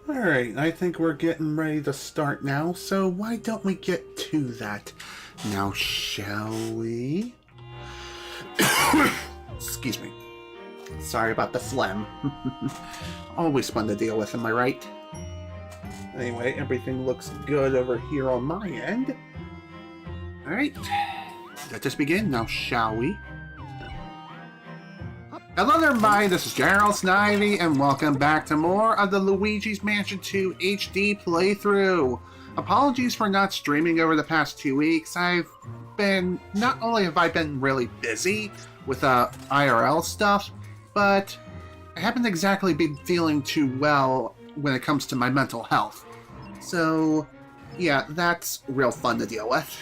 Alright, I think we're getting ready to start now, so why don't we get to that now, shall we? Excuse me. Sorry about the phlegm. Always fun to deal with, am I right? Anyway, everything looks good over here on my end. Alright, let us begin now, shall we? Hello there, everybody, this is General Snivy, and welcome back to more of the Luigi's Mansion 2 HD playthrough. Apologies for not streaming over the past 2 weeks. Not only have I been really busy with IRL stuff, but I haven't exactly been feeling too well when it comes to my mental health. So, yeah, that's real fun to deal with.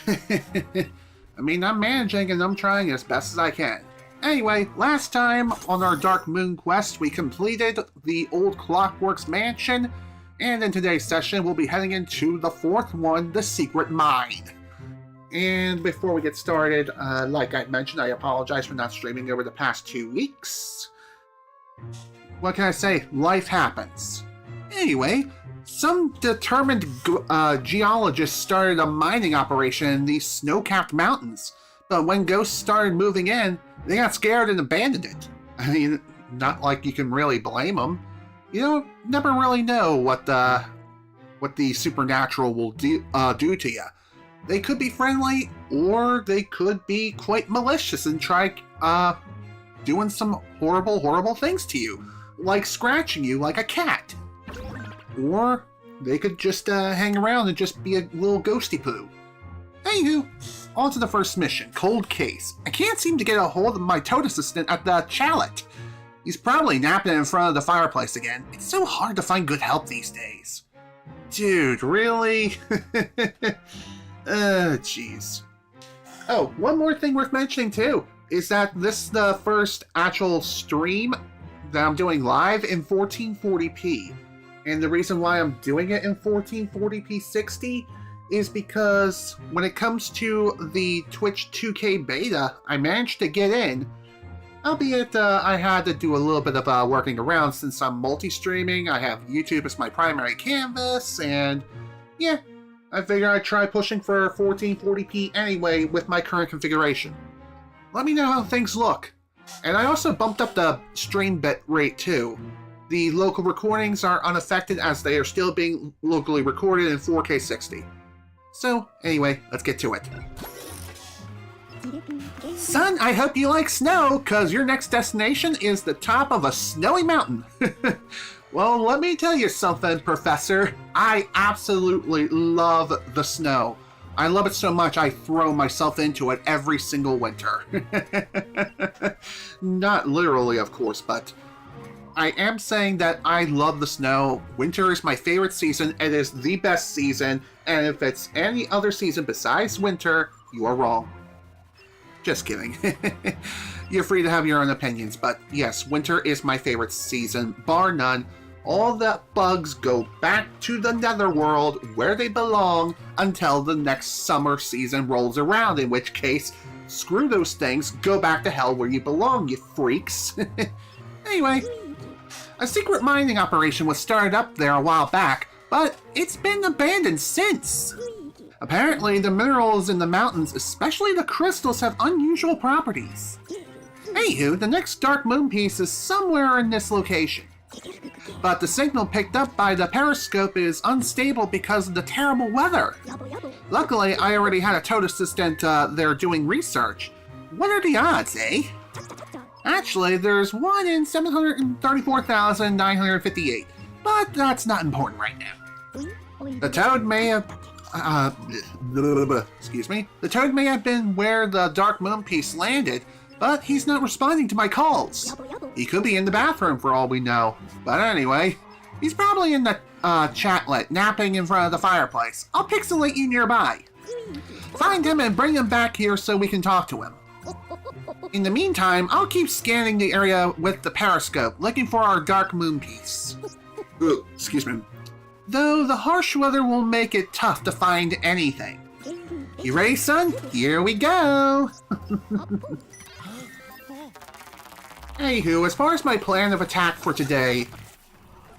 I mean, I'm managing and I'm trying as best as I can. Anyway, last time on our Dark Moon quest, we completed the old Clockworks Mansion, and in today's session, we'll be heading into the fourth one, the Secret Mine. And before we get started, like I mentioned, I apologize for not streaming over the past 2 weeks. What can I say? Life happens. Anyway, some determined geologists started a mining operation in these snow-capped mountains. But when ghosts started moving in, they got scared and abandoned it. I mean, not like you can really blame them. You don't never really know what the supernatural will do to you. They could be friendly, or they could be quite malicious and try doing some horrible things to you, like scratching you like a cat. Or they could just hang around and just be a little ghosty poo. Anywho, on to the first mission, Cold Case. I can't seem to get a hold of my toad assistant at the chalet. He's probably napping in front of the fireplace again. It's so hard to find good help these days. Dude, really? Jeez. Oh, one more thing worth mentioning too, is that this is the first actual stream that I'm doing live in 1440p. And the reason why I'm doing it in 1440p 60 is because when it comes to the Twitch 2K beta, I managed to get in, albeit I had to do a little bit of working around since I'm multi-streaming. I have YouTube as my primary canvas, and yeah, I figured I'd try pushing for 1440p anyway with my current configuration. Let me know how things look. And I also bumped up the stream bit rate too. The local recordings are unaffected as they are still being locally recorded in 4K 60. So, anyway, let's get to it. Son, I hope you like snow, cause your next destination is the top of a snowy mountain. Well, let me tell you something, Professor. I absolutely love the snow. I love it so much I throw myself into it every single winter. Not literally, of course, but I am saying that I love the snow. Winter is my favorite season. It is the best season. And if it's any other season besides winter, you are wrong. Just kidding. You're free to have your own opinions. But yes, winter is my favorite season, bar none. All the bugs go back to the netherworld where they belong until the next summer season rolls around. In which case, screw those things. Go back to hell where you belong, you freaks. Anyway. A secret mining operation was started up there a while back, but it's been abandoned since. Apparently, the minerals in the mountains, especially the crystals, have unusual properties. Anywho, the next Dark Moon piece is somewhere in this location. But the signal picked up by the periscope is unstable because of the terrible weather. Luckily, I already had a toad assistant there doing research. What are the odds, eh? Actually, there's 1 in 734,958, but that's not important right now. The toad may have... The toad may have been where the Dark Moon piece landed, but he's not responding to my calls. He could be in the bathroom for all we know. But anyway, he's probably in the chatlet, napping in front of the fireplace. I'll pixelate you nearby. Find him and bring him back here so we can talk to him. In the meantime, I'll keep scanning the area with the periscope, looking for our Dark Moon piece. Excuse me. Though the harsh weather will make it tough to find anything. You ready, son? Here we go! Anywho, as far as my plan of attack for today,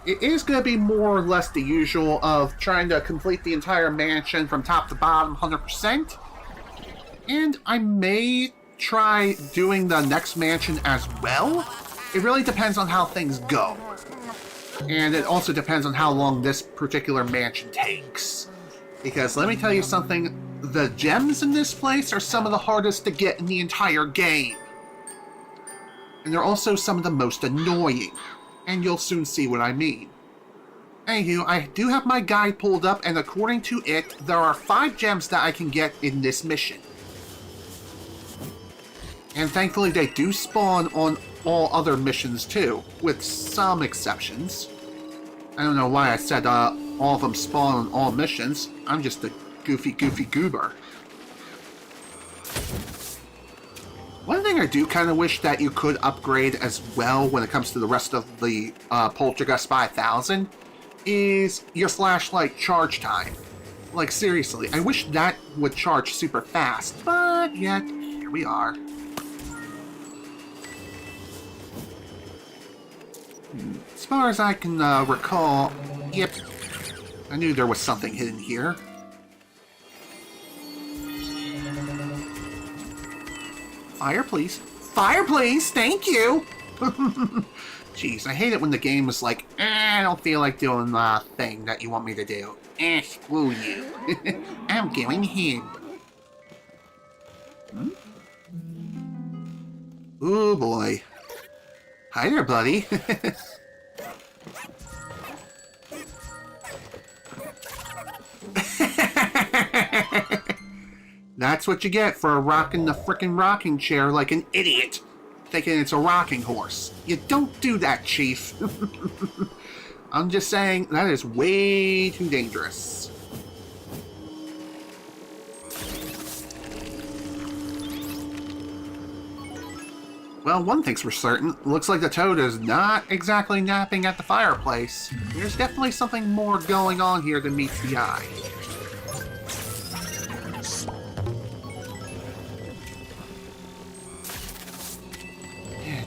it is going to be more or less the usual of trying to complete the entire mansion from top to bottom 100%. And I may try doing the next mansion as well. It really depends on how things go. And it also depends on how long this particular mansion takes. Because let me tell you something, the gems in this place are some of the hardest to get in the entire game. And they're also some of the most annoying. And you'll soon see what I mean. Anywho, I do have my guide pulled up, and according to it, there are 5 gems that I can get in this mission. And thankfully they do spawn on all other missions too, with some exceptions. I don't know why I said all of them spawn on all missions. I'm just a goofy goober. One thing I do kind of wish that you could upgrade as well when it comes to the rest of the Poltergeist 5000 is your flashlight charge time. Like seriously, I wish that would charge super fast, but yet, here we are. As far as I can recall, yep, I knew there was something hidden here. Fire, please. Fire, please! Thank you! Jeez, I hate it when the game was like, I don't feel like doing the thing that you want me to do. Screw you. I'm going him. Hmm? Oh boy. Hi there, buddy. That's what you get for rocking the frickin' rocking chair like an idiot, thinking it's a rocking horse. You don't do that, Chief. I'm just saying, that is way too dangerous. Well, one thing's for certain. Looks like the toad is not exactly napping at the fireplace. There's definitely something more going on here than meets the eye.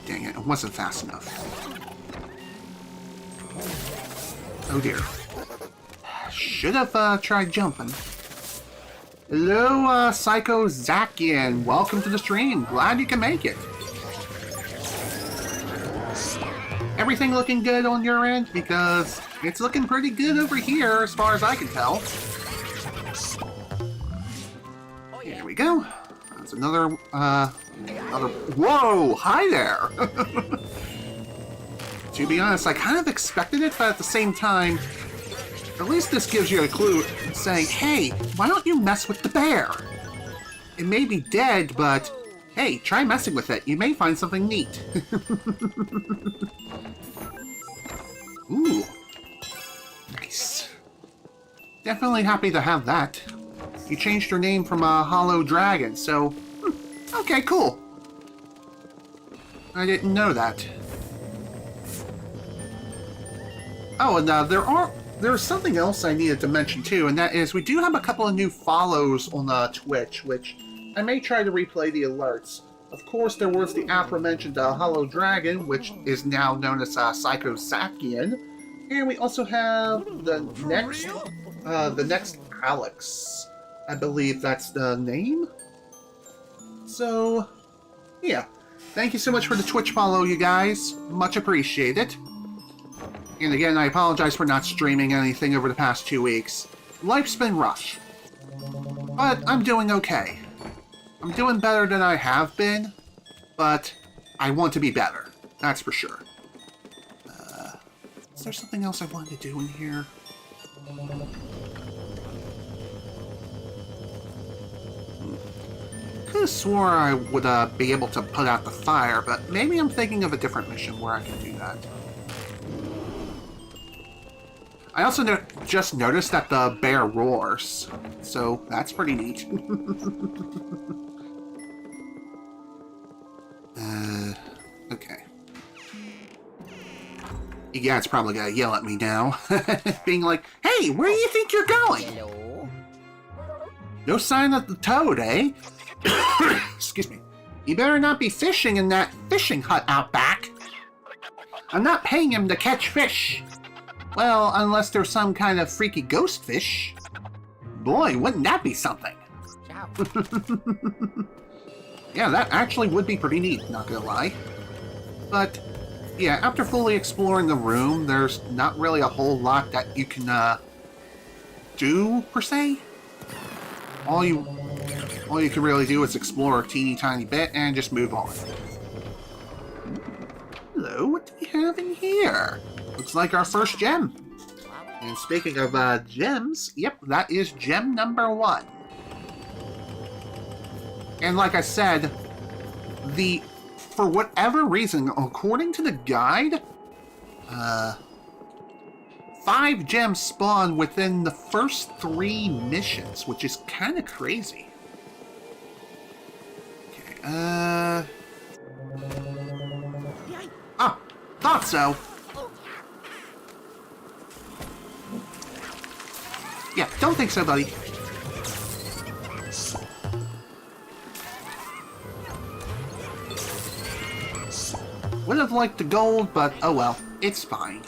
Dang it, it wasn't fast enough. Oh dear. Should have tried jumping. Hello, Psycho Zakian. Welcome to the stream. Glad you can make it. Everything looking good on your end? Because it's looking pretty good over here as far as I can tell. Here we go. That's another, whoa! Hi there! To be honest, I kind of expected it, but at the same time, at least this gives you a clue saying, hey, why don't you mess with the bear? It may be dead, but hey, try messing with it. You may find something neat. Ooh. Nice. Definitely happy to have that. You changed your name from a Hollow Dragon, so... okay, cool. I didn't know that. Oh, and there's something else I needed to mention too, and that is we do have a couple of new follows on Twitch, which I may try to replay the alerts. Of course, there was the aforementioned Hollow Dragon, which is now known as Psycho Zakian, and we also have the next Alex. I believe that's the name. So, yeah. Thank you so much for the Twitch follow, you guys. Much appreciated. And again, I apologize for not streaming anything over the past 2 weeks. Life's been rough. But I'm doing okay. I'm doing better than I have been, but I want to be better. That's for sure. Is there something else I wanted to do in here? Could have swore I would be able to put out the fire, but maybe I'm thinking of a different mission where I can do that. I also just noticed that the bear roars, so that's pretty neat. Okay. Yeah, it's probably gonna yell at me now, being like, hey, where do you think you're going? Hello? No sign of the toad, eh? Excuse me. You better not be fishing in that fishing hut out back. I'm not paying him to catch fish. Well, unless there's some kind of freaky ghost fish. Boy, wouldn't that be something? Yeah, that actually would be pretty neat, not gonna lie. But, yeah, after fully exploring the room, there's not really a whole lot that you can, do, per se. All you can really do is explore a teeny tiny bit and just move on. Hello, what do we have in here? Looks like our first gem. And speaking of gems, yep, that is gem number 1. And like I said, for whatever reason, according to the guide, 5 gems spawn within the first 3 missions, which is kind of crazy. Okay, oh, thought so. Yeah, don't think so, buddy. Would have liked the gold, but oh well, it's fine.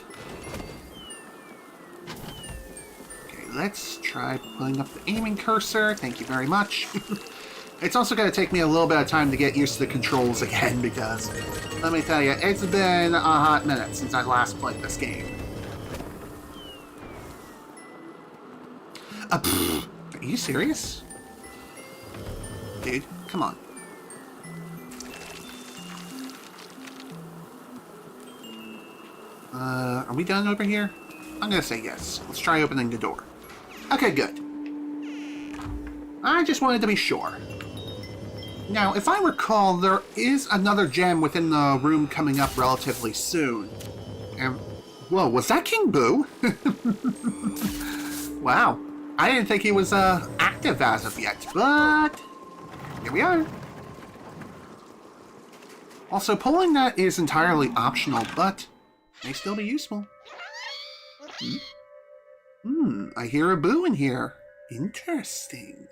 Okay, let's try putting up the aiming cursor. Thank you very much. It's also going to take me a little bit of time to get used to the controls again, because, let me tell you, it's been a hot minute since I last played this game. Are you serious? Dude, come on. Are we done over here? I'm gonna say yes. Let's try opening the door. Okay, good. I just wanted to be sure. Now, if I recall, there is another gem within the room coming up relatively soon. And, whoa, was that King Boo? Wow. I didn't think he was active as of yet, but here we are. Also, pulling that is entirely optional, but may still be useful. I hear a Boo in here. Interesting.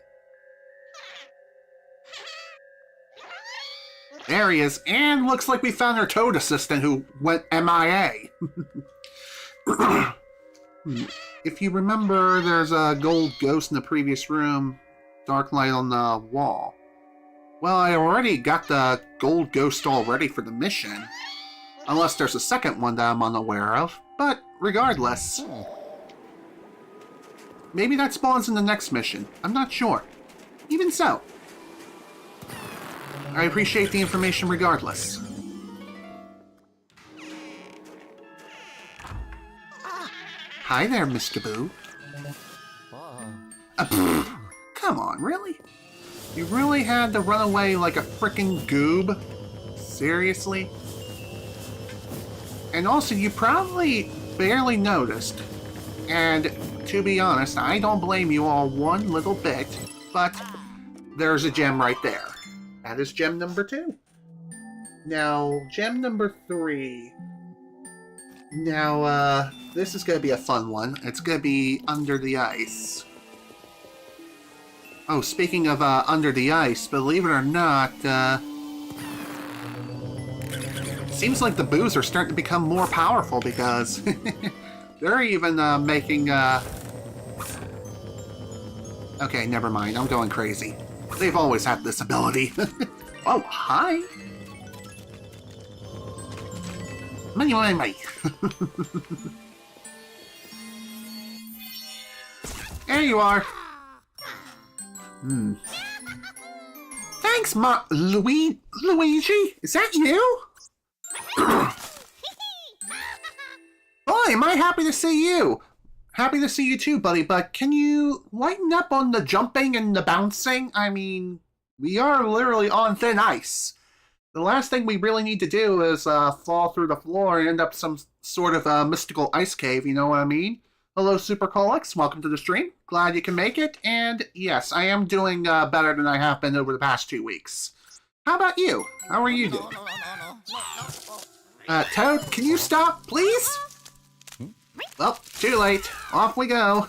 There he is, and looks like we found our Toad assistant who went MIA. If you remember, there's a gold ghost in the previous room, dark light on the wall. Well, I already got the gold ghost all ready for the mission, unless there's a second one that I'm unaware of, but regardless. Maybe that spawns in the next mission, I'm not sure. Even so, I appreciate the information regardless. Hi there, Mr. Boo. Come on, really? You really had to run away like a frickin' goob? Seriously? And also, you probably barely noticed, and to be honest, I don't blame you all one little bit, but there's a gem right there. That is gem number 2. Now, gem number 3. Now, this is going to be a fun one. It's going to be under the ice. Oh, speaking of under the ice, believe it or not, seems like the Boos are starting to become more powerful because they're even making... Okay, never mind. I'm going crazy. They've always had this ability. Oh, hi! Money. There you are. Thanks, Luigi? Is that you? Boy, am I happy to see you. Happy to see you too, buddy, but can you lighten up on the jumping and the bouncing? I mean, we are literally on thin ice. The last thing we really need to do is fall through the floor and end up some sort of mystical ice cave, you know what I mean? Hello, Supercolix. Welcome to the stream. Glad you can make it. And yes, I am doing better than I have been over the past 2 weeks. How about you? How are you doing? Toad, can you stop, please? Well, too late. Off we go.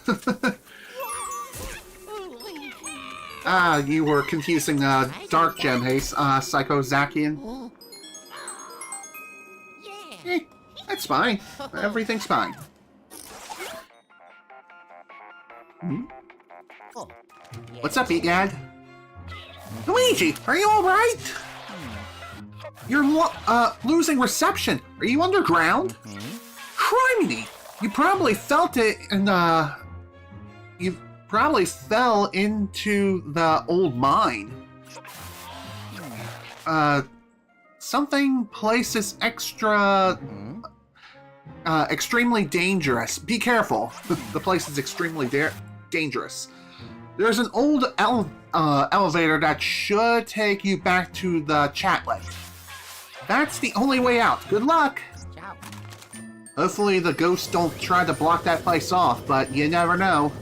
You were confusing Dark Gem, hey, Psycho Zakian. That's fine. Everything's fine. Hmm? What's up, Egad? Luigi, are you alright? You're losing reception. Are you underground? Criminy! You probably felt it and you probably fell into the old mine. Something place is extremely dangerous. Be careful. The place is extremely dangerous. There's an old elevator that should take you back to the chat lake. That's the only way out. Good luck. Hopefully the ghosts don't try to block that place off, but you never know.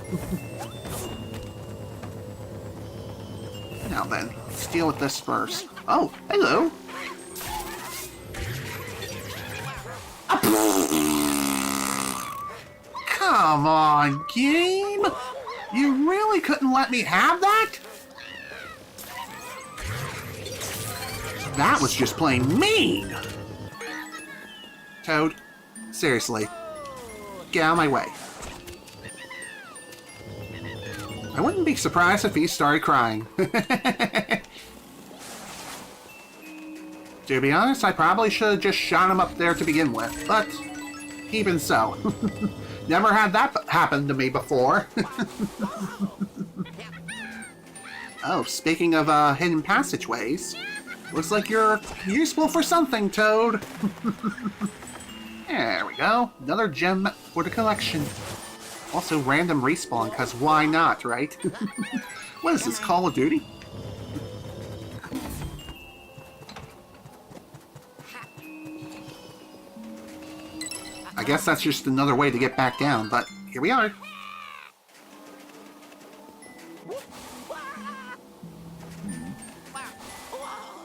Now then, let's deal with this first. Oh, hello. Come on, game! You really couldn't let me have that? That was just plain mean! Toad, seriously, get out of my way. I wouldn't be surprised if he started crying. To be honest, I probably should have just shot him up there to begin with, but even so. Never had that happen to me before. Oh, speaking of hidden passageways, looks like you're useful for something, Toad. There we go. Another gem for the collection. Also random respawn, because why not, right? What is this, Call of Duty? I guess that's just another way to get back down, but here we are.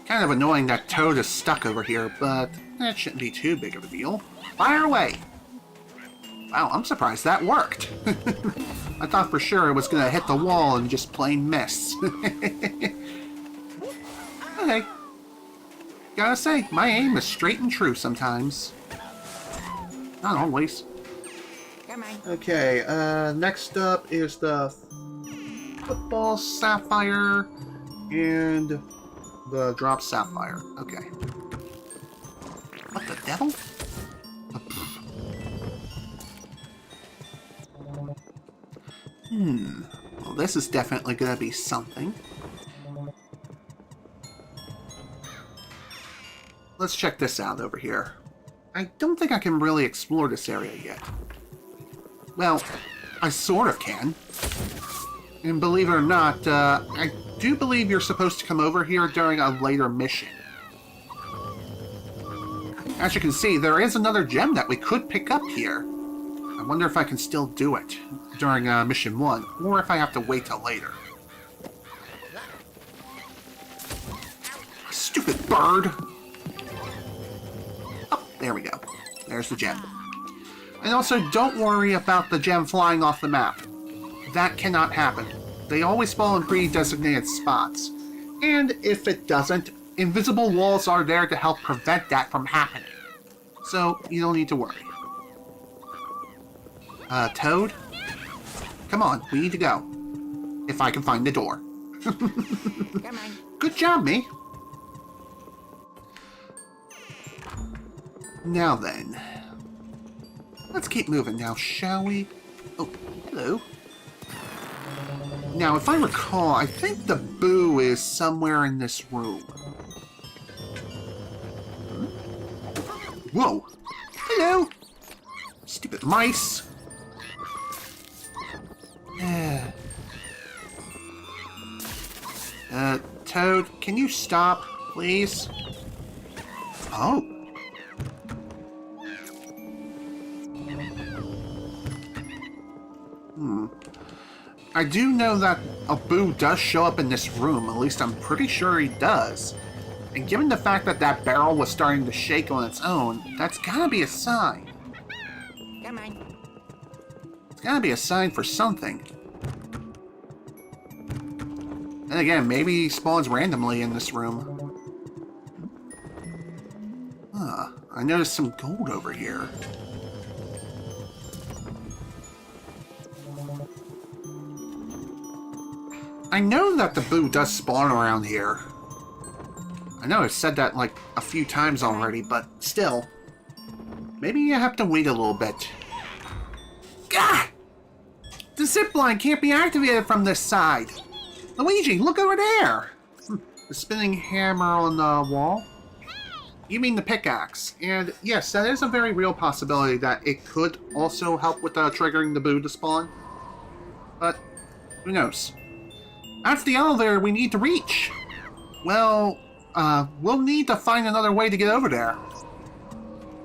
Kind of annoying that Toad is stuck over here, but that shouldn't be too big of a deal. Fire away! Wow, I'm surprised that worked. I thought for sure it was going to hit the wall and just plain miss. Okay. Gotta say, my aim is straight and true sometimes. Not always. Okay, next up is the football sapphire and the drop sapphire. Okay. What the devil? Well, this is definitely gonna be something. Let's check this out over here. I don't think I can really explore this area yet. Well, I sort of can. And believe it or not, I do believe you're supposed to come over here during a later mission. As you can see, there is another gem that we could pick up here. I wonder if I can still do it during mission 1, or if I have to wait till later. Stupid bird! Oh, there we go. There's the gem. And also, don't worry about the gem flying off the map. That cannot happen. They always fall in pre-designated spots. And if it doesn't, invisible walls are there to help prevent that from happening. So, you don't need to worry. Toad? Come on, we need to go. If I can find the door. Come on. Good job, me. Now then. Let's keep moving now, shall we? Oh, hello. Now, if I recall, I think the boo is somewhere in this room. Whoa! Hello! Stupid mice! Toad, can you stop, please? Oh. I do know that a boo does show up in this room, at least I'm pretty sure he does. And given the fact that that barrel was starting to shake on its own, that's gotta be a sign. Come on. It's gotta be a sign for something. And again, maybe he spawns randomly in this room. I noticed some gold over here. I know that the boo does spawn around here. I know I've said that like a few times already, but still. Maybe you have to wait a little bit. Gah! The zipline can't be activated from this side. Luigi, look over there! The spinning hammer on the wall? You mean the pickaxe. And yes, that is a very real possibility that it could also help with triggering the boo to spawn. But, who knows? That's the elevator we need to reach. Well, we'll need to find another way to get over there.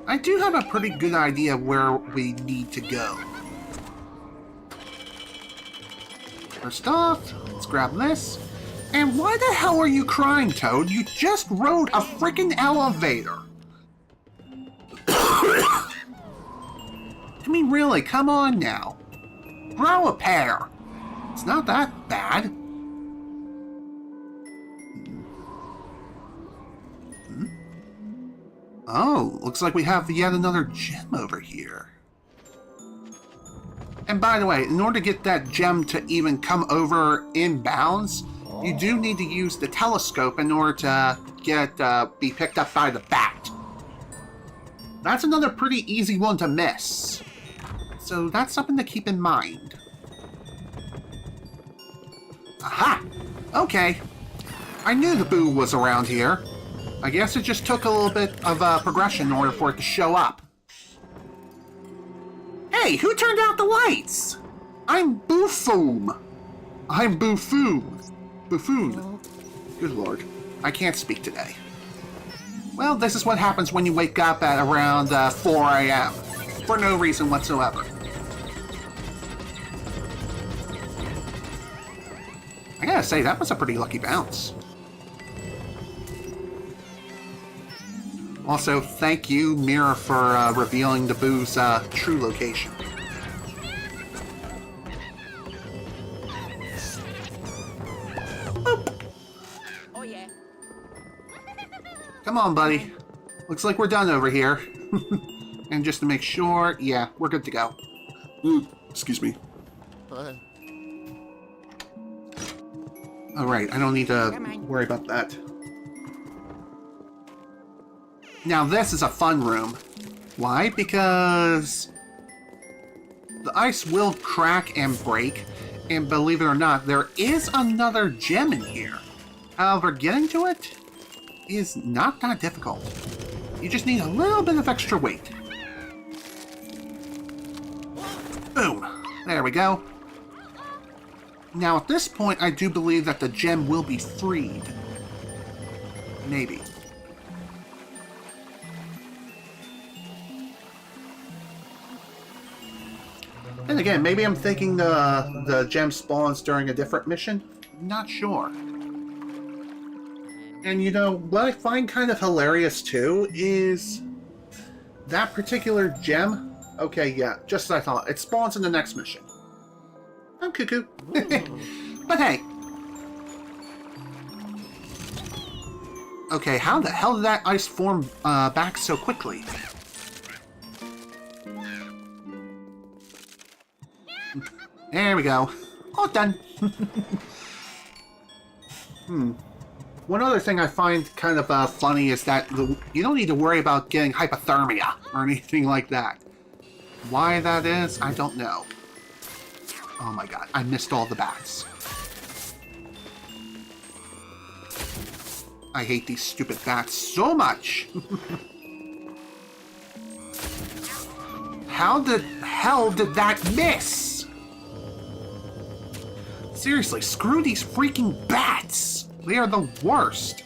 I do have a pretty good idea where we need to go. First off, let's grab this. And why the hell are you crying, Toad? You just rode a freaking elevator. I mean, really, come on now. Grow a pair. It's not that bad. Oh, looks like we have yet another gem over here. And by the way, in order to get that gem to even come over in bounds, you do need to use the telescope in order to be picked up by the bat. That's another pretty easy one to miss. So that's something to keep in mind. Aha! Okay. I knew the boo was around here. I guess it just took a little bit of progression in order for it to show up. Hey, who turned out the lights? I'm Boofoom. I'm Boofoom. Buffoon. Good lord. I can't speak today. Well, this is what happens when you wake up at around 4 a.m. For no reason whatsoever. I gotta say, that was a pretty lucky bounce. Also, thank you, Mirror, for revealing the boo's true location. Boop. Oh yeah. Come on, buddy. Looks like we're done over here. And just to make sure, yeah, we're good to go. Ooh, excuse me. Alright, I don't need to worry about that. Now this is a fun room. Why? Because the ice will crack and break, and believe it or not, there is another gem in here. However, getting to it is not that difficult. You just need a little bit of extra weight. Boom. There we go. Now at this point, I do believe that the gem will be freed. Maybe. And again, maybe I'm thinking the gem spawns during a different mission. Not sure. And you know, what I find kind of hilarious too is that particular gem. Okay, yeah, just as I thought. It spawns in the next mission. I'm cuckoo. But hey. Okay, how the hell did that ice form back so quickly? There we go. All done. One other thing I find kind of funny is that you don't need to worry about getting hypothermia or anything like that. Why that is, I don't know. Oh my god, I missed all the bats. I hate these stupid bats so much. How the hell did that miss? Seriously, screw these freaking bats! They are the worst.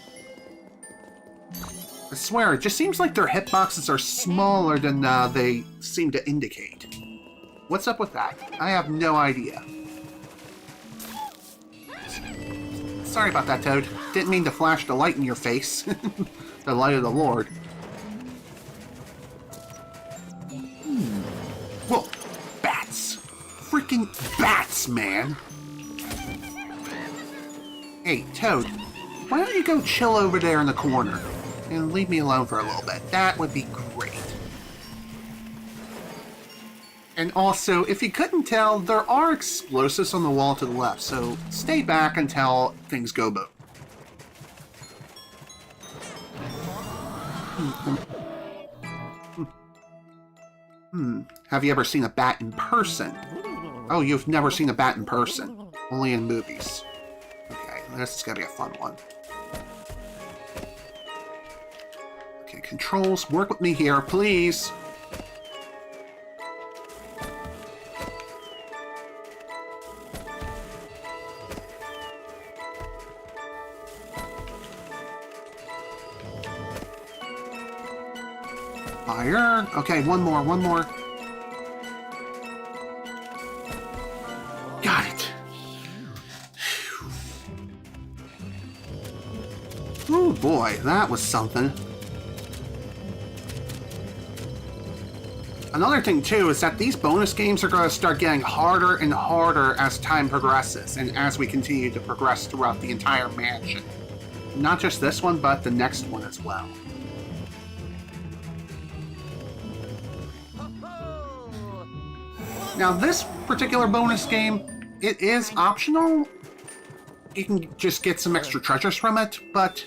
I swear, it just seems like their hitboxes are smaller than they seem to indicate. What's up with that? I have no idea. Sorry about that, Toad. Didn't mean to flash the light in your face. The light of the Lord. Whoa! Bats! Freaking bats, man! Hey, Toad, why don't you go chill over there in the corner and leave me alone for a little bit? That would be great. And also, if you couldn't tell, there are explosives on the wall to the left, so stay back until things go boom. Have you ever seen a bat in person? Oh, you've never seen a bat in person. Only in movies. Okay, this is gonna be a fun one. Okay, controls, work with me here, please. Fire. Okay, one more. Got it. Oh boy, that was something. Another thing too is that these bonus games are going to start getting harder and harder as time progresses and as we continue to progress throughout the entire mansion. Not just this one, but the next one as well. Now, this particular bonus game, it is optional. You can just get some extra treasures from it, but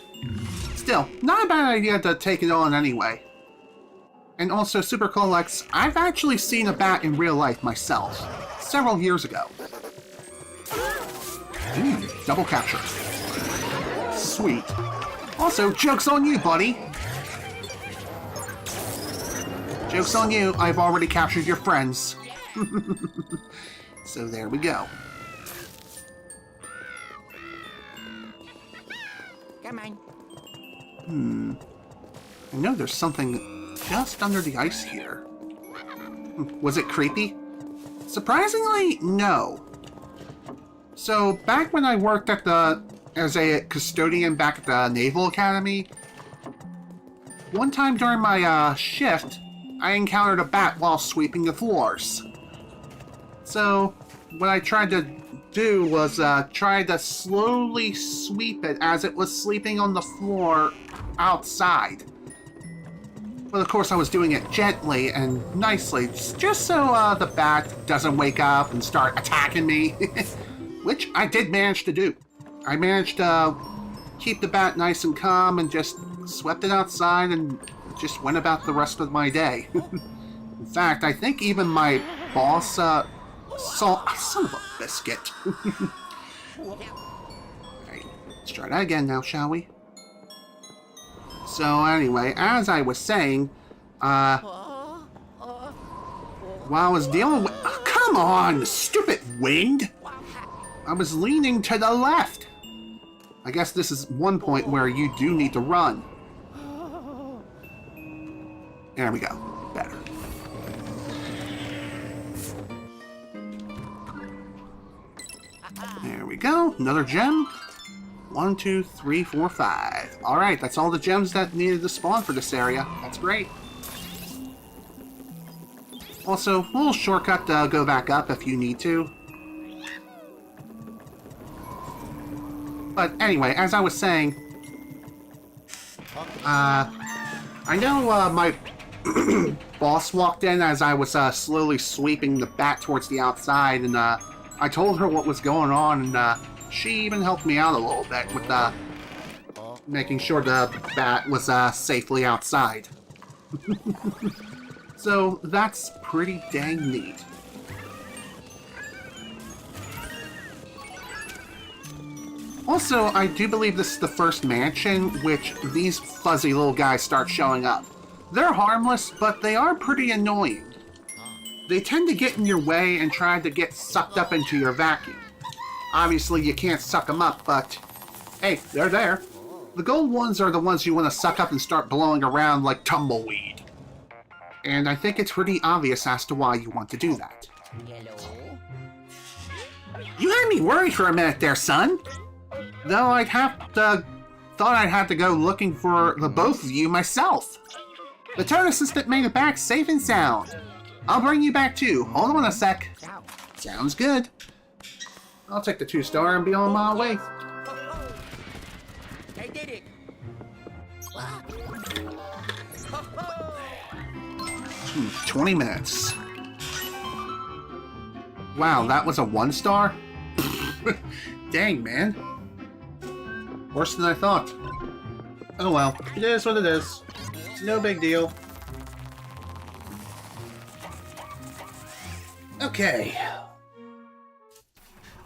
still, not a bad idea to take it on anyway. And also, Super Colex, I've actually seen a bat in real life myself, several years ago. Double capture. Sweet. Also, joke's on you, buddy. Joke's on you, I've already captured your friends. So there we go. Come on. I know there's something just under the ice here. Was it creepy? Surprisingly, no. So back when I worked at as a custodian back at the Naval Academy, one time during my shift, I encountered a bat while sweeping the floors. So, what I tried to do was try to slowly sweep it as it was sleeping on the floor outside. But of course I was doing it gently and nicely, just so the bat doesn't wake up and start attacking me. Which I did manage to do. I managed to keep the bat nice and calm and just swept it outside and just went about the rest of my day. In fact, I think even my boss son of a biscuit. Alright, let's try that again now, shall we? So anyway, as I was saying, while I was dealing with... Oh, come on, stupid wind! I was leaning to the left. I guess this is one point where you do need to run. There we go. Better. There we go. Another gem. 1, 2, 3, 4, 5. Alright, that's all the gems that needed to spawn for this area. That's great. Also, a little shortcut to go back up if you need to. But anyway, as I was saying, I know my boss walked in as I was slowly sweeping the bat towards the outside, and I told her what was going on, and she even helped me out a little bit with making sure the bat was safely outside. So that's pretty dang neat. Also, I do believe this is the first mansion which these fuzzy little guys start showing up. They're harmless, but they are pretty annoying. They tend to get in your way and try to get sucked up into your vacuum. Obviously, you can't suck them up, but hey, they're there. The gold ones are the ones you want to suck up and start blowing around like tumbleweed. And I think it's pretty obvious as to why you want to do that. Hello? You had me worried for a minute there, son. Though thought I'd have to go looking for the both of you myself. The turret assistant made it back safe and sound. I'll bring you back too. Hold on a sec. Sounds good. I'll take the 2-star and be on my way. I did it. 20 minutes. Wow, that was a 1-star? Dang, man. Worse than I thought. Oh well, it is what it is. It's no big deal. Okay.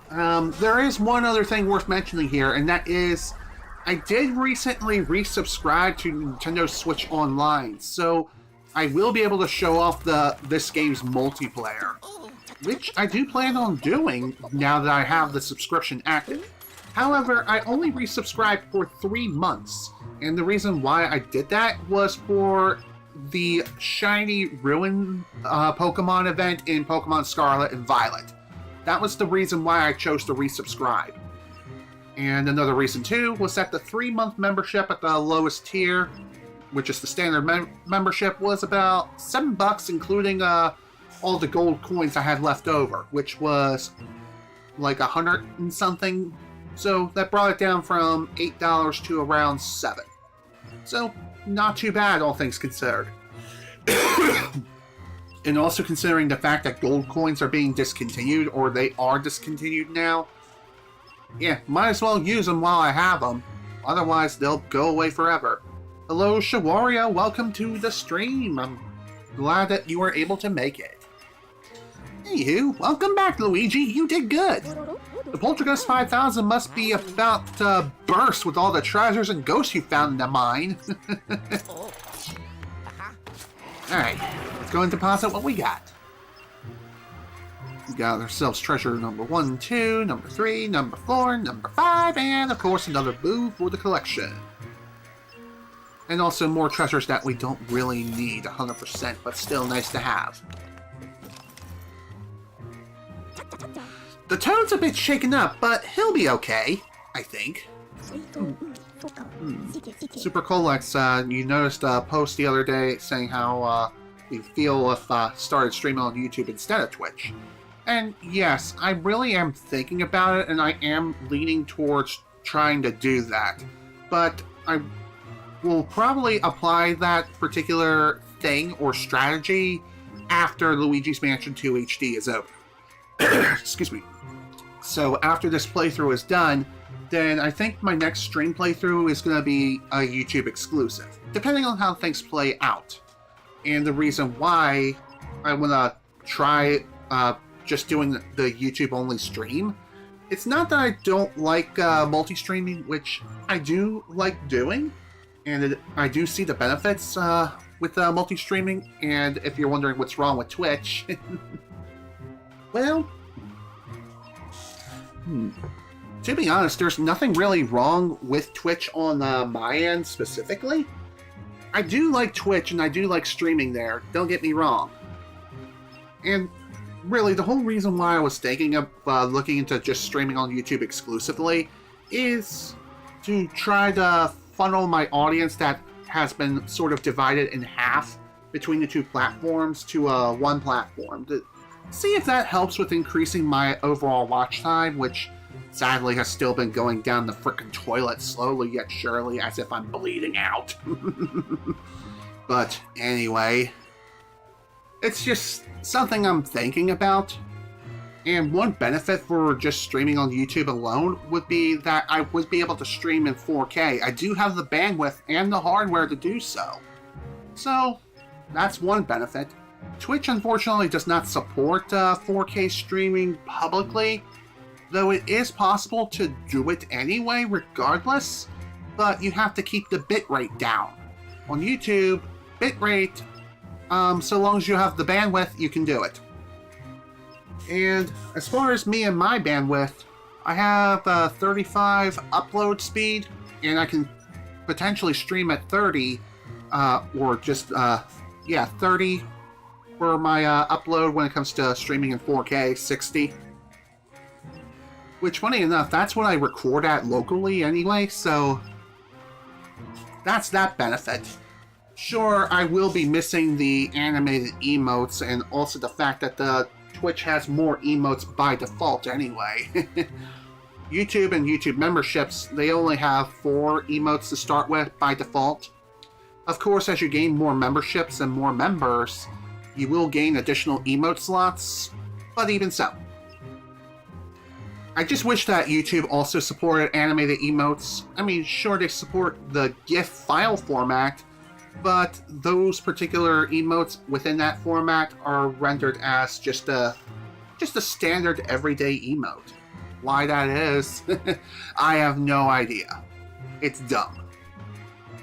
There is one other thing worth mentioning here, and that is I did recently resubscribe to Nintendo Switch Online, so I will be able to show off this game's multiplayer, which I do plan on doing now that I have the subscription active. However, I only resubscribed for 3 months, and the reason why I did that was for the Shiny Ruin Pokemon event in Pokemon Scarlet and Violet. That was the reason why I chose to resubscribe. And another reason too was that the 3-month membership at the lowest tier, which is the standard membership, was about $7, including all the gold coins I had left over, which was like 100 and something. So that brought it down from $8 to around $7. So not too bad, all things considered. And also considering the fact that gold coins are being discontinued, or they are discontinued now, yeah, might as well use them while I have them. Otherwise, they'll go away forever. Hello, Shawaria. Welcome to the stream. I'm glad that you were able to make it. Anywho, welcome back, Luigi. You did good. The Poltergeist 5000 must be about to burst with all the treasures and ghosts you found in the mine. Alright, let's go and deposit what we got. We got ourselves treasure number 1, 2, number 3, number 4, number 5, and of course another boo for the collection. And also more treasures that we don't really need 100%, but still nice to have. The Toad's a bit shaken up, but he'll be okay, I think. Super Colex, you noticed a post the other day saying how you feel if started streaming on YouTube instead of Twitch. And yes, I really am thinking about it, and I am leaning towards trying to do that. But I will probably apply that particular thing or strategy after Luigi's Mansion 2 HD is over. Excuse me. So after this playthrough is done, then I think my next stream playthrough is going to be a YouTube exclusive, depending on how things play out. And the reason why I want to try just doing the YouTube-only stream, it's not that I don't like multi-streaming, which I do like doing, and I do see the benefits with multi-streaming, and if you're wondering what's wrong with Twitch, well, to be honest, there's nothing really wrong with Twitch on my end specifically. I do like Twitch and I do like streaming there, don't get me wrong. And really, the whole reason why I was thinking of looking into just streaming on YouTube exclusively is to try to funnel my audience that has been sort of divided in half between the two platforms to one platform. To see if that helps with increasing my overall watch time, which sadly has still been going down the frickin' toilet slowly yet surely, as if I'm bleeding out. But anyway, it's just something I'm thinking about. And one benefit for just streaming on YouTube alone would be that I would be able to stream in 4K. I do have the bandwidth and the hardware to do so. So, that's one benefit. Twitch unfortunately does not support 4K streaming publicly, though it is possible to do it anyway regardless, but you have to keep the bitrate down. On YouTube, bitrate, so long as you have the bandwidth, you can do it. And as far as me and my bandwidth, I have 35 upload speed, and I can potentially stream at 30, or just, 30 for my upload when it comes to streaming in 4K, 60. Which, funny enough, that's what I record at locally anyway, so that's that benefit. Sure, I will be missing the animated emotes, and also the fact that the Twitch has more emotes by default anyway. YouTube and YouTube memberships, they only have 4 emotes to start with by default. Of course, as you gain more memberships and more members, you will gain additional emote slots, but even so, I just wish that YouTube also supported animated emotes. I mean, sure, they support the GIF file format, but those particular emotes within that format are rendered as just a standard everyday emote. Why that is, I have no idea. It's dumb.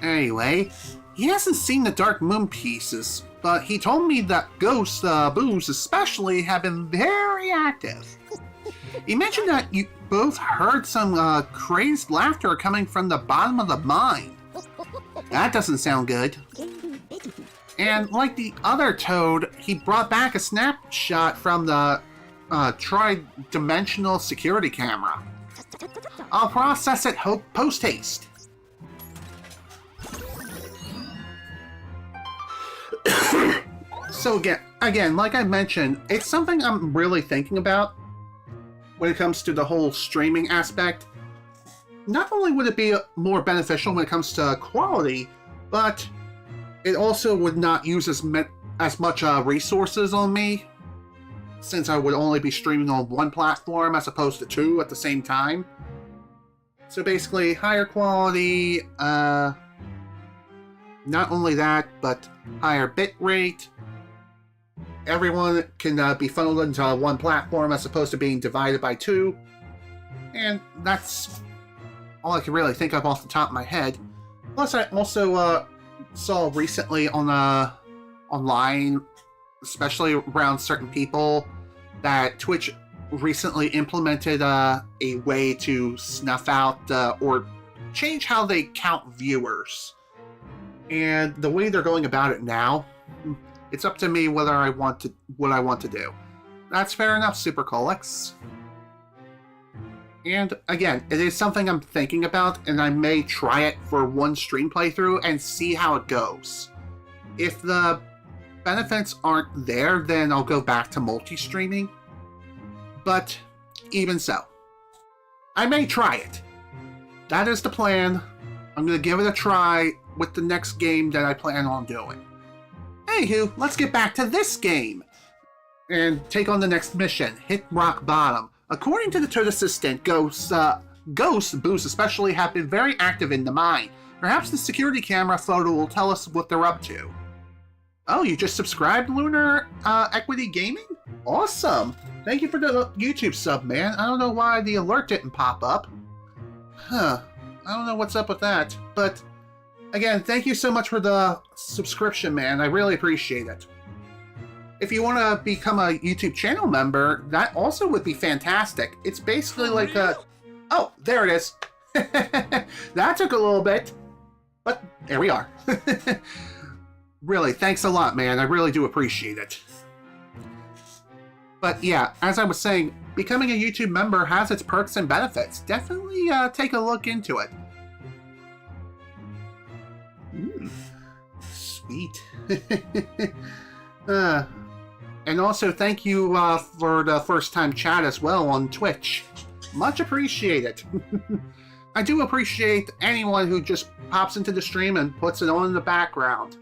Anyway, he hasn't seen the Dark Moon pieces, but he told me that Ghost Booze especially have been very active. He mentioned that you both heard some crazed laughter coming from the bottom of the mine. That doesn't sound good. And like the other toad, he brought back a snapshot from the tri-dimensional security camera. I'll process it post-haste. So again, like I mentioned, it's something I'm really thinking about when it comes to the whole streaming aspect. Not only would it be more beneficial when it comes to quality, but it also would not use as much resources on me, since I would only be streaming on one platform as opposed to two at the same time. So basically, higher quality, not only that, but higher bit rate. Everyone can be funneled into one platform as opposed to being divided by two. And that's all I can really think of off the top of my head. Plus, I also saw recently on online, especially around certain people, that Twitch recently implemented a way to snuff out or change how they count viewers. And the way they're going about it now, it's up to me what I want to do. That's fair enough, Supercolix. And again, it is something I'm thinking about, and I may try it for one stream playthrough and see how it goes. If the benefits aren't there, then I'll go back to multi-streaming. But even so, I may try it. That is the plan. I'm going to give it a try with the next game that I plan on doing. Anywho, let's get back to this game and take on the next mission, hit rock bottom. According to the Toad Assistant, Ghost Boost especially have been very active in the mine. Perhaps the security camera photo will tell us what they're up to. Oh, you just subscribed, Lunar Equity Gaming? Awesome! Thank you for the YouTube sub, man. I don't know why the alert didn't pop up. Huh. I don't know what's up with that, but again, thank you so much for the subscription, man. I really appreciate it. If you want to become a YouTube channel member, that also would be fantastic. It's basically like a... Oh, there it is. That took a little bit, but there we are. Really, thanks a lot, man. I really do appreciate it. But yeah, as I was saying, becoming a YouTube member has its perks and benefits. Definitely take a look into it. Sweet. And also thank you for the first time chat as well on Twitch. Much appreciated. I do appreciate anyone who just pops into the stream and puts it on in the background.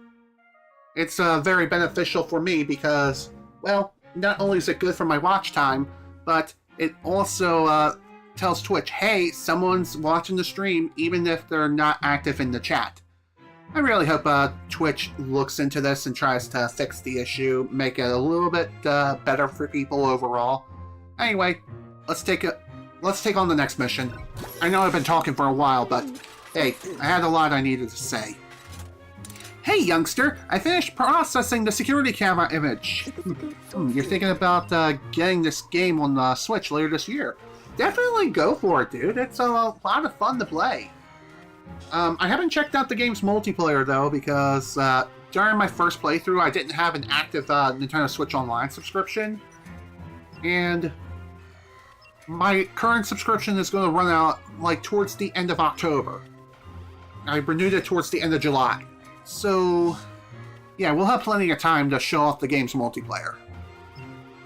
It's very beneficial for me because, well, not only is it good for my watch time, but it also tells Twitch, hey, someone's watching the stream even if they're not active in the chat. I really hope Twitch looks into this and tries to fix the issue, make it a little bit better for people overall. Anyway, let's take on the next mission. I know I've been talking for a while, but hey, I had a lot I needed to say. Hey, youngster! I finished processing the security camera image. You're thinking about getting this game on the Switch later this year. Definitely go for it, dude. It's a lot of fun to play. I haven't checked out the game's multiplayer, though, because during my first playthrough, I didn't have an active Nintendo Switch Online subscription. And my current subscription is going to run out, like, towards the end of October. I renewed it towards the end of July. So, yeah, we'll have plenty of time to show off the game's multiplayer.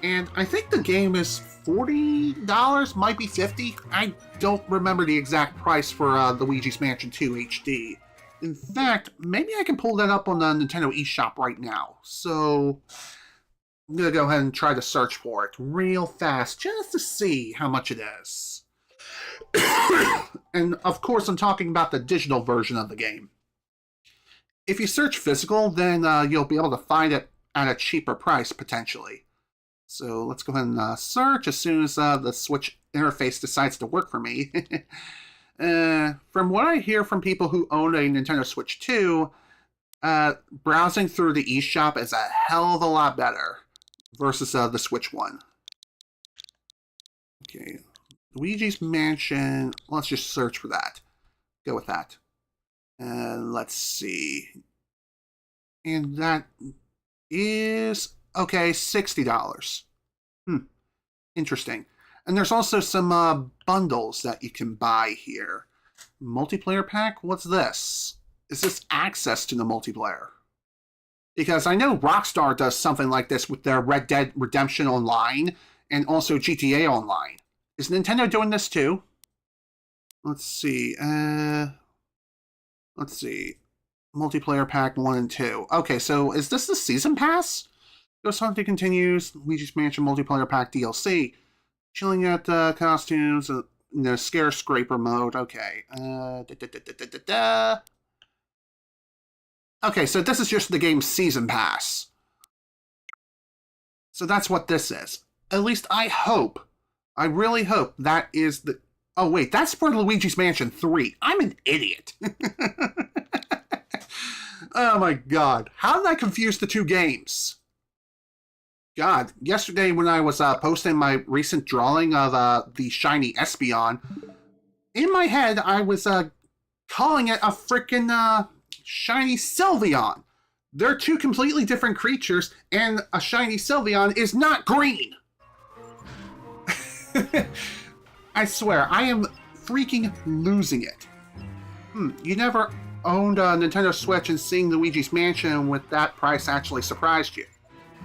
And I think the game is $40, might be $50. I don't remember the exact price for Luigi's Mansion 2 HD. In fact, maybe I can pull that up on the Nintendo eShop right now. So, I'm gonna go ahead and try to search for it real fast just to see how much it is. And of course, I'm talking about the digital version of the game. If you search physical, then you'll be able to find it at a cheaper price, potentially. So let's go ahead and search as soon as the Switch interface decides to work for me. From what I hear from people who own a Nintendo Switch 2, browsing through the eShop is a hell of a lot better versus the Switch 1. Okay, Luigi's Mansion, let's just search for that. Go with that. Let's see. And that is, okay, $60. Interesting. And there's also some bundles that you can buy here. Multiplayer pack? What's this? Is this access to the multiplayer? Because I know Rockstar does something like this with their Red Dead Redemption Online and also GTA Online. Is Nintendo doing this too? Let's see. Let's see. Multiplayer pack 1 and 2. Okay, so is this the season pass? Ghost Hunting continues. Luigi's Mansion multiplayer pack DLC. Chilling at costumes. The scare scraper mode. Okay. Okay, so this is just the game's season pass. So that's what this is. At least I hope. I really hope that is the... Oh, wait, that's for Luigi's Mansion 3. I'm an idiot. Oh my god. How did I confuse the two games? God, yesterday when I was posting my recent drawing of the shiny Espeon, in my head I was calling it a frickin' shiny Sylveon. They're two completely different creatures, and a shiny Sylveon is not green! I swear, I am freaking losing it. You never owned a Nintendo Switch and seeing Luigi's Mansion with that price actually surprised you.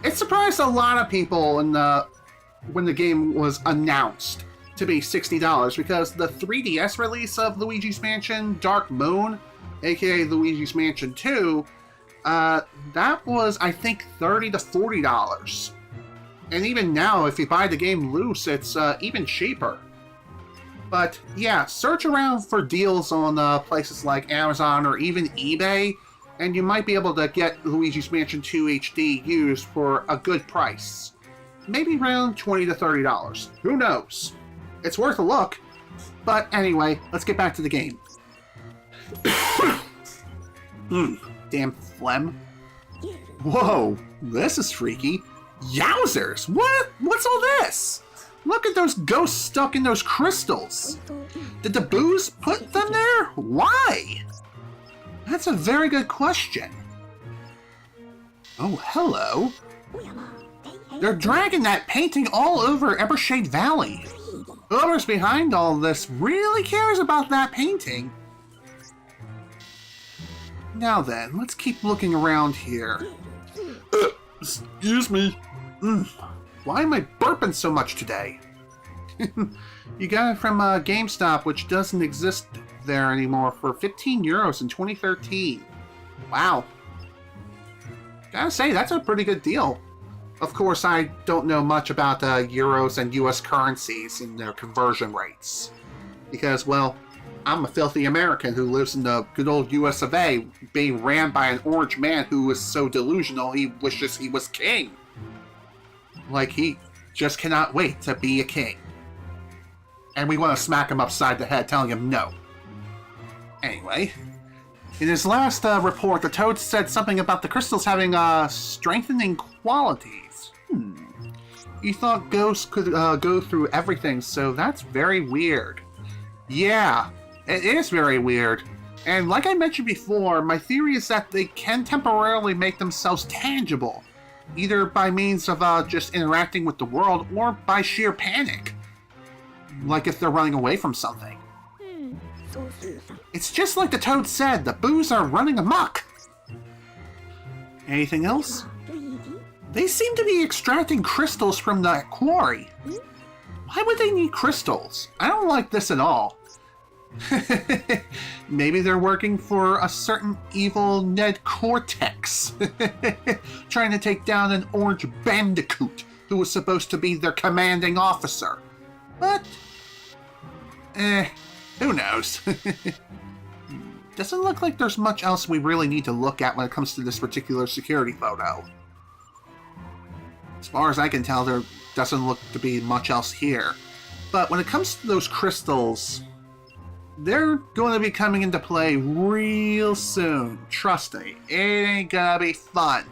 It surprised a lot of people when the game was announced to be $60 because the 3DS release of Luigi's Mansion Dark Moon, aka Luigi's Mansion 2, that was, I think, $30 to $40. And even now, if you buy the game loose, it's even cheaper. But yeah, search around for deals on places like Amazon or even eBay, and you might be able to get Luigi's Mansion 2 HD used for a good price. Maybe around $20 to $30. Who knows? It's worth a look. But anyway, let's get back to the game. Damn phlegm. Whoa, this is freaky. Yowzers! What's all this? Look at those ghosts stuck in those crystals. Did the booze put them there? Why? That's a very good question. Oh, hello. They're dragging that painting all over Evershade Valley. Whoever's behind all this really cares about that painting. Now then, let's keep looking around here. Excuse me. Why am I burping so much today? You got it from GameStop, which doesn't exist there anymore, for €15 in 2013. Wow. Gotta say, that's a pretty good deal. Of course, I don't know much about euros and US currencies and their conversion rates. Because, well, I'm a filthy American who lives in the good old US of A, being ran by an orange man who is so delusional he wishes he was king. Like, he just cannot wait to be a king. And we want to smack him upside the head, telling him no. Anyway, in his last report, the Toad said something about the crystals having strengthening qualities. You thought ghosts could go through everything, so that's very weird. Yeah, it is very weird. And like I mentioned before, my theory is that they can temporarily make themselves tangible. Either by means of just interacting with the world, or by sheer panic. Like if they're running away from something. It's just like the Toad said, the boos are running amok! Anything else? They seem to be extracting crystals from the quarry. Why would they need crystals? I don't like this at all. Maybe they're working for a certain evil Ned Cortex, trying to take down an orange bandicoot who was supposed to be their commanding officer. But, who knows? Doesn't look like there's much else we really need to look at when it comes to this particular security photo. As far as I can tell, there doesn't look to be much else here. But when it comes to those crystals, they're going to be coming into play real soon. Trust me, it ain't gonna be fun.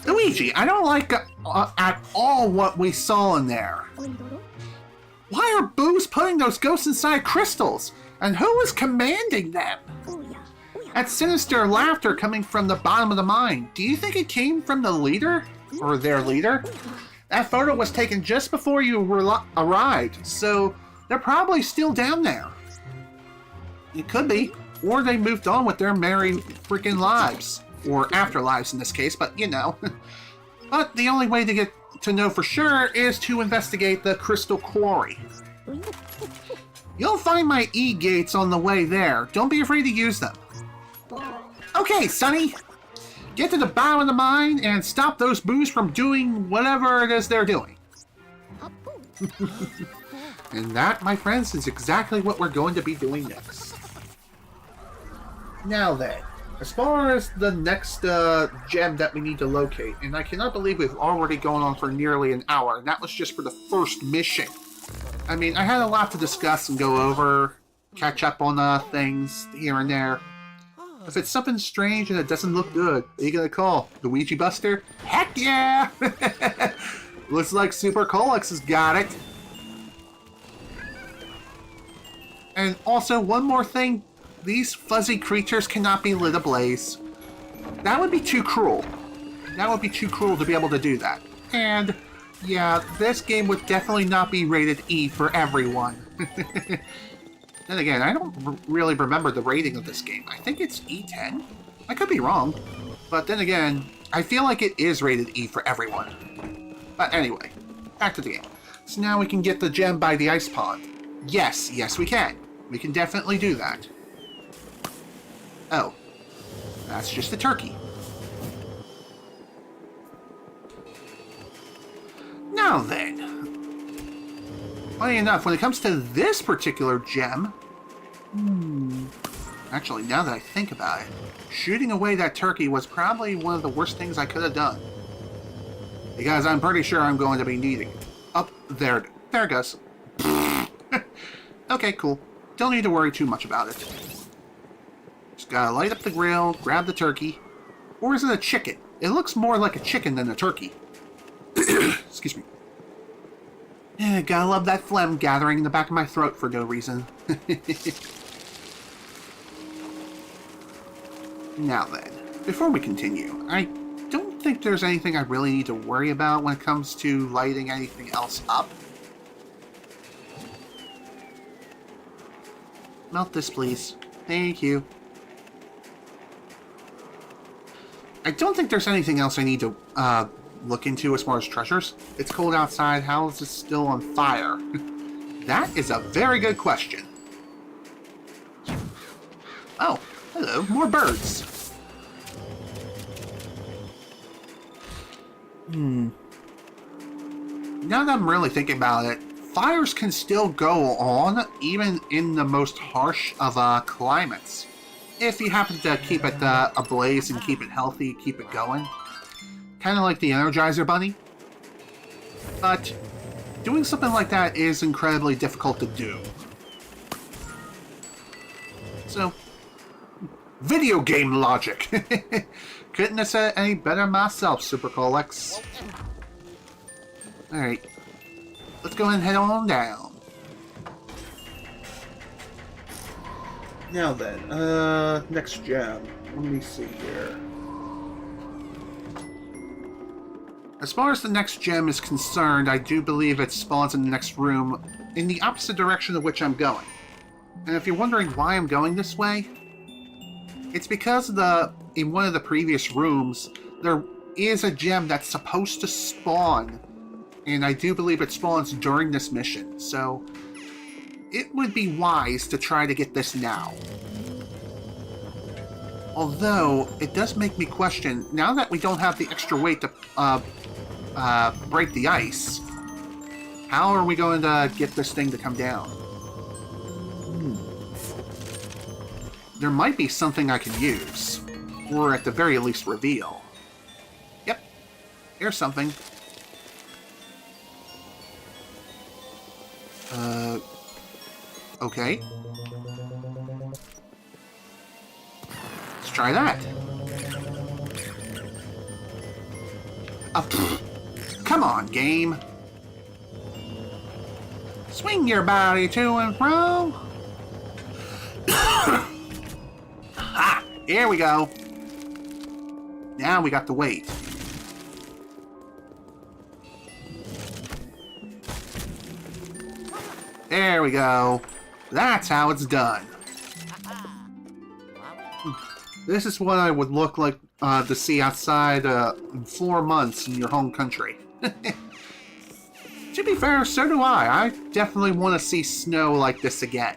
Luigi, I don't like at all what we saw in there. Why are boos putting those ghosts inside crystals? And who is commanding them? That sinister laughter coming from the bottom of the mine. Do you think it came from the leader? Or their leader? That photo was taken just before you arrived, so they're probably still down there. It could be. Or they moved on with their merry freaking lives. Or afterlives in this case, but you know. But the only way to get to know for sure is to investigate the crystal quarry. You'll find my E-gates on the way there. Don't be afraid to use them. Okay, Sonny. Get to the bottom of the mine and stop those boos from doing whatever it is they're doing. And that, my friends, is exactly what we're going to be doing next. Now then, as far as the next gem that we need to locate, and I cannot believe we've already gone on for nearly an hour, and that was just for the first mission. I mean, I had a lot to discuss and go over, catch up on things here and there. If it's something strange and it doesn't look good, what are you gonna call? The Ouija Buster? Heck yeah! Looks like Super Colex has got it. And also, one more thing. These fuzzy creatures cannot be lit ablaze. That would be too cruel. That would be too cruel to be able to do that. And, yeah, this game would definitely not be rated E for everyone. Then again, I don't really remember the rating of this game. I think it's E10? I could be wrong. But then again, I feel like it is rated E for everyone. But anyway, back to the game. So now we can get the gem by the ice pond. Yes, yes we can. We can definitely do that. Oh, that's just a turkey. Now then, funny enough, when it comes to this particular gem, actually, now that I think about it, shooting away that turkey was probably one of the worst things I could have done. Because I'm pretty sure I'm going to be needing it. Up there, there it goes. Okay, cool. Don't need to worry too much about it. Just gotta light up the grill, grab the turkey. Or is it a chicken? It looks more like a chicken than a turkey. Excuse me. Gotta love that phlegm gathering in the back of my throat for no reason. Now then, before we continue, I don't think there's anything I really need to worry about when it comes to lighting anything else up. Melt this, please. Thank you. I don't think there's anything else I need to look into as far as treasures. It's cold outside. How is this still on fire? That is a very good question. Oh, hello. More birds. Now that I'm really thinking about it, fires can still go on even in the most harsh of climates. If you happen to keep it ablaze and keep it healthy, keep it going. Kind of like the Energizer Bunny. But doing something like that is incredibly difficult to do. So, video game logic. Couldn't have said it any better myself, Super Colex. Alright. Let's go ahead and head on down. Now then, next gem. Let me see here. As far as the next gem is concerned, I do believe it spawns in the next room in the opposite direction of which I'm going. And if you're wondering why I'm going this way, it's because in one of the previous rooms, there is a gem that's supposed to spawn. And I do believe it spawns during this mission. So it would be wise to try to get this now. Although, it does make me question, now that we don't have the extra weight to break the ice, how are we going to get this thing to come down? There might be something I can use, or at the very least reveal. Yep, here's something. Okay. Let's try that. Come on, game. Swing your body to and fro. Ha! Here we go. Now we got the weight. There we go. That's how it's done. This is what I would look like to see outside in 4 months in your home country. To be fair, so do I. I definitely want to see snow like this again.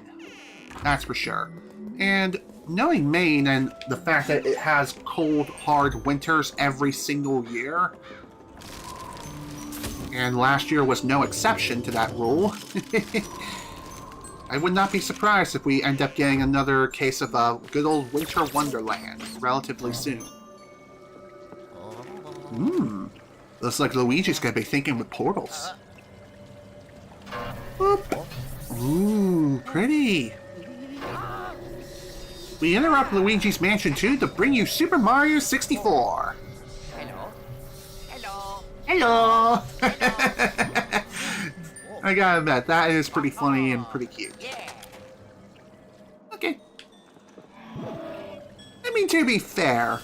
That's for sure. And knowing Maine and the fact that it has cold, hard winters every single year, and last year was no exception to that rule, I would not be surprised if we end up getting another case of a good old winter wonderland relatively soon. Looks like Luigi's gonna be thinking with portals. Boop. Ooh, pretty. We interrupt Luigi's Mansion 2 to bring you Super Mario 64. Hello. Hello. Hello! I gotta admit, that is pretty funny and pretty cute. Yeah. Okay. I mean, to be fair,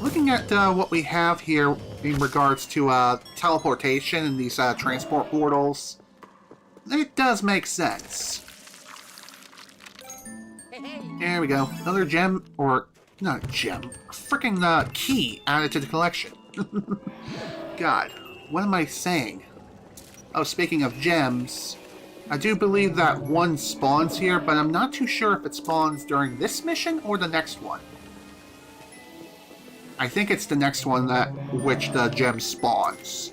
looking at what we have here in regards to teleportation and these transport portals, it does make sense. There we go. Another gem, or not a gem, a freaking key added to the collection. God, what am I saying? Oh, speaking of gems, I do believe that one spawns here, but I'm not too sure if it spawns during this mission or the next one. I think it's the next one that which the gem spawns.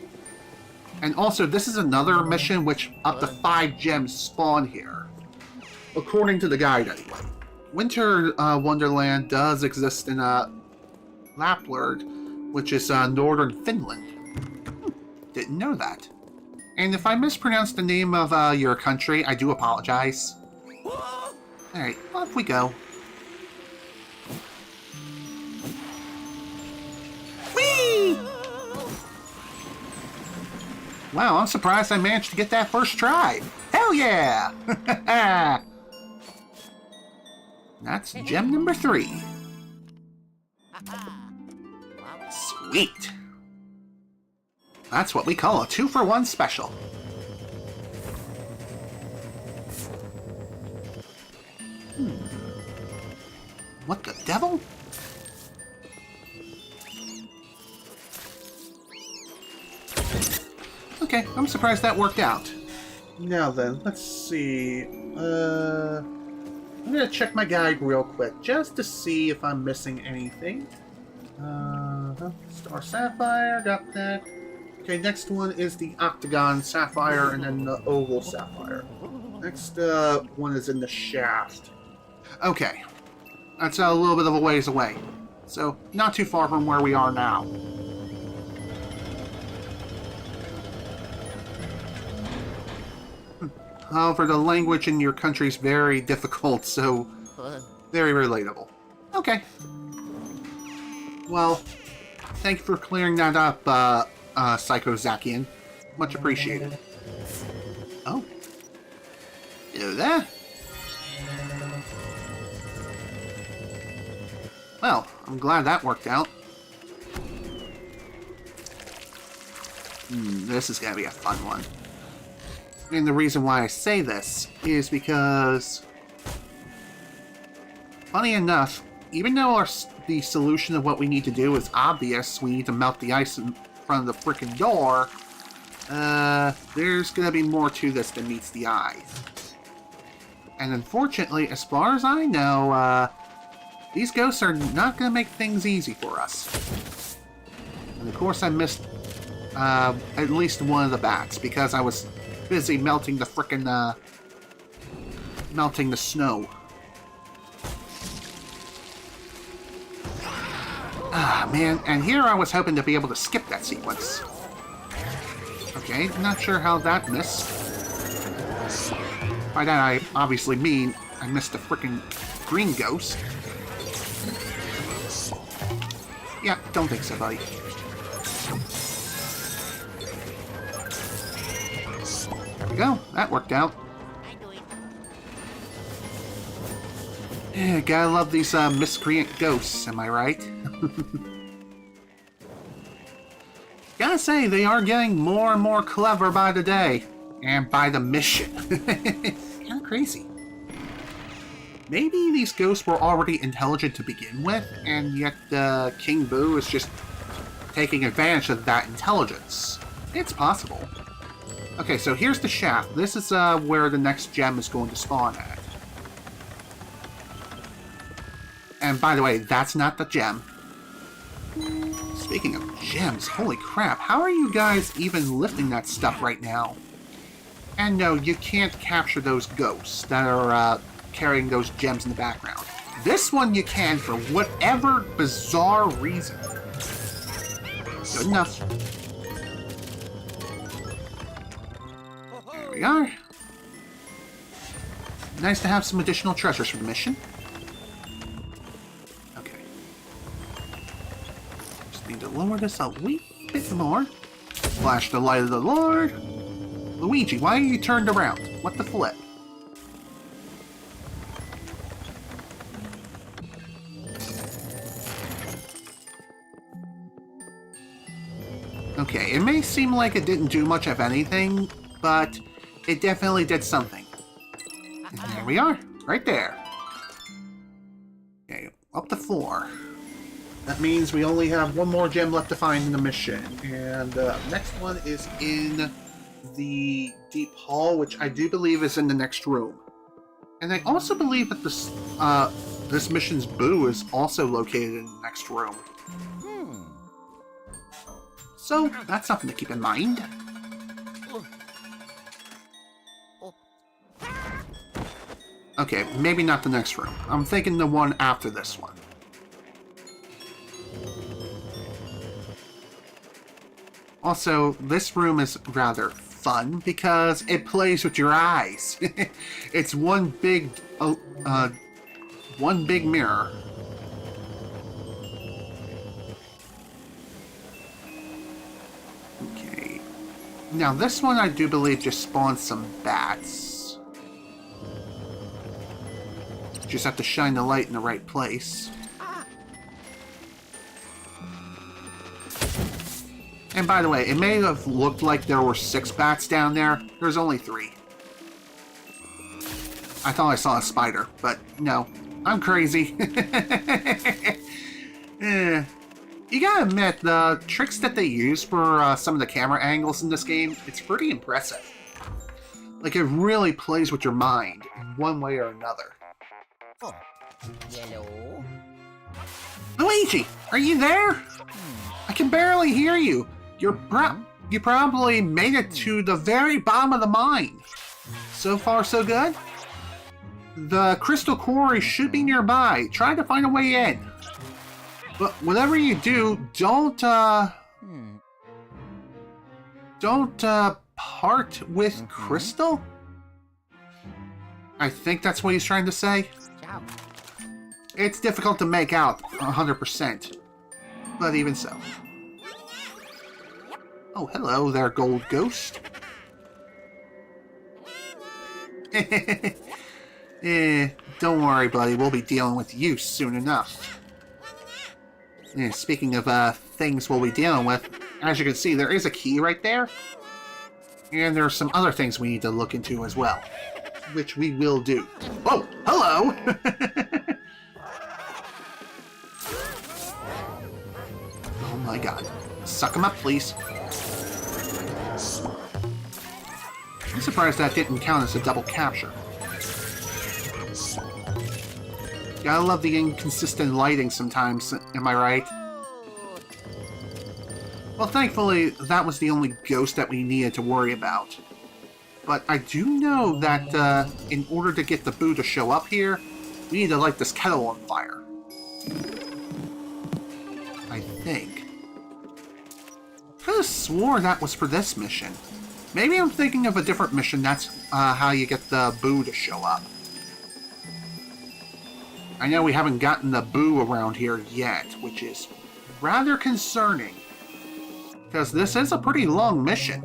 And also, this is another mission which up to 5 gems spawn here. According to the guide, anyway. Winter Wonderland does exist in Lapland, which is northern Finland. Didn't know that. And if I mispronounced the name of your country, I do apologize. Alright, off we go. Whee! Wow, I'm surprised I managed to get that first try. Hell yeah! That's gem number 3. Sweet. That's what we call a 2-for-1 special. What the devil? Okay, I'm surprised that worked out. Now then, let's see. I'm gonna check my guide real quick, just to see if I'm missing anything. Star Sapphire, got that. Okay, next one is the Octagon Sapphire and then the Oval Sapphire. Next one is in the Shaft. Okay, that's a little bit of a ways away. So, not too far from where we are now. However, the language in your country is very difficult, so very relatable. Okay. Well, thank you for clearing that up, Psycho Zakian. Much appreciated. Oh. Do that? Well, I'm glad that worked out. This is gonna be a fun one. And the reason why I say this is because, funny enough, even though the solution of what we need to do is obvious, we need to melt the ice in front of the frickin' door, there's gonna be more to this than meets the eye. And unfortunately, as far as I know, these ghosts are not going to make things easy for us. And of course I missed at least one of the bats because I was busy melting the frickin' melting the snow. Ah, man, and here I was hoping to be able to skip that sequence. Okay, not sure how that missed. By that I obviously mean I missed the frickin' green ghost. Yeah, don't think so, buddy. There we go, that worked out. Yeah, gotta love these miscreant ghosts, am I right? Gotta say, they are getting more and more clever by the day. And by the mission. Kinda crazy. Maybe these ghosts were already intelligent to begin with, and yet King Boo is just taking advantage of that intelligence. It's possible. Okay, so here's the shaft. This is where the next gem is going to spawn at. And by the way, that's not the gem. Speaking of gems, holy crap, how are you guys even lifting that stuff right now? And no, you can't capture those ghosts that are carrying those gems in the background. This one you can for whatever bizarre reason. Good enough. There we are. Nice to have some additional treasures for the mission. Need to lower this a wee bit more. Flash the light of the Lord. Luigi, why are you turned around? What the flip? Okay, it may seem like it didn't do much of anything, but it definitely did something. And there we are, right there. Okay, up the floor. That means we only have one more gem left to find in the mission. And next one is in the Deep Hall, which I do believe is in the next room. And I also believe that this mission's Boo is also located in the next room. So, that's something to keep in mind. Okay, maybe not the next room. I'm thinking the one after this one. Also, this room is rather fun because it plays with your eyes. It's one big mirror. Okay. Now this one I do believe just spawns some bats. Just have to shine the light in the right place. And by the way, it may have looked like there were 6 bats down there. There's only 3. I thought I saw a spider, but no. I'm crazy. You gotta admit, the tricks that they use for some of the camera angles in this game, it's pretty impressive. Like, it really plays with your mind in one way or another. Oh, yellow. Luigi, are you there? I can barely hear you. You probably made it to the very bottom of the mine. So far, so good? The crystal quarry should be nearby. Try to find a way in. But whatever you do, don't part with Crystal? I think that's what he's trying to say. It's difficult to make out 100%, but even so. Oh, hello there, Gold Ghost. Don't worry, buddy. We'll be dealing with you soon enough. Speaking of things we'll be dealing with, as you can see, there is a key right there. And there are some other things we need to look into as well, which we will do. Oh, hello! Oh my god. Suck him up, please. I'm surprised that didn't count as a double capture. Gotta love the inconsistent lighting sometimes, am I right? Well, thankfully, that was the only ghost that we needed to worry about. But I do know that in order to get the boo to show up here, we need to light this kettle on fire. I think. I could have swore that was for this mission. Maybe I'm thinking of a different mission. That's how you get the boo to show up. I know we haven't gotten the boo around here yet, which is rather concerning. Because this is a pretty long mission.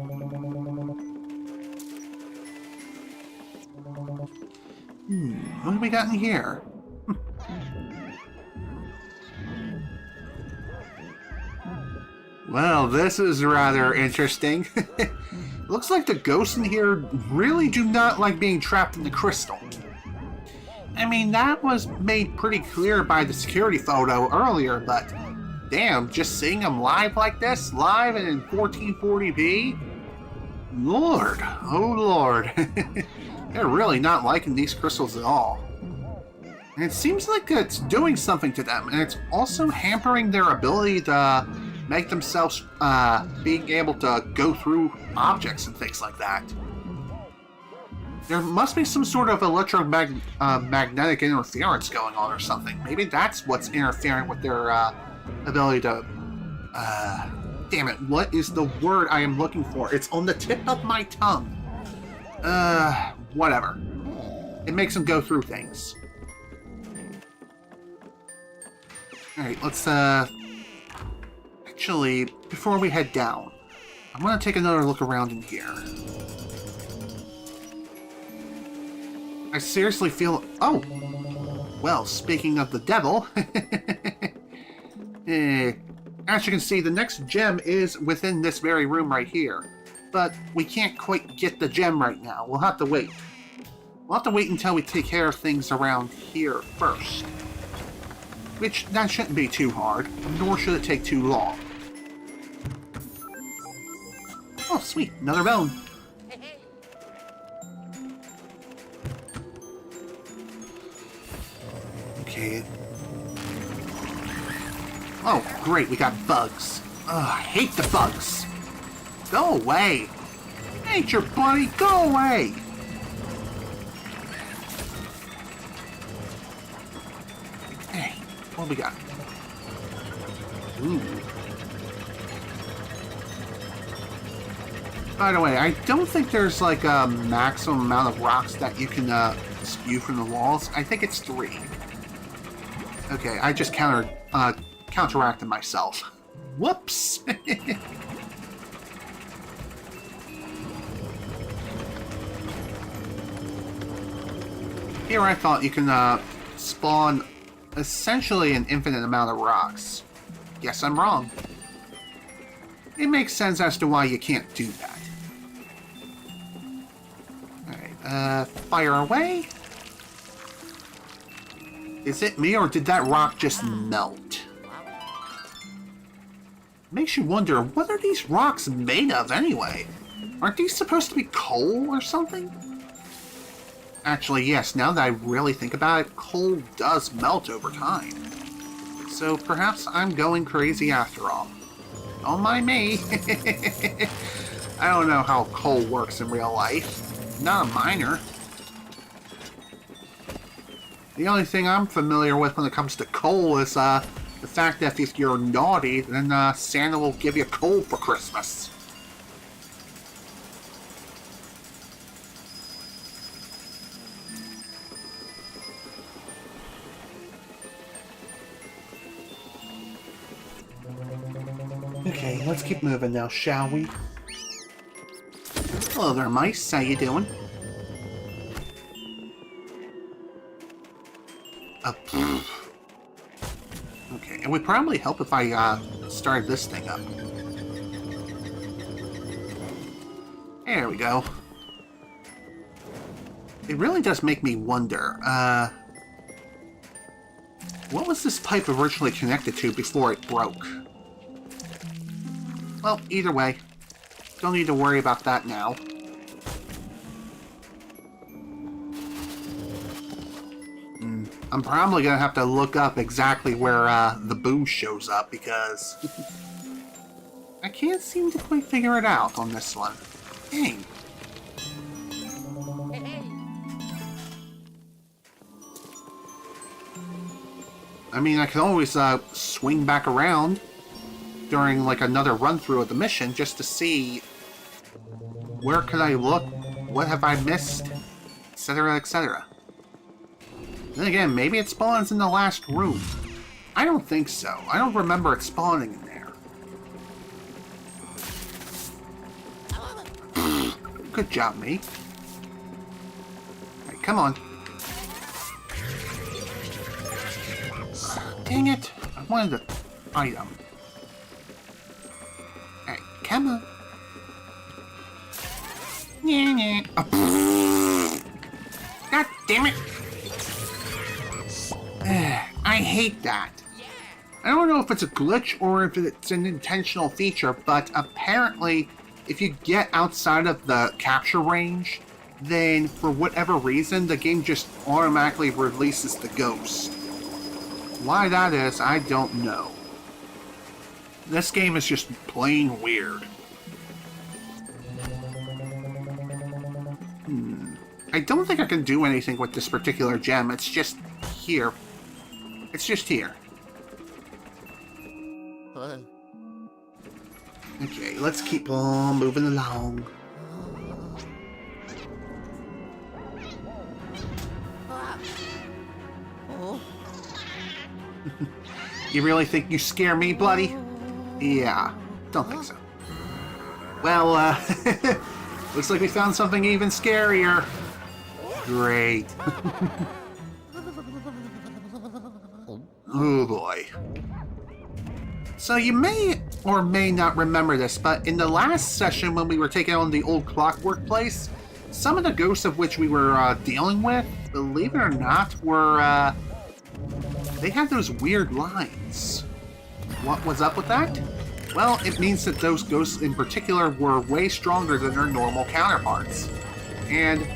What have we got in here? Well, this is rather interesting. Looks like the ghosts in here really do not like being trapped in the crystal. I mean, that was made pretty clear by the security photo earlier, but damn, just seeing them live like this, live and in 1440p? Lord, oh Lord. They're really not liking these crystals at all. And it seems like it's doing something to them, and it's also hampering their ability to make themselves being able to go through objects and things like that. There must be some sort of electromagnetic interference going on or something. Maybe that's what's interfering with their ability to... damn it, what is the word I am looking for? It's on the tip of my tongue. Whatever. It makes them go through things. Alright, let's, actually, before we head down, I'm gonna take another look around in here. I seriously feel... Oh! Well, speaking of the devil... as you can see, the next gem is within this very room right here. But we can't quite get the gem right now. We'll have to wait. We'll have to wait until we take care of things around here first. Which, that shouldn't be too hard, nor should it take too long. Oh, sweet. Another bone. Okay. Oh, great, we got bugs. Ugh, I hate the bugs. Go away. Ain't your buddy, go away. Hey, what do we got? Ooh. By the way, I don't think there's like a maximum amount of rocks that you can spew from the walls. I think it's 3. Okay, I just counteracted myself. Whoops! Here I thought you can spawn essentially an infinite amount of rocks. Guess I'm wrong. It makes sense as to why you can't do that. Alright, fire away. Is it me, or did that rock just melt? Makes you wonder, what are these rocks made of anyway? Aren't these supposed to be coal or something? Actually, yes, now that I really think about it, coal does melt over time. So perhaps I'm going crazy after all. Don't mind me. I don't know how coal works in real life. Not a miner. The only thing I'm familiar with when it comes to coal is the fact that if you're naughty, then Santa will give you coal for Christmas. Okay, let's keep moving now, shall we? Hello there, mice. How you doing? Okay, it would probably help if I started this thing up. There we go. It really does make me wonder, what was this pipe originally connected to before it broke? Well, either way, don't need to worry about that now. I'm probably gonna have to look up exactly where the booze shows up because I can't seem to quite figure it out on this one. Dang. I mean, I can always swing back around during like another run through of the mission just to see where could I look, what have I missed, etc., etc. Then again, maybe it spawns in the last room. I don't think so. I don't remember it spawning in there. Good job, mate. Alright, come on. Dang it! I wanted the item. Alright, come on. Oh. God damn it! I hate that. I don't know if it's a glitch or if it's an intentional feature, but apparently if you get outside of the capture range, then for whatever reason, the game just automatically releases the ghost. Why that is, I don't know. This game is just plain weird. I don't think I can do anything with this particular gem. It's just here. It's just here. Okay, let's keep on moving along. You really think you scare me, buddy? Yeah, don't think so. Well, looks like we found something even scarier. Great. Oh boy. So you may or may not remember this, but in the last session when we were taking on the old clockwork place, some of the ghosts of which we were dealing with, believe it or not, were, they had those weird lines. What was up with that? Well, it means that those ghosts in particular were way stronger than their normal counterparts. And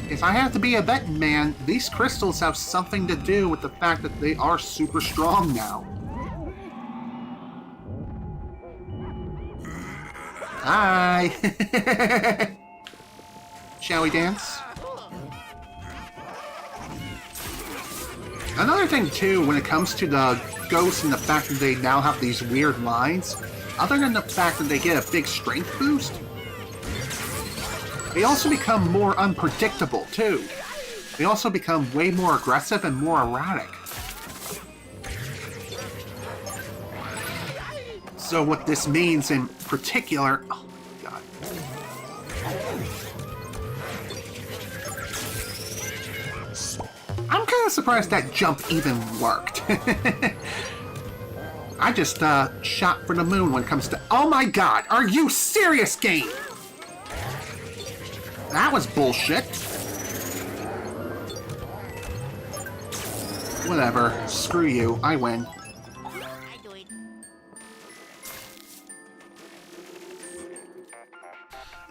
if I have to be a betting man, these crystals have something to do with the fact that they are super strong now. Hi! Shall we dance? Another thing too, when it comes to the ghosts and the fact that they now have these weird lines, other than the fact that they get a big strength boost, they also become more unpredictable too. They also become way more aggressive and more erratic. So what this means in particular... Oh my god. I'm kind of surprised that jump even worked. I just shot for the moon when it comes to... Oh my god, are you serious, game? That was bullshit. Whatever, screw you, I win.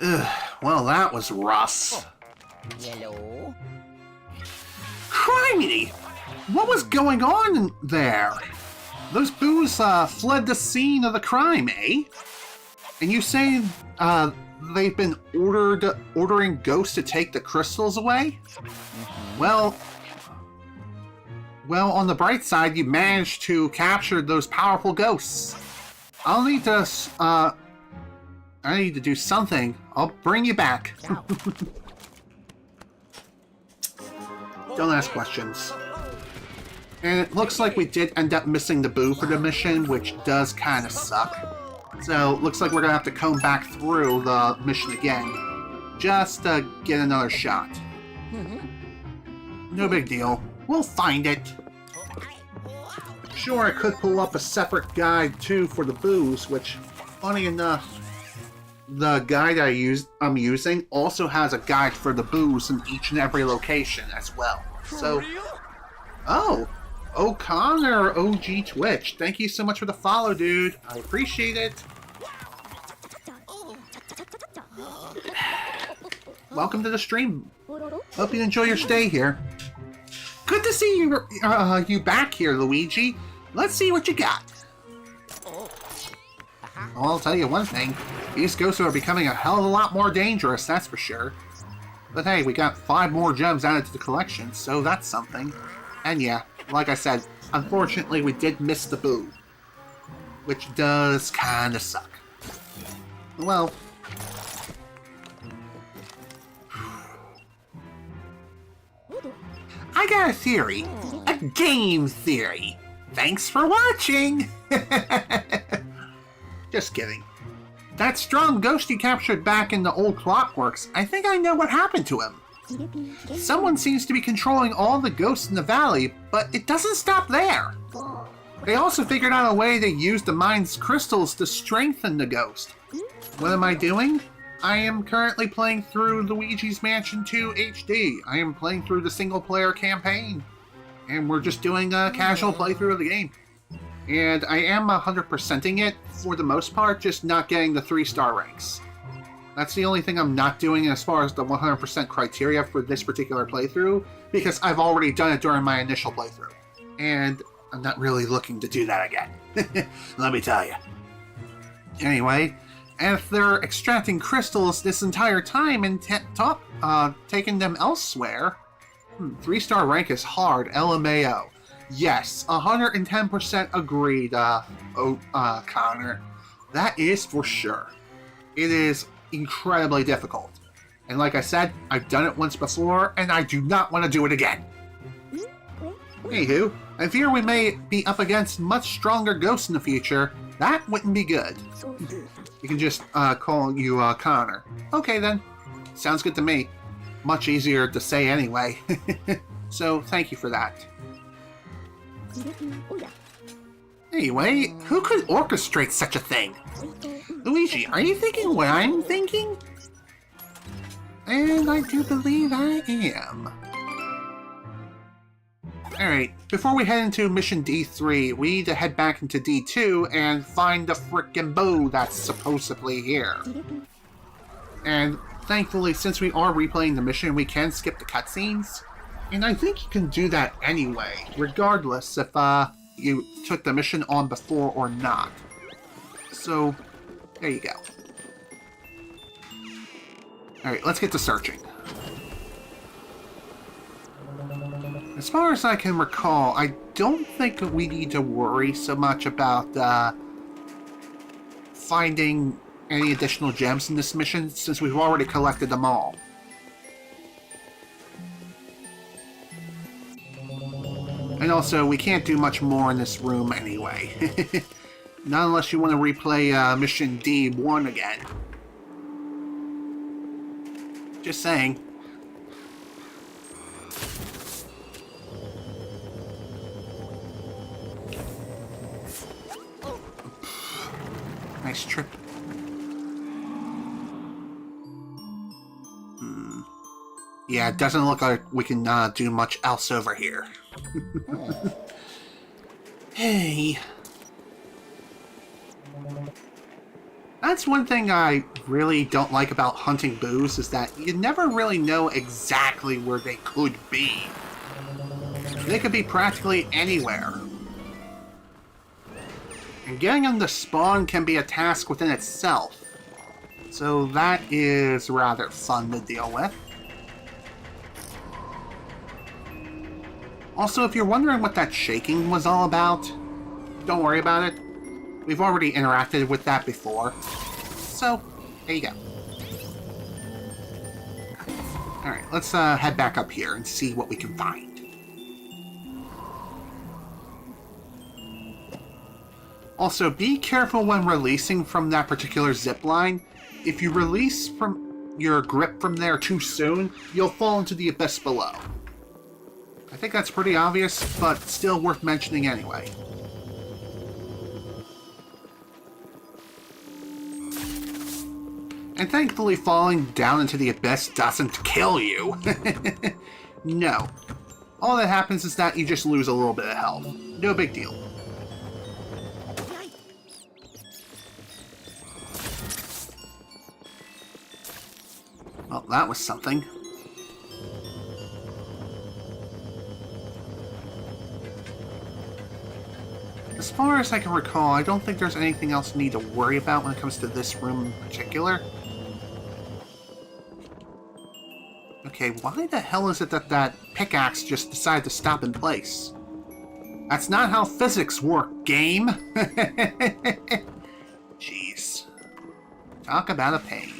Ugh, well that was rough. Yellow. Criminy! What was going on in there? Those boos fled the scene of the crime, eh? And you say they've been ordering ghosts to take the crystals away? Mm-hmm. Well, on the bright side, you managed to capture those powerful ghosts. I need to do something. I'll bring you back. Don't ask questions. And it looks like we did end up missing the boo for the mission, which does kind of suck. So, looks like we're gonna have to come back through the mission again, just to get another shot. No big deal. We'll find it. Sure, I could pull up a separate guide too for the boos, which, funny enough, the guide I'm using also has a guide for the boos in each and every location as well. So, oh, O'Connor OG Twitch, thank you so much for the follow, dude. I appreciate it. Welcome to the stream. Hope you enjoy your stay here. Good to see you back here, Luigi. Let's see what you got. Well, I'll tell you one thing. These ghosts are becoming a hell of a lot more dangerous, that's for sure. But hey, we got 5 more gems added to the collection, so that's something. And yeah, like I said, unfortunately we did miss the boo. Which does kinda suck. Well... I got a theory. A game theory. Thanks for watching! Just kidding. That strong ghost you captured back in the old Clockworks, I think I know what happened to him. Someone seems to be controlling all the ghosts in the valley, but it doesn't stop there. They also figured out a way to use the mind's crystals to strengthen the ghost. What am I doing? I am currently playing through Luigi's Mansion 2 HD. I am playing through the single-player campaign. And we're just doing a casual playthrough of the game. And I am 100%ing it for the most part, just not getting the 3-star ranks. That's the only thing I'm not doing as far as the 100% criteria for this particular playthrough, because I've already done it during my initial playthrough. And I'm not really looking to do that again. Let me tell you. Anyway, if they're extracting crystals this entire time and taking them elsewhere, 3-star rank is hard, LMAO. Yes, 110% agreed, Connor. That is for sure. It is incredibly difficult. And like I said, I've done it once before, and I do not want to do it again. Anywho, I fear we may be up against much stronger ghosts in the future. That wouldn't be good. You can just call you Connor. Okay then. Sounds good to me. Much easier to say anyway. So thank you for that. Anyway, who could orchestrate such a thing? Luigi, are you thinking what I'm thinking? And I do believe I am. Alright, before we head into mission D3, we need to head back into D2 and find the frickin' bow that's supposedly here. And thankfully, since we are replaying the mission, we can skip the cutscenes. And I think you can do that anyway, regardless if you took the mission on before or not. So, there you go. Alright, let's get to searching. As far as I can recall, I don't think we need to worry so much about finding any additional gems in this mission, since we've already collected them all. And also, we can't do much more in this room anyway. Not unless you want to replay Mission D1 again. Just saying. Nice trip. Yeah, it doesn't look like we can do much else over here. Hey. That's one thing I really don't like about hunting boos, is that you never really know exactly where they could be. They could be practically anywhere. And getting them to spawn can be a task within itself. So that is rather fun to deal with. Also, if you're wondering what that shaking was all about, don't worry about it. We've already interacted with that before. So, there you go. Alright, let's head back up here and see what we can find. Also, be careful when releasing from that particular zip line. If you release from your grip from there too soon, you'll fall into the abyss below. I think that's pretty obvious, but still worth mentioning anyway. And thankfully, falling down into the abyss doesn't kill you. No. All that happens is that you just lose a little bit of health. No big deal. Well, that was something. far as I can recall, I don't think there's anything else we need to worry about when it comes to this room in particular. Okay, why the hell is it that that pickaxe just decided to stop in place? That's not how physics work, game! Jeez. Talk about a pain.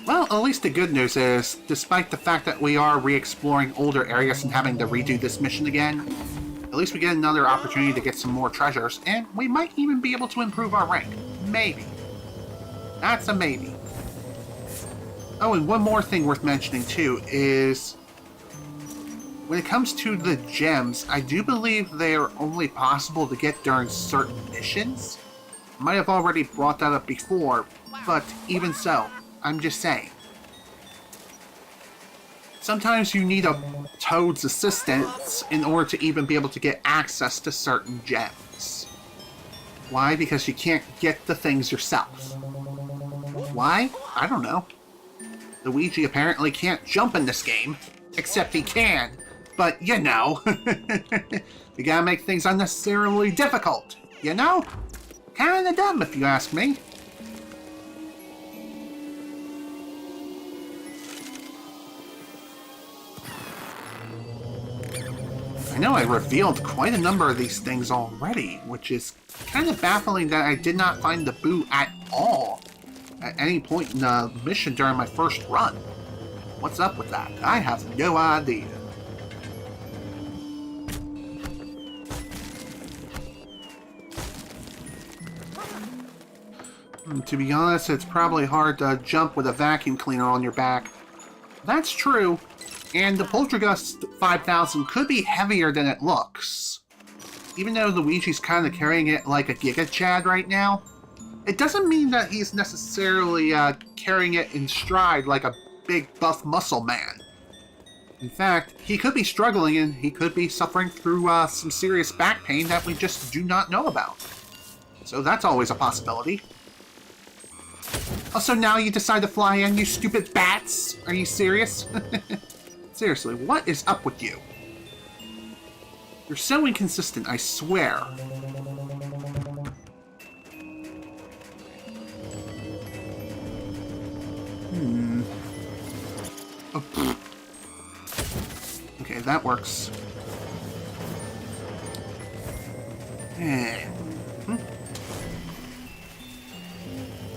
Well, at least the good news is, despite the fact that we are re-exploring older areas and having to redo this mission again, at least we get another opportunity to get some more treasures, and we might even be able to improve our rank. Maybe. That's a maybe. Oh, and one more thing worth mentioning, too, is when it comes to the gems, I do believe they are only possible to get during certain missions. I might have already brought that up before, but even so, I'm just saying. Sometimes you need a Toad's assistance in order to even be able to get access to certain gems. Why? Because you can't get the things yourself. Why? I don't know. Luigi apparently can't jump in this game, except he can. But, you know, you gotta make things unnecessarily difficult, you know? Kinda dumb, if you ask me. I know I revealed quite a number of these things already, which is kind of baffling that I did not find the boo at all at any point in the mission during my first run. What's up with that? I have no idea. To be honest, it's probably hard to jump with a vacuum cleaner on your back. That's true, and the Poltergust 5000 could be heavier than it looks. Even though Luigi's kind of carrying it like a Giga Chad right now, it doesn't mean that he's necessarily carrying it in stride like a big buff muscle man. In fact, he could be struggling and he could be suffering through some serious back pain that we just do not know about. So that's always a possibility. Also, now you decide to fly in, you stupid bats? Are you serious? Seriously, what is up with you? You're so inconsistent, I swear. Oh, okay, that works.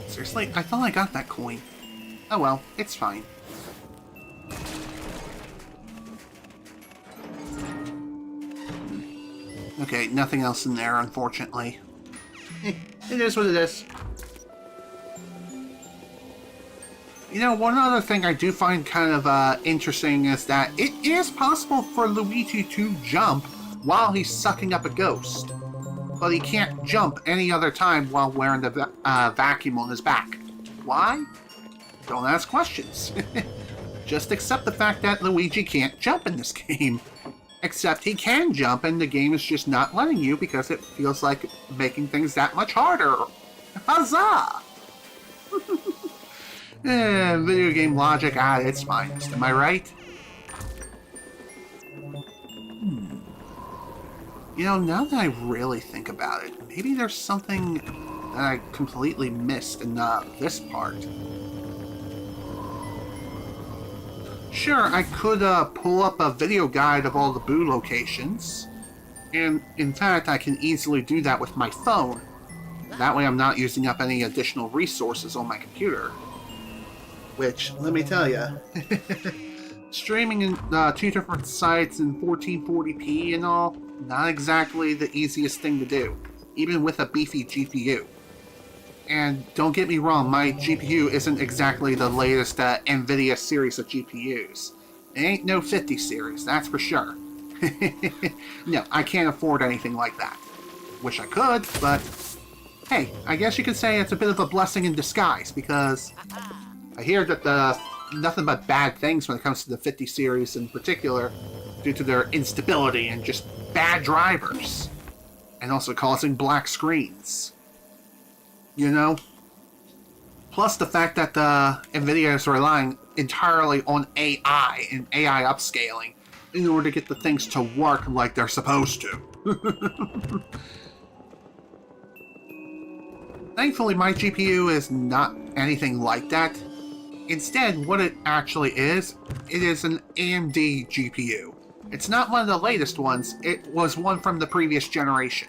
Seriously? I thought I got that coin. Oh well, it's fine. Okay, nothing else in there, unfortunately. It is what it is. You know, one other thing I do find kind of interesting is that it is possible for Luigi to jump while he's sucking up a ghost. But he can't jump any other time while wearing the vacuum on his back. Why? Don't ask questions. Just accept the fact that Luigi can't jump in this game. Except he can jump and the game is just not letting you because it feels like making things that much harder. Huzzah! Video game logic at its finest, am I right? You know, now that I really think about it, maybe there's something that I completely missed in this part. Sure, I could pull up a video guide of all the boo locations, and in fact I can easily do that with my phone. That way I'm not using up any additional resources on my computer. Which, let me tell you, streaming in 2 different sites in 1440p and all, not exactly the easiest thing to do, even with a beefy GPU. And don't get me wrong, my GPU isn't exactly the latest NVIDIA series of GPUs. It ain't no 50 series, that's for sure. No, I can't afford anything like that. Wish I could, but hey, I guess you could say it's a bit of a blessing in disguise, because I hear that nothing but bad things when it comes to the 50 series in particular, due to their instability and just bad drivers, and also causing black screens. You know? Plus the fact that NVIDIA is relying entirely on AI and AI upscaling in order to get the things to work like they're supposed to. Thankfully, my GPU is not anything like that. Instead, what it actually is, it is an AMD GPU. It's not one of the latest ones, it was one from the previous generation.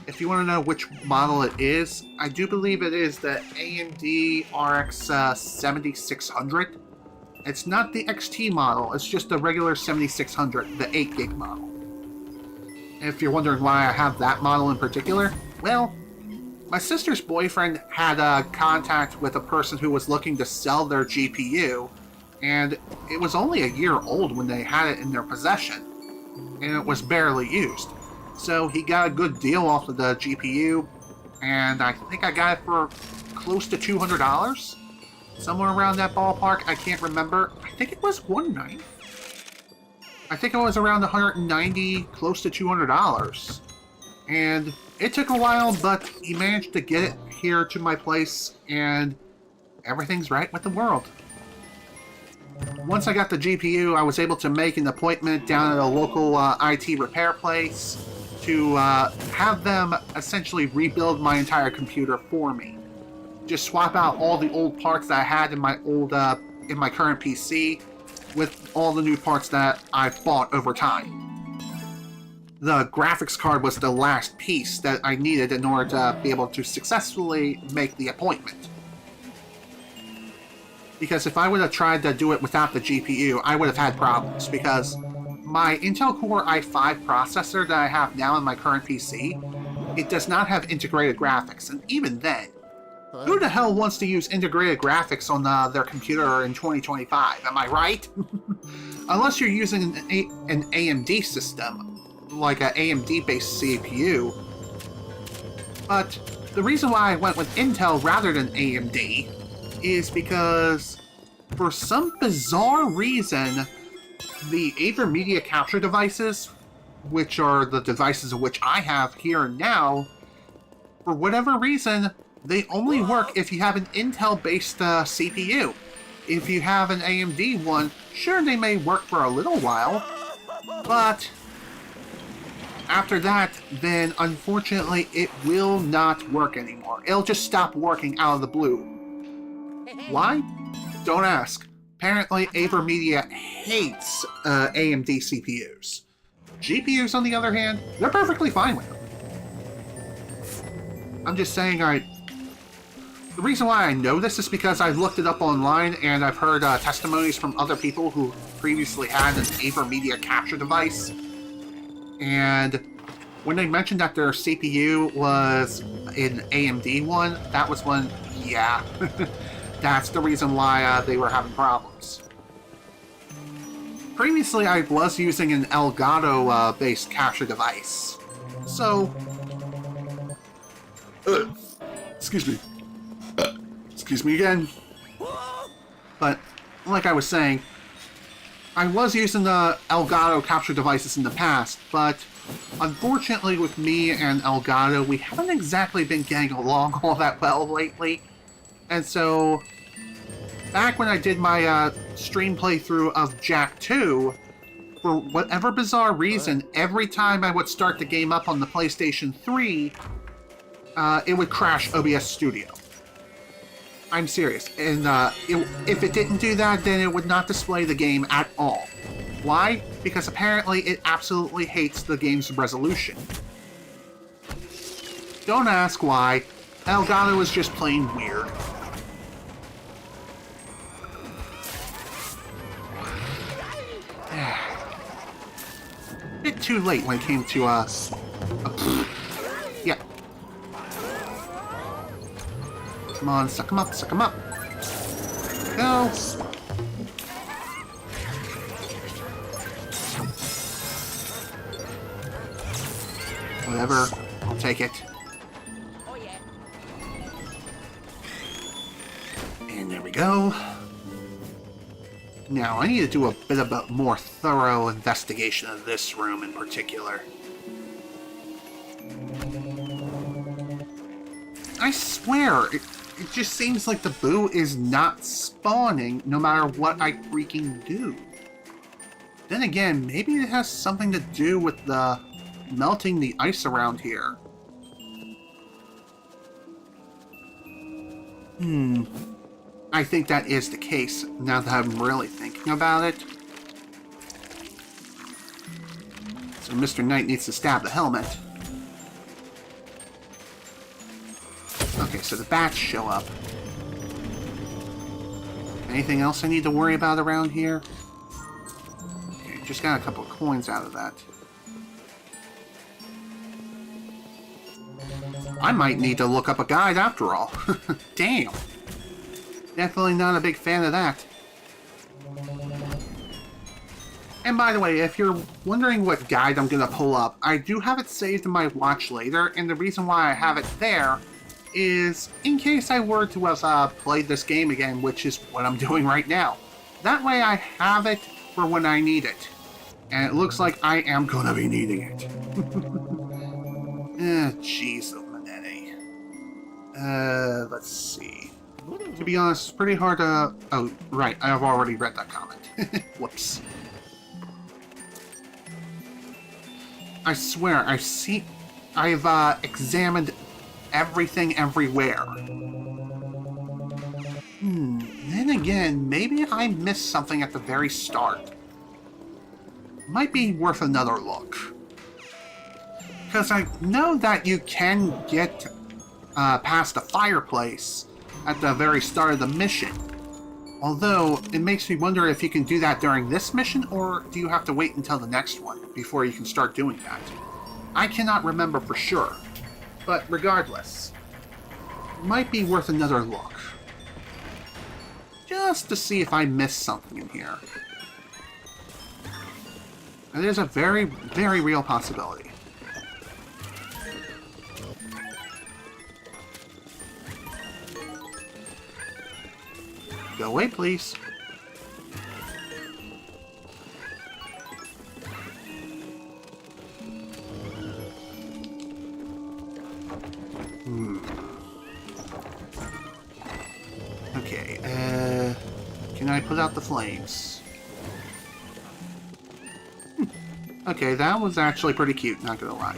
If you want to know which model it is, I do believe it is the AMD RX 7600. It's not the XT model, it's just the regular 7600, the 8 gig model. If you're wondering why I have that model in particular, well, my sister's boyfriend had contact with a person who was looking to sell their GPU, and it was only a year old when they had it in their possession, and it was barely used. So he got a good deal off of the GPU, and I think I got it for close to $200? Somewhere around that ballpark, I can't remember. I think it was $190. I think it was around $190, close to $200. And it took a while, but he managed to get it here to my place, and everything's right with the world. Once I got the GPU, I was able to make an appointment down at a local IT repair place to have them essentially rebuild my entire computer for me. Just swap out all the old parts that I had in my in my current PC with all the new parts that I bought over time. The graphics card was the last piece that I needed in order to be able to successfully make the appointment. Because if I would have tried to do it without the GPU, I would have had problems, because my Intel Core i5 processor that I have now in my current PC, it does not have integrated graphics, and even then, who the hell wants to use integrated graphics on their computer in 2025, am I right? Unless you're using an AMD system, like an AMD-based CPU. But the reason why I went with Intel rather than AMD is because, for some bizarre reason, the AverMedia capture devices, which are the devices of which I have here and now, for whatever reason, they only work if you have an Intel-based CPU. If you have an AMD one, sure, they may work for a little while, but after that, then unfortunately it will not work anymore. It'll just stop working out of the blue. Why? Don't ask. Apparently, AverMedia hates AMD CPUs. GPUs, on the other hand, they're perfectly fine with them. I'm just saying, the reason why I know this is because I've looked it up online and I've heard testimonies from other people who previously had an AverMedia capture device. And when they mentioned that their CPU was an AMD one, that was when, yeah, that's the reason why they were having problems. Previously, I was using an Elgato-based capture device. So, excuse me. Excuse me again. But, like I was saying, I was using the Elgato capture devices in the past, but unfortunately with me and Elgato, we haven't exactly been getting along all that well lately. And so, back when I did my stream playthrough of Jack 2, for whatever bizarre reason, every time I would start the game up on the PlayStation 3, it would crash OBS Studio. I'm serious. And if it didn't do that, then it would not display the game at all. Why? Because apparently it absolutely hates the game's resolution. Don't ask why. Elgato is just plain weird. Bit too late when it came to yeah. Come on, suck him up, suck him up. Go. Whatever, I'll take it. And there we go. Now, I need to do a bit of a more thorough investigation of this room in particular. I swear, It just seems like the boo is not spawning no matter what I freaking do. Then again, maybe it has something to do with the melting the ice around here. I think that is the case, now that I'm really thinking about it. So Mr. Knight needs to stab the helmet. Okay, so the bats show up. Anything else I need to worry about around here? Okay, just got a couple of coins out of that. I might need to look up a guide after all. Damn. Definitely not a big fan of that. And by the way, if you're wondering what guide I'm going to pull up, I do have it saved in my watch later, and the reason why I have it there is in case I were to have played this game again, which is what I'm doing right now. That way I have it for when I need it. And it looks like I am going to be needing it. Jeez, Manetti. Let's see. To be honest, it's pretty hard to... Oh, right, I've already read that comment. Whoops. I swear, I've examined everything everywhere. Then again, maybe I missed something at the very start. Might be worth another look. Because I know that you can get past the fireplace at the very start of the mission. Although, it makes me wonder if you can do that during this mission, or do you have to wait until the next one before you can start doing that? I cannot remember for sure. But regardless, might be worth another look. Just to see if I missed something in here. And there's a very, very real possibility. Go away, please. Okay, can I put out the flames? Okay, that was actually pretty cute, not gonna lie.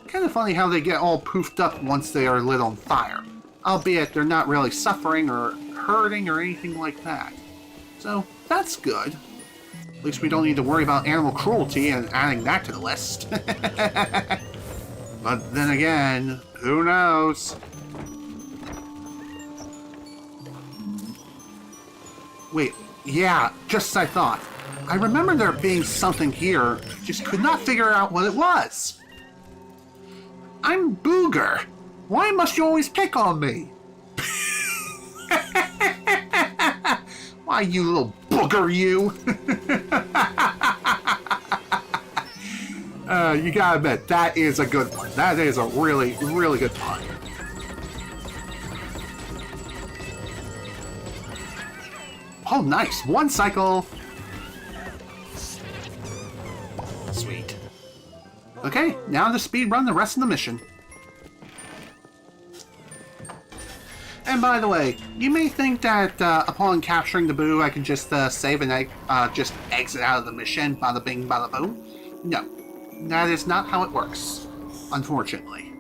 Kind of funny how they get all poofed up once they are lit on fire. Albeit they're not really suffering or hurting or anything like that. So, that's good. At least we don't need to worry about animal cruelty and adding that to the list. But then again, who knows? Wait, yeah, just as I thought. I remember there being something here, just could not figure out what it was. I'm Booger. Why must you always pick on me? Why, you little booger, you? You gotta admit, that is a good one. That is a really, really good pun. Oh, nice. One cycle. Sweet. Okay, now to speed run the rest of the mission. And by the way, you may think that upon capturing the boo, I can just save and just exit out of the mission, bada bing, bada boom. No, that is not how it works, unfortunately.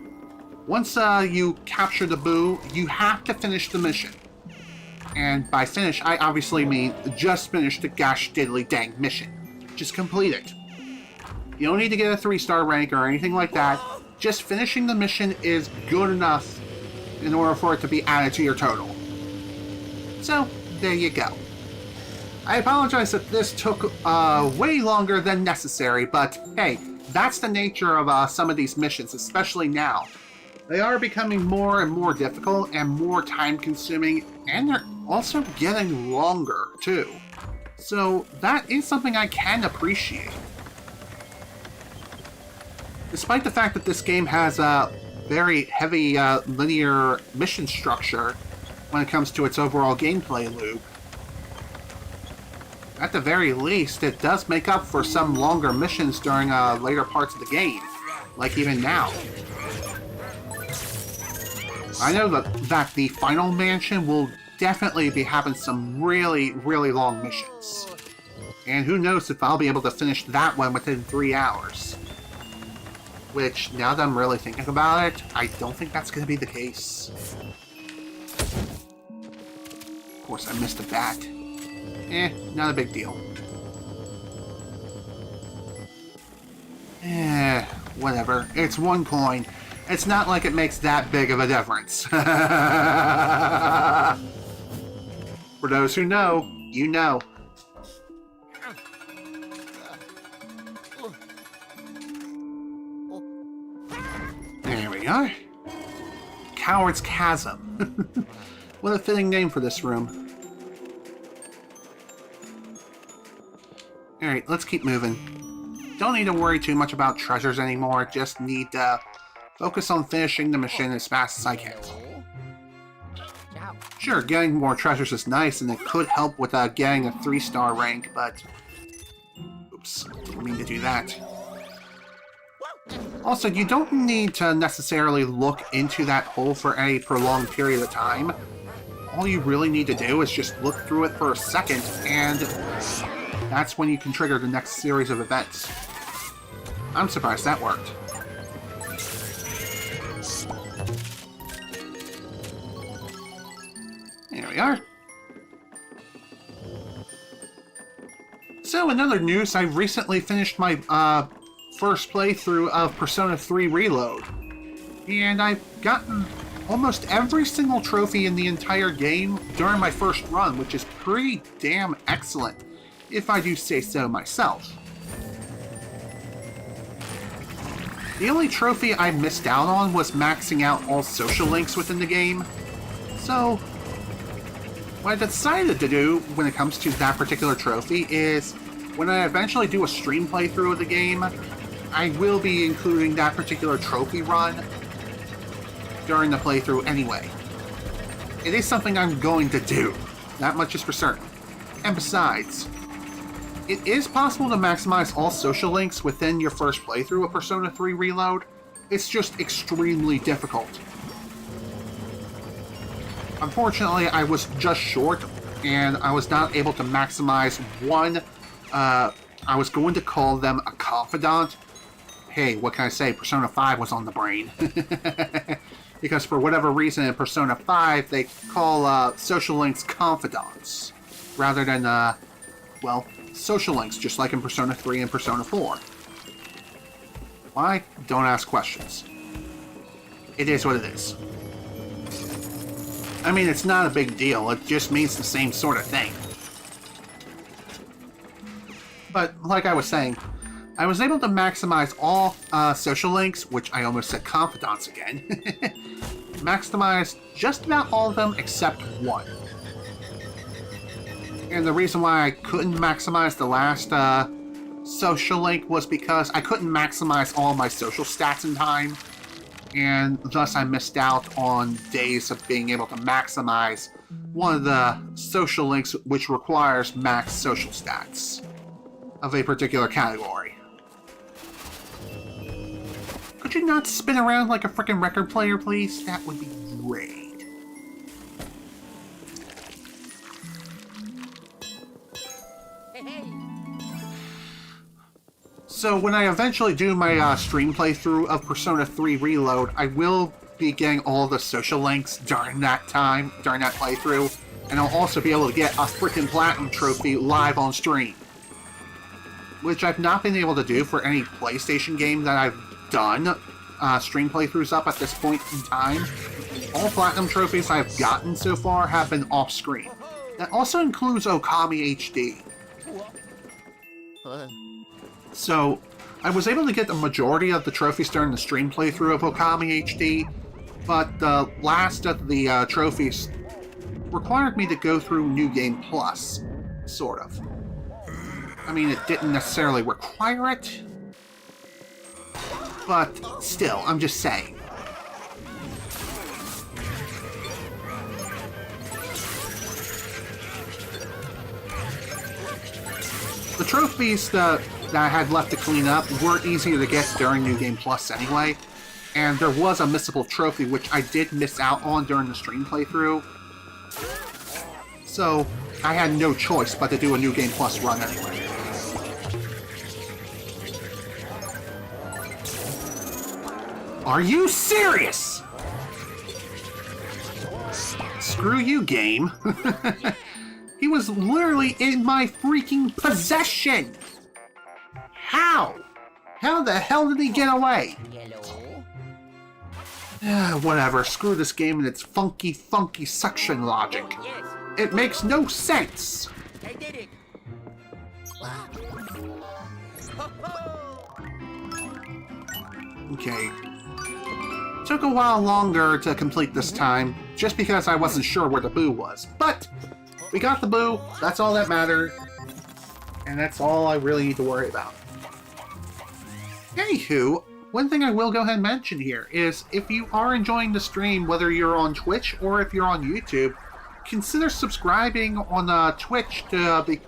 Once you capture the boo, you have to finish the mission. And by finish, I obviously mean just finish the gosh diddly dang mission. Just complete it. You don't need to get a 3-star rank or anything like that. Just finishing the mission is good enough in order for it to be added to your total. So, there you go. I apologize that this took way longer than necessary, but hey, that's the nature of some of these missions, especially now. They are becoming more and more difficult and more time-consuming, and they're also getting longer, too. So, that is something I can appreciate. Despite the fact that this game has a very heavy linear mission structure when it comes to its overall gameplay loop, at the very least, it does make up for some longer missions during later parts of the game, like even now. I know that the final mansion will definitely be having some really, really long missions. And who knows if I'll be able to finish that one within 3 hours. Which, now that I'm really thinking about it, I don't think that's going to be the case. Of course, I missed a bat. Not a big deal. Whatever. It's 1 coin. It's not like it makes that big of a difference. For those who know, you know. There we are. Coward's Chasm. What a fitting name for this room. Alright, let's keep moving. Don't need to worry too much about treasures anymore, just need to focus on finishing the mission as fast as I can. Sure, getting more treasures is nice, and it could help with getting a 3-star rank, but... Oops, didn't mean to do that. Also, you don't need to necessarily look into that hole for any prolonged period of time. All you really need to do is just look through it for a second, and that's when you can trigger the next series of events. I'm surprised that worked. There we are. So, in other news, I recently finished my first playthrough of Persona 3 Reload. And I've gotten almost every single trophy in the entire game during my first run, which is pretty damn excellent, if I do say so myself. The only trophy I missed out on was maxing out all social links within the game. So, what I decided to do when it comes to that particular trophy is, when I eventually do a stream playthrough of the game, I will be including that particular trophy run during the playthrough anyway. It is something I'm going to do. That much is for certain. And besides, it is possible to maximize all social links within your first playthrough of Persona 3 Reload. It's just extremely difficult. Unfortunately, I was just short, and I was not able to maximize one. I was going to call them a confidant. Hey, what can I say? Persona 5 was on the brain. Because for whatever reason in Persona 5, they call social links confidants, rather than, well, social links, just like in Persona 3 and Persona 4. Why? Don't ask questions. It is what it is. I mean, it's not a big deal, it just means the same sort of thing. But, like I was saying, I was able to maximize all social links, which I almost said confidants again. Maximize just about all of them except one. And the reason why I couldn't maximize the last social link was because I couldn't maximize all my social stats in time, and thus I missed out on days of being able to maximize one of the social links which requires max social stats of a particular category. Could you not spin around like a frickin' record player, please? That would be great. So when I eventually do my stream playthrough of Persona 3 Reload, I will be getting all the social links during that time, during that playthrough, and I'll also be able to get a frickin' platinum trophy live on stream. Which I've not been able to do for any PlayStation game that I've done stream playthroughs up at this point in time. All platinum trophies I've gotten so far have been off-screen. That also includes Okami HD. So, I was able to get the majority of the trophies during the stream playthrough of Okami HD, but the last of the trophies required me to go through New Game Plus, sort of. I mean, it didn't necessarily require it, but still, I'm just saying. The trophies that I had left to clean up were easier to get during New Game Plus anyway, And there was a missable trophy, which I did miss out on during the stream playthrough. So, I had no choice but to do a New Game Plus run anyway. Are you serious? Screw you, game. He was literally in my freaking possession! How? How the hell did he get away? Whatever, screw this game and its funky suction logic. Yes, It makes no sense! I did it. Okay. Took a while longer to complete this time, just because I wasn't sure where the boo was. But, we got the boo, that's all that mattered. And that's all I really need to worry about. Anywho, one thing I will go ahead and mention here is if you are enjoying the stream, whether you're on Twitch or if you're on YouTube, consider subscribing on Twitch to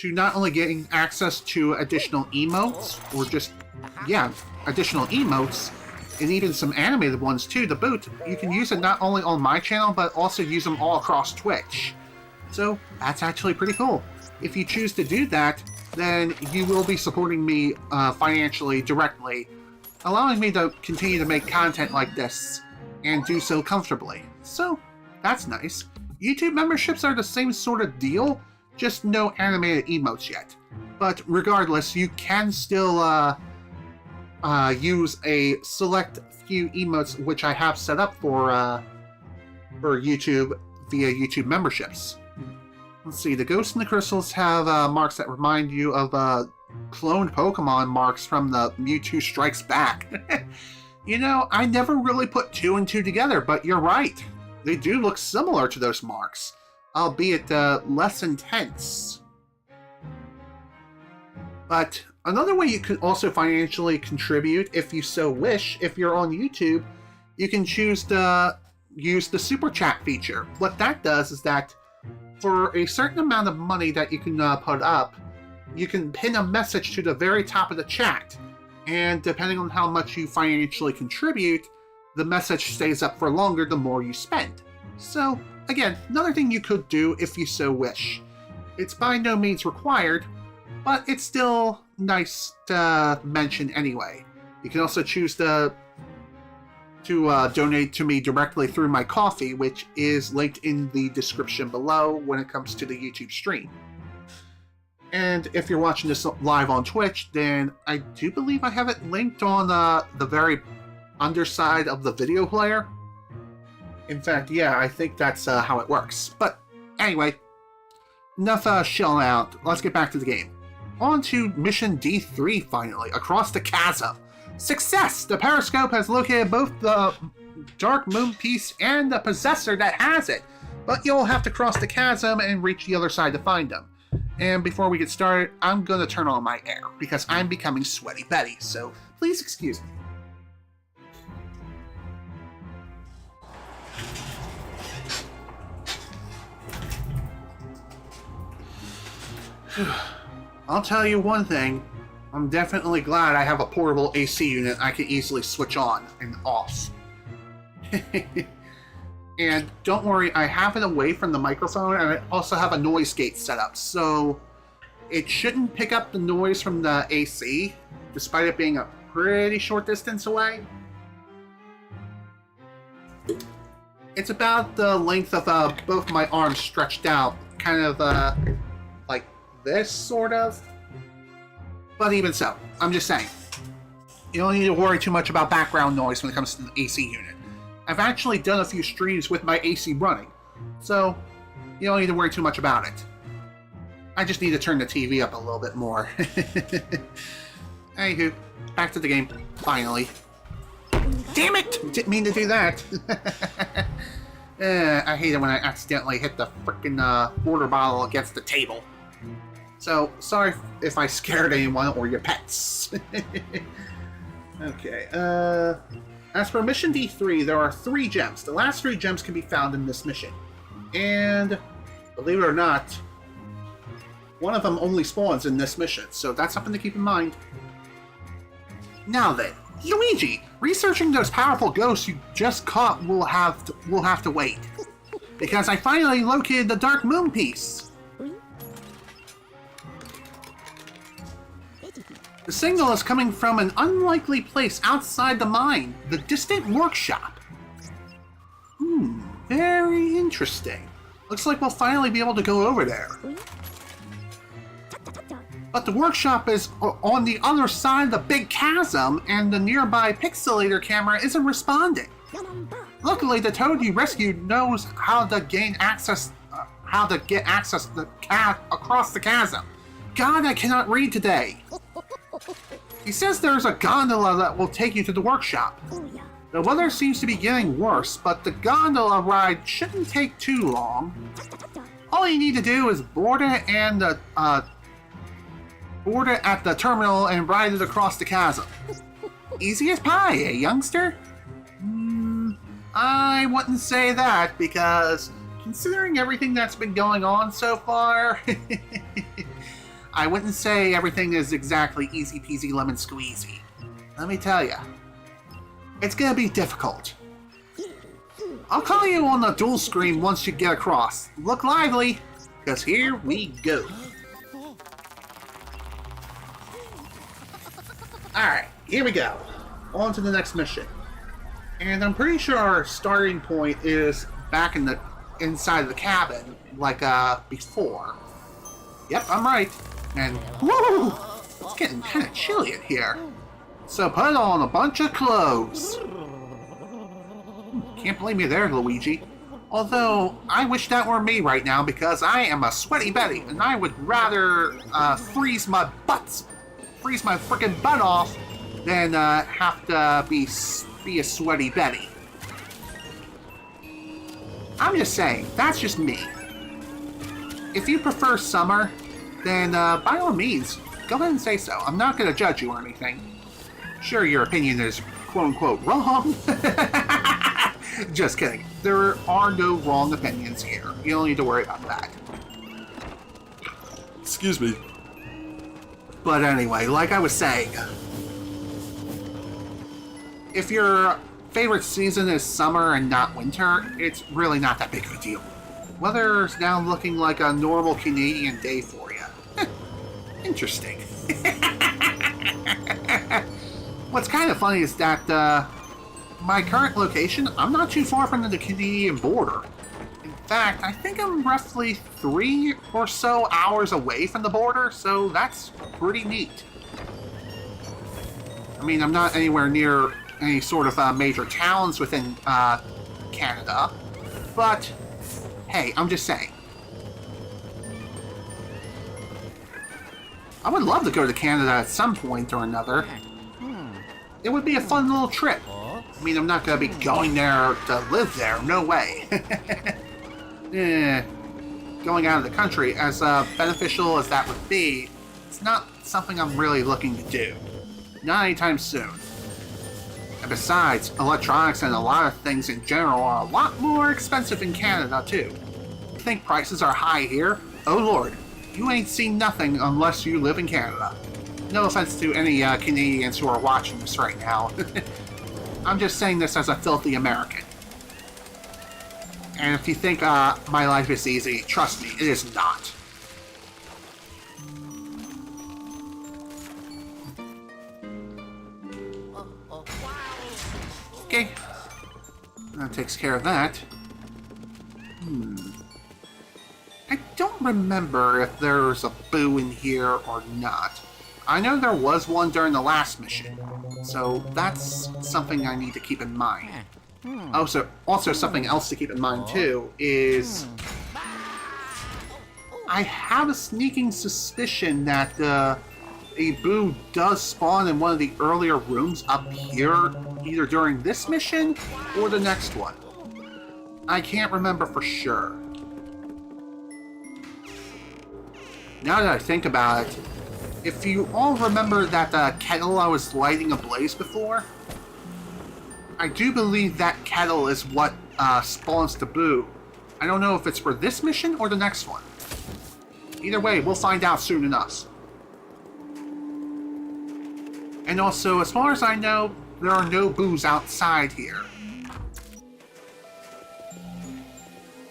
not only getting access to additional emotes, or just, yeah, additional emotes, and even some animated ones too, to boot. You can use it not only on my channel, but also use them all across Twitch. So, that's actually pretty cool. If you choose to do that, then you will be supporting me financially directly, allowing me to continue to make content like this, and do so comfortably. So, that's nice. YouTube memberships are the same sort of deal, just no animated emotes yet. But regardless, you can still use a select few emotes which I have set up for YouTube via YouTube memberships. Let's see, the Ghosts and the Crystals have marks that remind you of cloned Pokemon marks from the Mewtwo Strikes Back. You know, I never really put two and two together, but you're right. They do look similar to those marks, albeit less intense. But another way you can also financially contribute, if you so wish, if you're on YouTube, you can choose to use the Super Chat feature. What that does is that for a certain amount of money that you can put up, you can pin a message to the very top of the chat. And depending on how much you financially contribute, the message stays up for longer the more you spend. So, again, another thing you could do if you so wish. It's by no means required, but it's still nice to mention anyway. You can also choose to donate to me directly through my Ko-fi, which is linked in the description below when it comes to the YouTube stream. And if you're watching this live on Twitch, then I do believe I have it linked on the very underside of the video player. In fact, yeah, I think that's how it works. But anyway, enough shelling out. Let's get back to the game. On to Mission D3 finally, across the chasm. Success! The periscope has located both the Dark Moon piece and the possessor that has it, but you'll have to cross the chasm and reach the other side to find them. And before we get started, I'm going to turn on my air, because I'm becoming Sweaty Betty, so please excuse me. I'll tell you one thing, I'm definitely glad I have a portable AC unit I can easily switch on and off. And don't worry, I have it away from the microphone, and I also have a noise gate set up, so it shouldn't pick up the noise from the AC, despite it being a pretty short distance away. It's about the length of both my arms stretched out, kind of like this, sort of. But even so, I'm just saying, you don't need to worry too much about background noise when it comes to the AC unit. I've actually done a few streams with my AC running, so you don't need to worry too much about it. I just need to turn the TV up a little bit more. Anywho, back to the game, finally. Damn it! Didn't mean to do that. I hate it when I accidentally hit the frickin' water bottle against the table. So, sorry if I scared anyone or your pets. Okay, as for Mission D3, there are 3 gems. The last 3 gems can be found in this mission. And, believe it or not, one of them only spawns in this mission, so that's something to keep in mind. Now then, Luigi, researching those powerful ghosts you just caught will have to wait. Because I finally located the Dark Moon piece. The signal is coming from an unlikely place outside the mine, the distant workshop. Very interesting. Looks like we'll finally be able to go over there. But the workshop is on the other side of the big chasm, and the nearby pixelator camera isn't responding. Luckily, the toad you rescued knows how to get access across the chasm. God, I cannot read today. He says there's a gondola that will take you to the workshop. The weather seems to be getting worse, but the gondola ride shouldn't take too long. All you need to do is board it at the terminal and ride it across the chasm. Easy as pie, eh, youngster? I wouldn't say that, because considering everything that's been going on so far, I wouldn't say everything is exactly easy peasy lemon squeezy. Let me tell ya, it's gonna be difficult. I'll call you on the dual screen once you get across. Look lively, because here we go. Alright, here we go. On to the next mission. And I'm pretty sure our starting point is back inside of the cabin, like before. Yep, I'm right. And woo! It's getting kind of chilly in here. So put on a bunch of clothes. Can't blame you there, Luigi. Although, I wish that were me right now, because I am a sweaty Betty, and I would rather freeze my frickin' butt off than have to be a sweaty Betty. I'm just saying, that's just me. If you prefer summer, then by all means, go ahead and say so. I'm not going to judge you or anything. Sure, your opinion is quote-unquote wrong. Just kidding. There are no wrong opinions here. You don't need to worry about that. Excuse me. But anyway, like I was saying, if your favorite season is summer and not winter, it's really not that big of a deal. Weather's now looking like a normal Canadian day for you. Interesting. What's kind of funny is that my current location, I'm not too far from the Canadian border. In fact, I think I'm roughly 3 or so hours away from the border, so that's pretty neat. I mean, I'm not anywhere near any sort of major towns within Canada, but hey, I'm just saying. I would love to go to Canada at some point or another. It would be a fun little trip. I mean, I'm not going to be going there to live there, no way. Going out of the country, as beneficial as that would be, it's not something I'm really looking to do. Not anytime soon. And besides, electronics and a lot of things in general are a lot more expensive in Canada, too. You think prices are high here? Oh lord, you ain't seen nothing unless you live in Canada. No offense to any Canadians who are watching this right now. I'm just saying this as a filthy American. And if you think my life is easy, trust me, it is not. Okay. That takes care of that. I don't remember if there's a boo in here or not. I know there was one during the last mission, so that's something I need to keep in mind. Also something else to keep in mind too is I have a sneaking suspicion that a boo does spawn in one of the earlier rooms up here, either during this mission or the next one. I can't remember for sure. Now that I think about it, if you all remember that kettle I was lighting ablaze before, I do believe that kettle is what spawns the boo. I don't know if it's for this mission or the next one. Either way, we'll find out soon enough. And also, as far as I know, there are no booths outside here.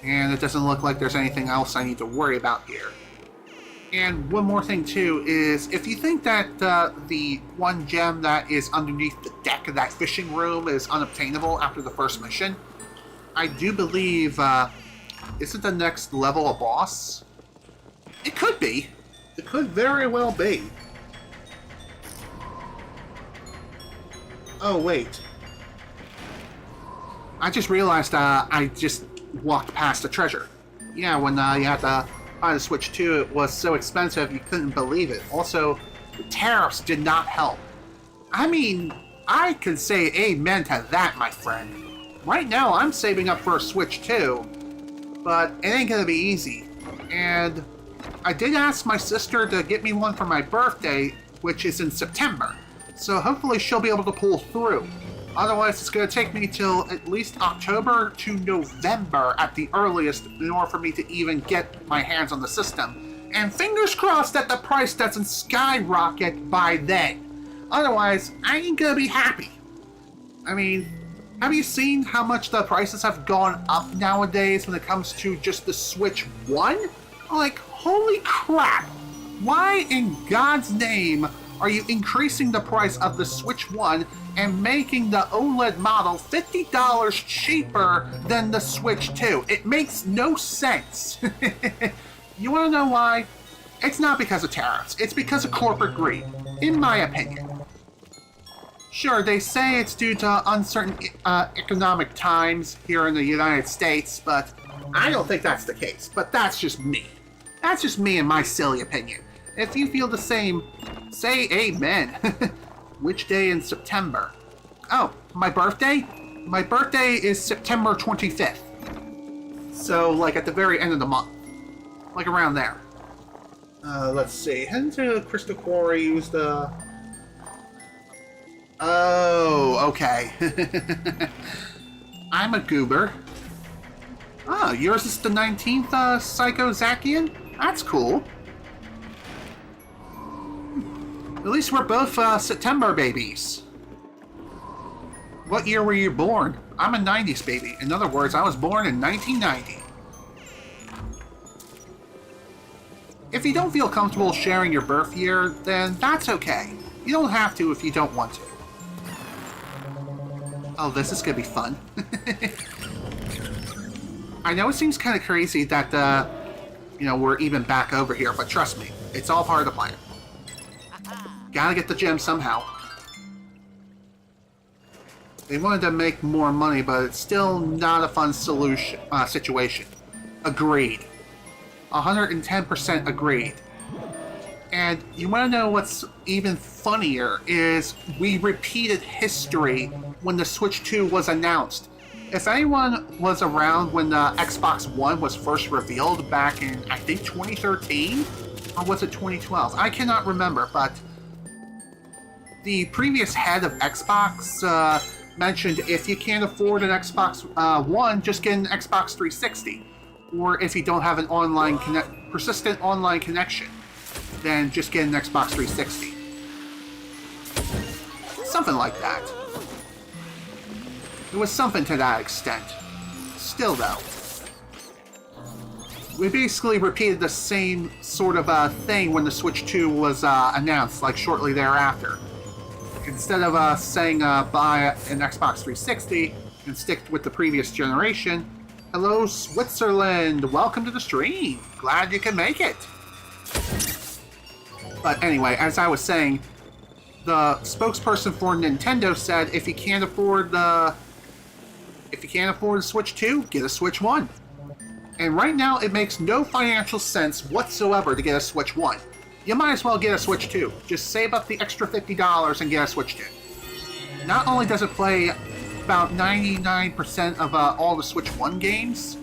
And it doesn't look like there's anything else I need to worry about here. And one more thing too is, if you think that the one gem that is underneath the deck of that fishing room is unobtainable after the first mission, I do believe, isn't the next level a boss? It could be. It could very well be. Oh, wait. I just realized I just walked past the treasure. Yeah, when you had to buy the Switch 2, it was so expensive you couldn't believe it. Also, the tariffs did not help. I mean, I can say amen to that, my friend. Right now, I'm saving up for a Switch 2, but it ain't gonna be easy. And I did ask my sister to get me one for my birthday, which is in September. So hopefully she'll be able to pull through. Otherwise, it's going to take me till at least October to November at the earliest in order for me to even get my hands on the system. And fingers crossed that the price doesn't skyrocket by then. Otherwise, I ain't going to be happy. I mean, have you seen how much the prices have gone up nowadays when it comes to just the Switch 1? Like, holy crap! Why in God's name are you increasing the price of the Switch 1 and making the OLED model $50 cheaper than the Switch 2? It makes no sense. You want to know why? It's not because of tariffs. It's because of corporate greed, in my opinion. Sure, they say it's due to uncertain economic times here in the United States, but I don't think that's the case. But that's just me. That's just me and my silly opinion. If you feel the same, say amen. Which day in September? Oh, my birthday? My birthday is September 25th. So, like, at the very end of the month. Like, around there. Let's see. Head into Crystal Quarry, use the... Oh, okay. I'm a goober. Oh, yours is the 19th, Psycho Zakian? That's cool. At least we're both September babies. What year were you born? I'm a 90s baby. In other words, I was born in 1990. If you don't feel comfortable sharing your birth year, then that's okay. You don't have to if you don't want to. Oh, this is gonna be fun. I know it seems kind of crazy that, we're even back over here, but trust me, it's all part of the plan. Gotta get the gem somehow. They wanted to make more money, but it's still not a fun situation. Agreed. 110% agreed. And you want to know what's even funnier is we repeated history when the Switch 2 was announced. If anyone was around when the Xbox One was first revealed back in, I think, 2013? Or was it 2012? I cannot remember, but the previous head of Xbox mentioned if you can't afford an Xbox One, just get an Xbox 360. Or if you don't have an persistent online connection, then just get an Xbox 360. Something like that. It was something to that extent. Still, though, we basically repeated the same sort of thing when the Switch 2 was announced, like shortly thereafter. Instead of saying buy an Xbox 360 and stick with the previous generation, hello Switzerland, welcome to the stream. Glad you can make it. But anyway, as I was saying, the spokesperson for Nintendo said if you can't afford the Switch 2, get a Switch 1. And right now, it makes no financial sense whatsoever to get a Switch 1. You might as well get a Switch 2. Just save up the extra $50 and get a Switch 2. Not only does it play about 99% of all the Switch 1 games,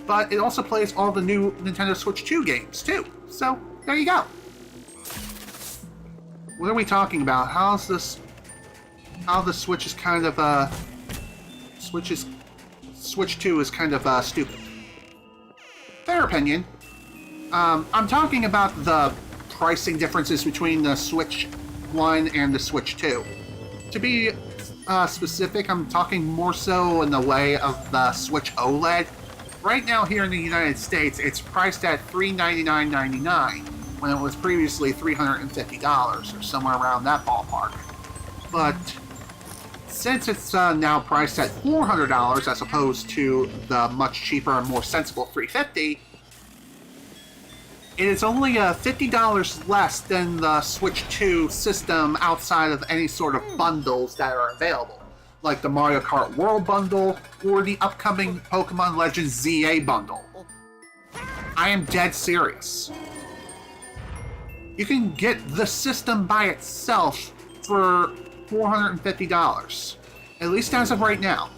but it also plays all the new Nintendo Switch 2 games, too. So, there you go. What are we talking about? How the Switch is kind of, Switch 2 is kind of, stupid. Fair opinion. I'm talking about the pricing differences between the Switch 1 and the Switch 2. To be specific. I'm talking more so in the way of the Switch OLED. Right now here in the United States, it's priced at $399.99 when it was previously $350 or somewhere around that ballpark. But since it's now priced at $400 as opposed to the much cheaper and more sensible $350, it is only $50 less than the Switch 2 system outside of any sort of bundles that are available, like the Mario Kart World Bundle or the upcoming Pokemon Legends ZA Bundle. I am dead serious. You can get the system by itself for $450, at least as of right now.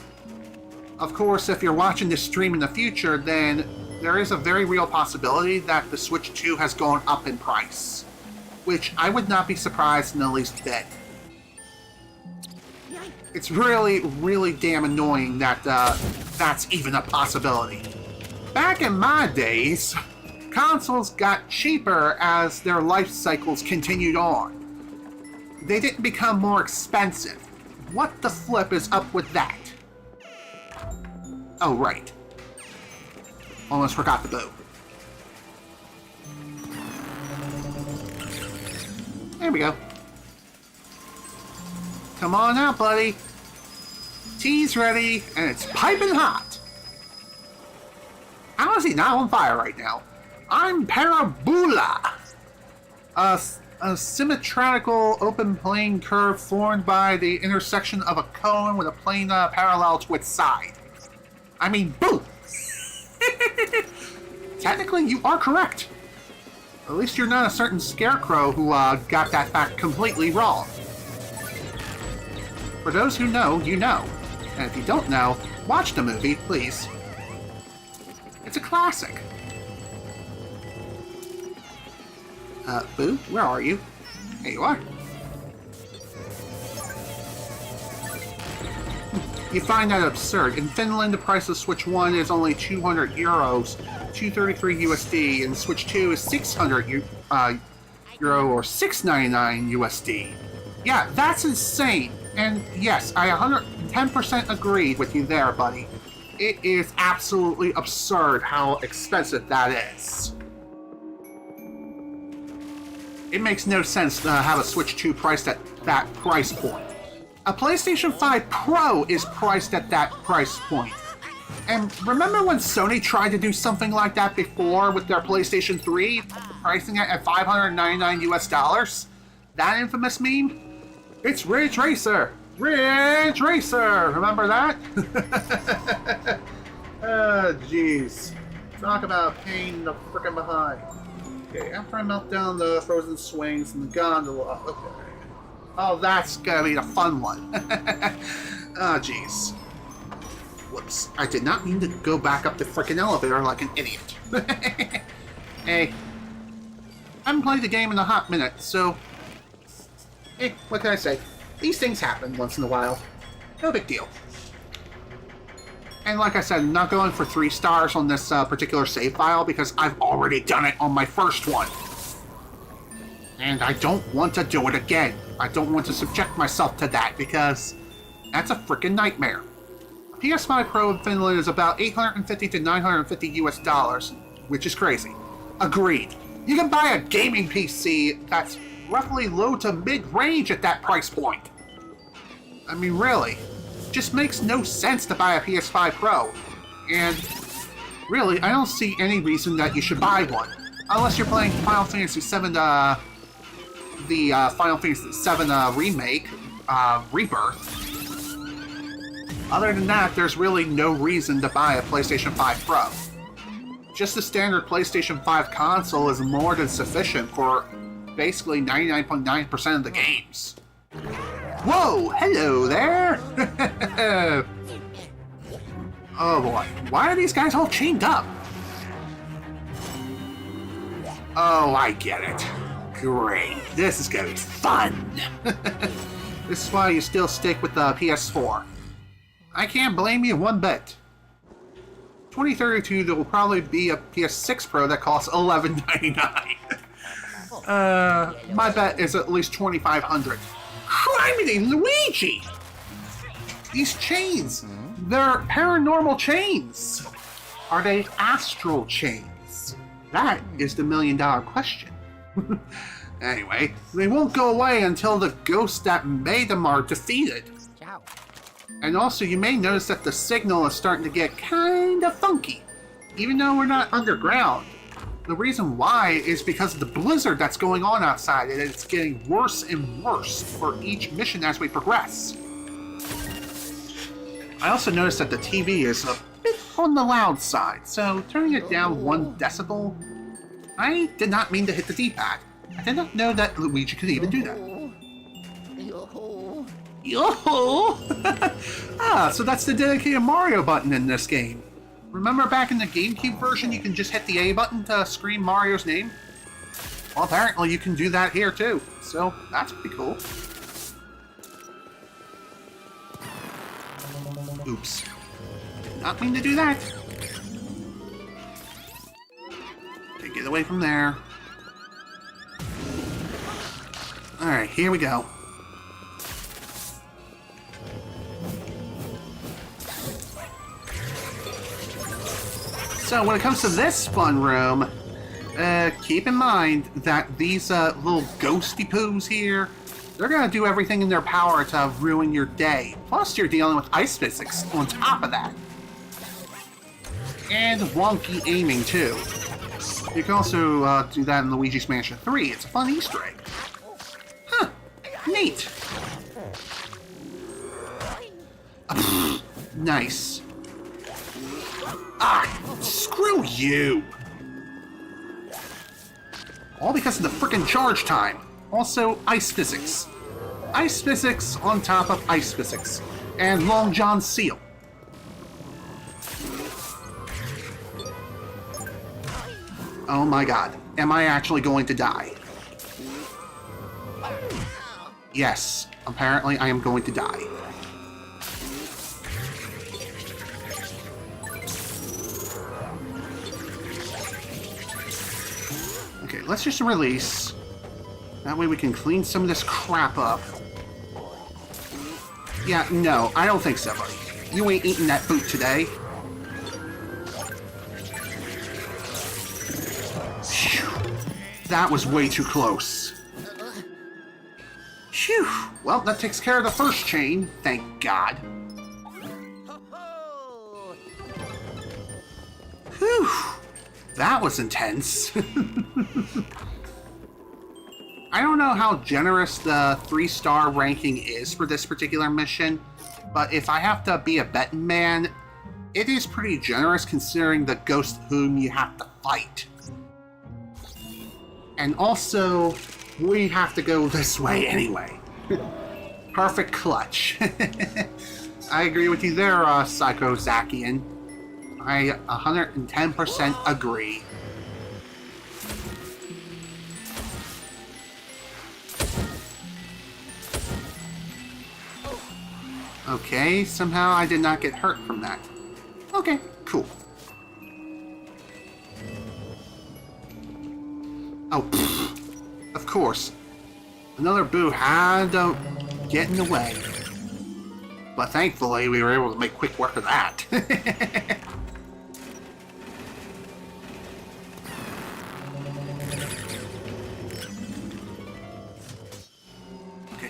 Of course, if you're watching this stream in the future, then there is a very real possibility that the Switch 2 has gone up in price, which I would not be surprised in the least bit. It's really, really damn annoying that that's even a possibility. Back in my days, consoles got cheaper as their life cycles continued on. They didn't become more expensive. What the flip is up with that? Oh, right. Almost forgot the bow. There we go. Come on out, buddy. Tea's ready, and it's piping hot. How is he not on fire right now? I'm Parabola, a symmetrical open plane curve formed by the intersection of a cone with a plane parallel to its side. I mean, boom! Technically, you are correct. At least you're not a certain scarecrow who got that fact completely wrong. For those who know, you know. And if you don't know, watch the movie, please. It's a classic. Boo, where are you? There you are. You find that absurd. In Finland, the price of Switch 1 is only 200 euros, 233 USD, and Switch 2 is 600 euro or 699 USD. Yeah, that's insane. And yes, I 110% agree with you there, buddy. It is absolutely absurd how expensive that is. It makes no sense to have a Switch 2 priced at that price point. A PlayStation 5 Pro is priced at that price point. And remember when Sony tried to do something like that before with their PlayStation 3, pricing it at $599 US? That infamous meme? It's Ridge Racer! Ridge Racer! Remember that? Oh, jeez. Talk about pain in the frickin' behind. Okay, after I melt down the frozen swings and the gondola. Okay. Oh, that's gonna be the fun one. Oh, jeez. Whoops. I did not mean to go back up the frickin' elevator like an idiot. Hey. I haven't played the game in a hot minute, so... Hey, what can I say? These things happen once in a while. No big deal. And like I said, I'm not going for 3 stars on this particular save file because I've already done it on my first one. And I don't want to do it again. I don't want to subject myself to that because that's a freaking nightmare. A PS5 Pro in Finland is about $850 to $950 US, which is crazy. Agreed. You can buy a gaming PC that's roughly low to mid-range at that price point. I mean, really. Just makes no sense to buy a PS5 Pro. And really, I don't see any reason that you should buy one. Unless you're playing Final Fantasy VII, the Final Fantasy VII Remake, Rebirth. Other than that, there's really no reason to buy a PlayStation 5 Pro. Just the standard PlayStation 5 console is more than sufficient for basically 99.9% of the games. Whoa! Hello there! Oh boy, why are these guys all chained up? Oh, I get it. Great, this is gonna be fun! This is why you still stick with the PS4. I can't blame you one bit. 2032, there will probably be a PS6 Pro that costs $1199. My bet is at least $2,500. Criminy Luigi! These chains! They're paranormal chains! Are they astral chains? That is the million-dollar question. Anyway, they won't go away until the ghosts that made them are defeated. Ciao. And also, you may notice that the signal is starting to get kinda funky, even though we're not underground. The reason why is because of the blizzard that's going on outside, and it's getting worse and worse for each mission as we progress. I also noticed that the TV is a bit on the loud side, so turning it down 1 decibel. I did not mean to hit the D-pad. I did not know that Luigi could even do that. Yo-ho. Yo! Ah, so that's the dedicated Mario button in this game. Remember back in the GameCube version, you can just hit the A button to scream Mario's name? Well, apparently you can do that here too, so that's pretty cool. Oops. Did not mean to do that. Okay, get away from there. Alright, here we go. So when it comes to this fun room, keep in mind that these little ghosty poos here, they're gonna do everything in their power to ruin your day. Plus you're dealing with ice physics on top of that. And wonky aiming too. You can also do that in Luigi's Mansion 3. It's a fun Easter egg. Huh, neat. Nice. Ah, screw you! All because of the frickin' charge time. Also, ice physics. Ice physics on top of ice physics. And Long John's seal. Oh my god. Am I actually going to die? Yes. Apparently I am going to die. Okay, let's just release. That way we can clean some of this crap up. Yeah, no, I don't think so, buddy. You ain't eating that boot today. Phew. That was way too close. Phew. Well, that takes care of the first chain, thank God. Whew. That was intense. I don't know how generous the 3-star ranking is for this particular mission, but if I have to be a betting man, it is pretty generous considering the ghost whom you have to fight. And also, we have to go this way anyway. Perfect clutch. I agree with you there, Psycho Zakian. I 110% agree. Okay, somehow I did not get hurt from that. Okay, cool. Oh, pfft. Of course. Another boo had to get in the way. But thankfully, we were able to make quick work of that. Okay.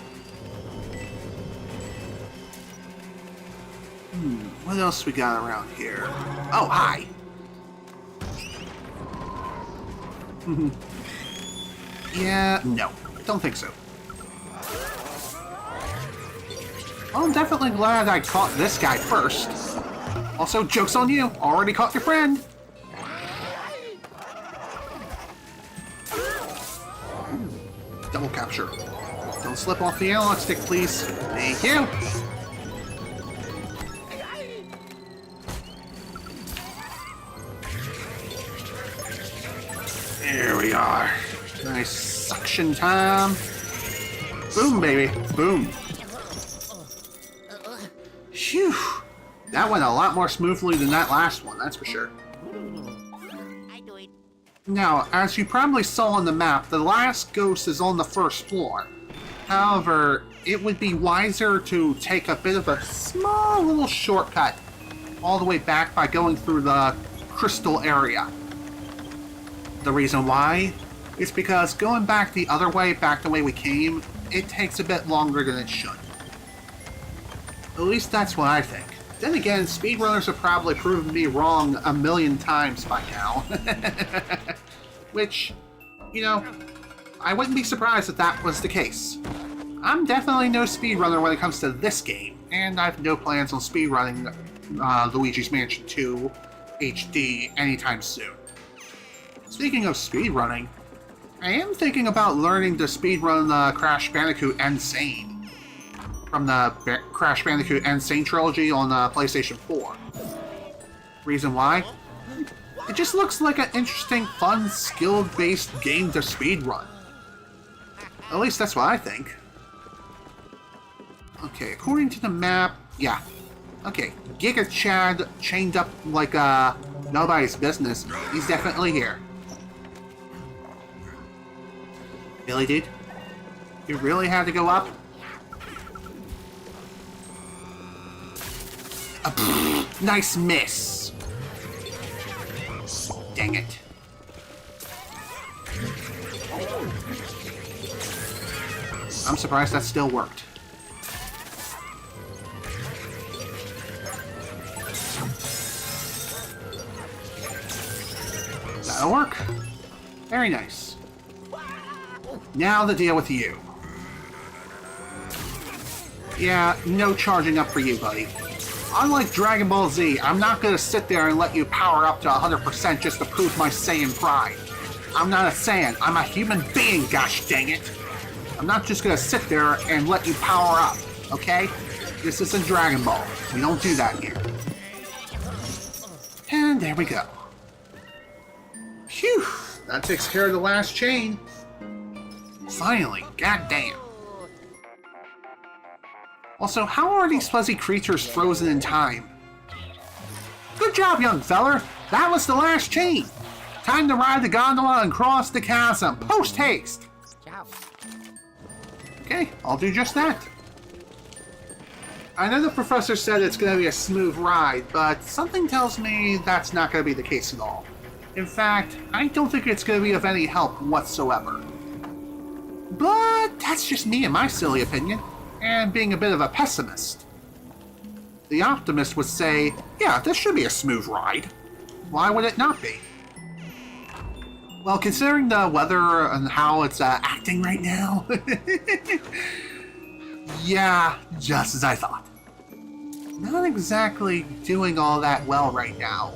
What else we got around here? Oh, hi! Yeah, no. Don't think so. Well, I'm definitely glad I caught this guy first. Also, joke's on you. Already caught your friend. Double capture. Don't slip off the analog stick, please. Thank you. There we are. Nice suction time. Boom, baby. Boom. Phew. That went a lot more smoothly than that last one, that's for sure. I do it. Now, as you probably saw on the map, the last ghost is on the first floor. However, it would be wiser to take a bit of a small little shortcut all the way back by going through the crystal area. The reason why is because going back the other way, back the way we came, it takes a bit longer than it should. At least that's what I think. Then again, speedrunners have probably proven me wrong a million times by now. Which, you know, I wouldn't be surprised if that was the case. I'm definitely no speedrunner when it comes to this game, and I have no plans on speedrunning Luigi's Mansion 2 HD anytime soon. Speaking of speedrunning, I am thinking about learning to speedrun Crash Bandicoot N. Sane from the Crash Bandicoot N. Sane trilogy on PlayStation 4. Reason why? It just looks like an interesting, fun, skill-based game to speedrun. At least that's what I think. Okay, according to the map, yeah. Okay, Giga Chad chained up like nobody's business. He's definitely here. Really, dude? You really had to go up? Nice miss! Dang it. I'm surprised that still worked. That'll work. Very nice. Now the deal with you. Yeah, no charging up for you, buddy. Unlike Dragon Ball Z, I'm not gonna sit there and let you power up to 100% just to prove my Saiyan pride. I'm not a Saiyan, I'm a human being, gosh dang it. I'm not just gonna sit there and let you power up, okay? This isn't Dragon Ball. We don't do that here. And there we go. Phew, that takes care of the last chain. Finally, goddamn. Also, how are these fuzzy creatures frozen in time? Good job, young feller. That was the last chain. Time to ride the gondola and cross the chasm. Post haste. Ciao. Okay, I'll do just that. I know the professor said it's going to be a smooth ride, but something tells me that's not going to be the case at all. In fact, I don't think it's going to be of any help whatsoever. But that's just me and my silly opinion, and being a bit of a pessimist. The optimist would say, yeah, this should be a smooth ride. Why would it not be? Well, considering the weather and how it's acting right now, yeah, just as I thought. Not exactly doing all that well right now.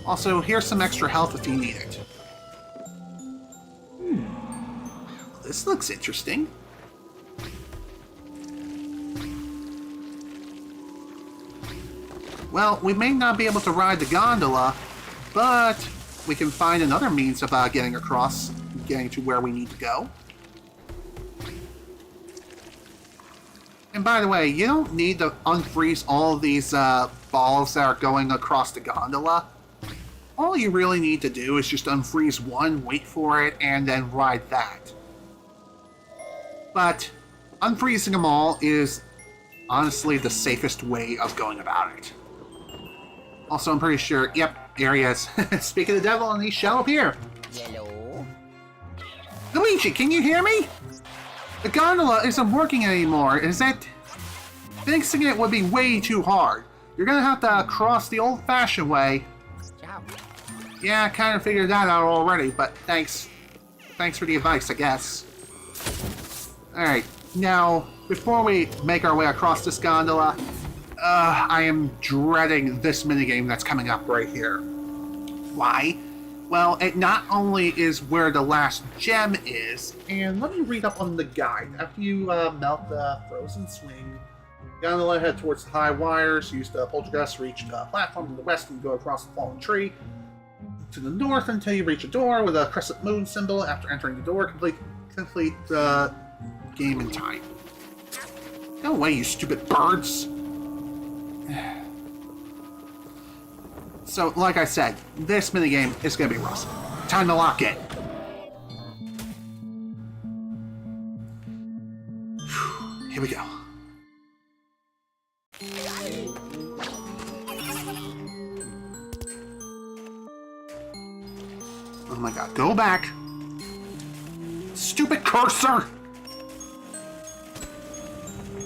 Also, here's some extra health if you need it. This looks interesting. Well, we may not be able to ride the gondola, but we can find another means of getting across, getting to where we need to go. And by the way, you don't need to unfreeze all of these balls that are going across the gondola. All you really need to do is just unfreeze one, wait for it, and then ride that. But unfreezing them all is honestly the safest way of going about it. Also, I'm pretty sure, yep, there he is. Speak of the devil, and he shall appear. Hello. Luigi, can you hear me? The gondola isn't working anymore, is it? Fixing it would be way too hard. You're gonna have to cross the old-fashioned way. Ciao. Yeah, I kind of figured that out already, but thanks. Thanks for the advice, I guess. Alright, now, before we make our way across this gondola, I am dreading this minigame that's coming up right here. Why? Well, it not only is where the last gem is, and let me read up on the guide. After you melt the frozen swing, gondola head towards the high wires, use the poltergeist to reach the platform to the west and go across the fallen tree to the north until you reach a door with a crescent moon symbol. After entering the door, complete the game in time. Go away, you stupid birds! So, like I said, this minigame is going to be rough. Time to lock in. here we go. Oh my god, go back. Stupid cursor!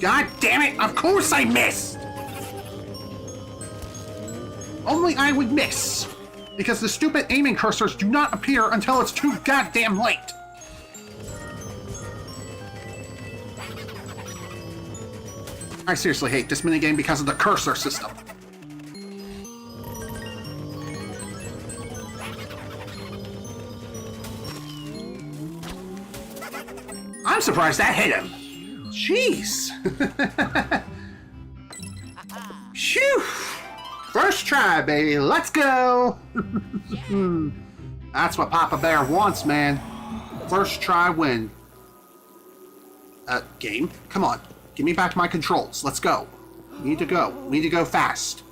God damn it, of course I missed! Only I would miss, because the stupid aiming cursors do not appear until it's too goddamn late. I seriously hate this minigame because of the cursor system. I'm surprised that hit him. Jeez. Phew. First try, baby. Let's go. That's what Papa Bear wants, man. First try win. Game? Come on. Give me back my controls. Let's go. We need to go. We need to go fast.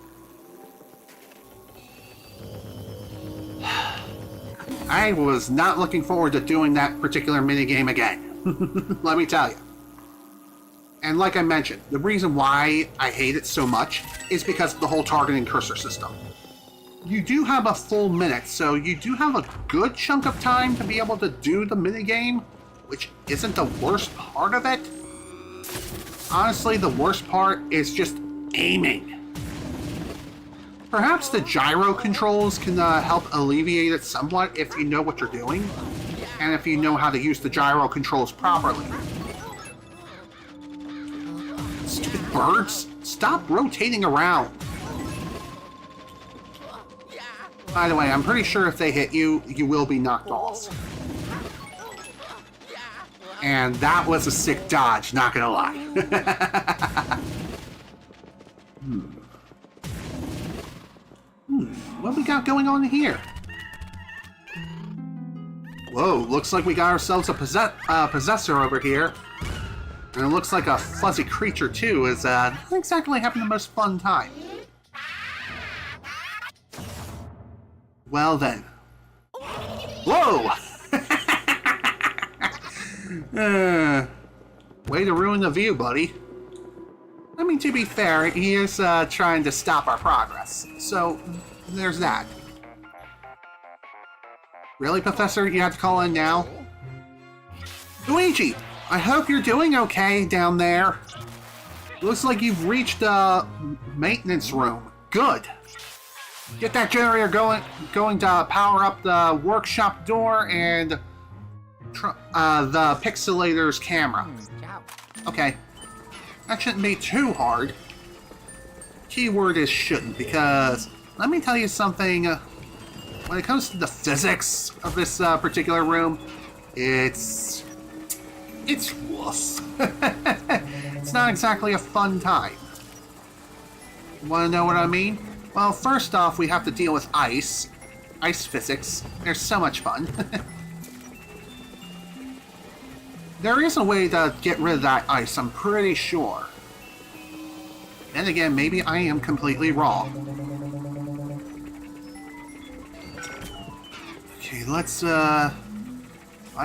I was not looking forward to doing that particular minigame again. Let me tell you. And like I mentioned, the reason why I hate it so much is because of the whole targeting cursor system. You do have a full minute, so you do have a good chunk of time to be able to do the minigame, which isn't the worst part of it. Honestly, the worst part is just aiming. Perhaps the gyro controls can help alleviate it somewhat if you know what you're doing, and if you know how to use the gyro controls properly. Stupid birds, stop rotating around. By the way, I'm pretty sure if they hit you, you will be knocked off. And that was a sick dodge, not gonna lie. What we got going on here? Whoa, looks like we got ourselves a possessor over here. And it looks like a fuzzy creature, too, is not exactly having the most fun time. Well then. Whoa! Way to ruin the view, buddy. I mean, to be fair, he is trying to stop our progress. So, there's that. Really, Professor? You have to call in now? Luigi! I hope you're doing okay down there. Looks like you've reached the maintenance room. Good. Get that generator going to power up the workshop door and the pixelator's camera. Okay. That shouldn't be too hard. Keyword is shouldn't, because let me tell you something. When it comes to the physics of this particular room, it's woof. It's not exactly a fun time. Want to know what I mean? Well, first off, we have to deal with ice. Ice physics. They're so much fun. There is a way to get rid of that ice, I'm pretty sure. Then again, maybe I am completely wrong. Okay, let's, why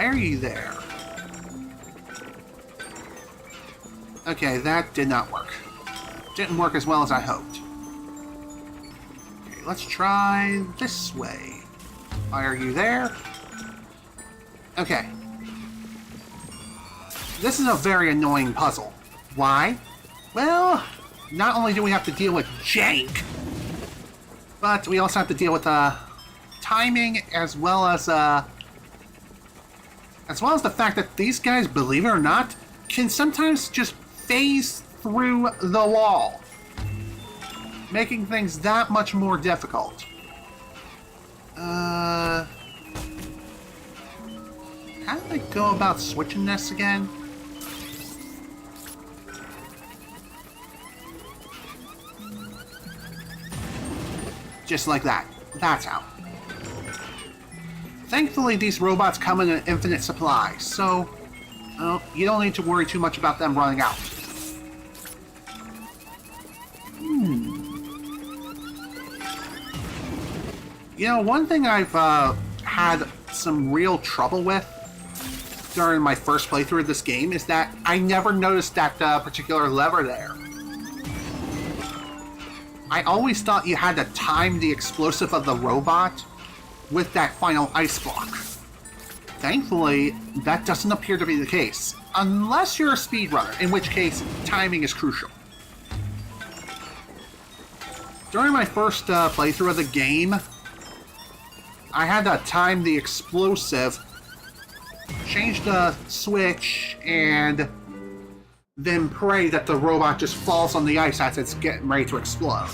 are you there? Okay, that did not work. Didn't work as well as I hoped. Okay, let's try this way. Why are you there? Okay. This is a very annoying puzzle. Why? Well, not only do we have to deal with jank, but we also have to deal with timing as well as the fact that these guys, believe it or not, can sometimes just phase through the wall, making things that much more difficult. How do I go about switching this again? Just like that. That's how. Thankfully, these robots come in an infinite supply, so you don't need to worry too much about them running out. You know, one thing I've had some real trouble with during my first playthrough of this game is that I never noticed that particular lever there. I always thought you had to time the explosive of the robot with that final ice block. Thankfully, that doesn't appear to be the case, unless you're a speedrunner, in which case timing is crucial. During my first playthrough of the game, I had to time the explosive, change the switch, and then pray that the robot just falls on the ice as it's getting ready to explode.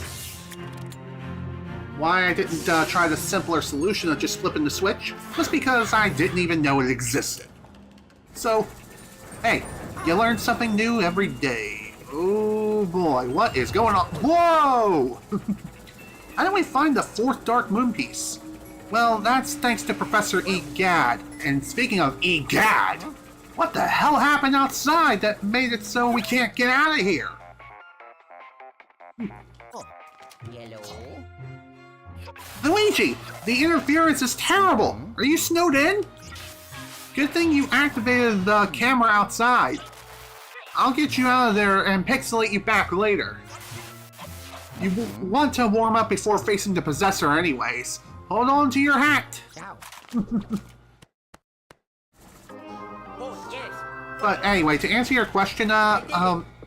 Why I didn't try the simpler solution of just flipping the switch was because I didn't even know it existed. So, hey, you learn something new every day. Oh boy, what is going on? Whoa! How do we find the 4th Dark Moon piece? Well, that's thanks to Professor Egad. And speaking of Egad, what the hell happened outside that made it so we can't get out of here? Yellow. Luigi, the interference is terrible. Are you snowed in? Good thing you activated the camera outside. I'll get you out of there and pixelate you back later. You want to warm up before facing the possessor anyways. Hold on to your hat. Oh, yes. But anyway, to answer your question,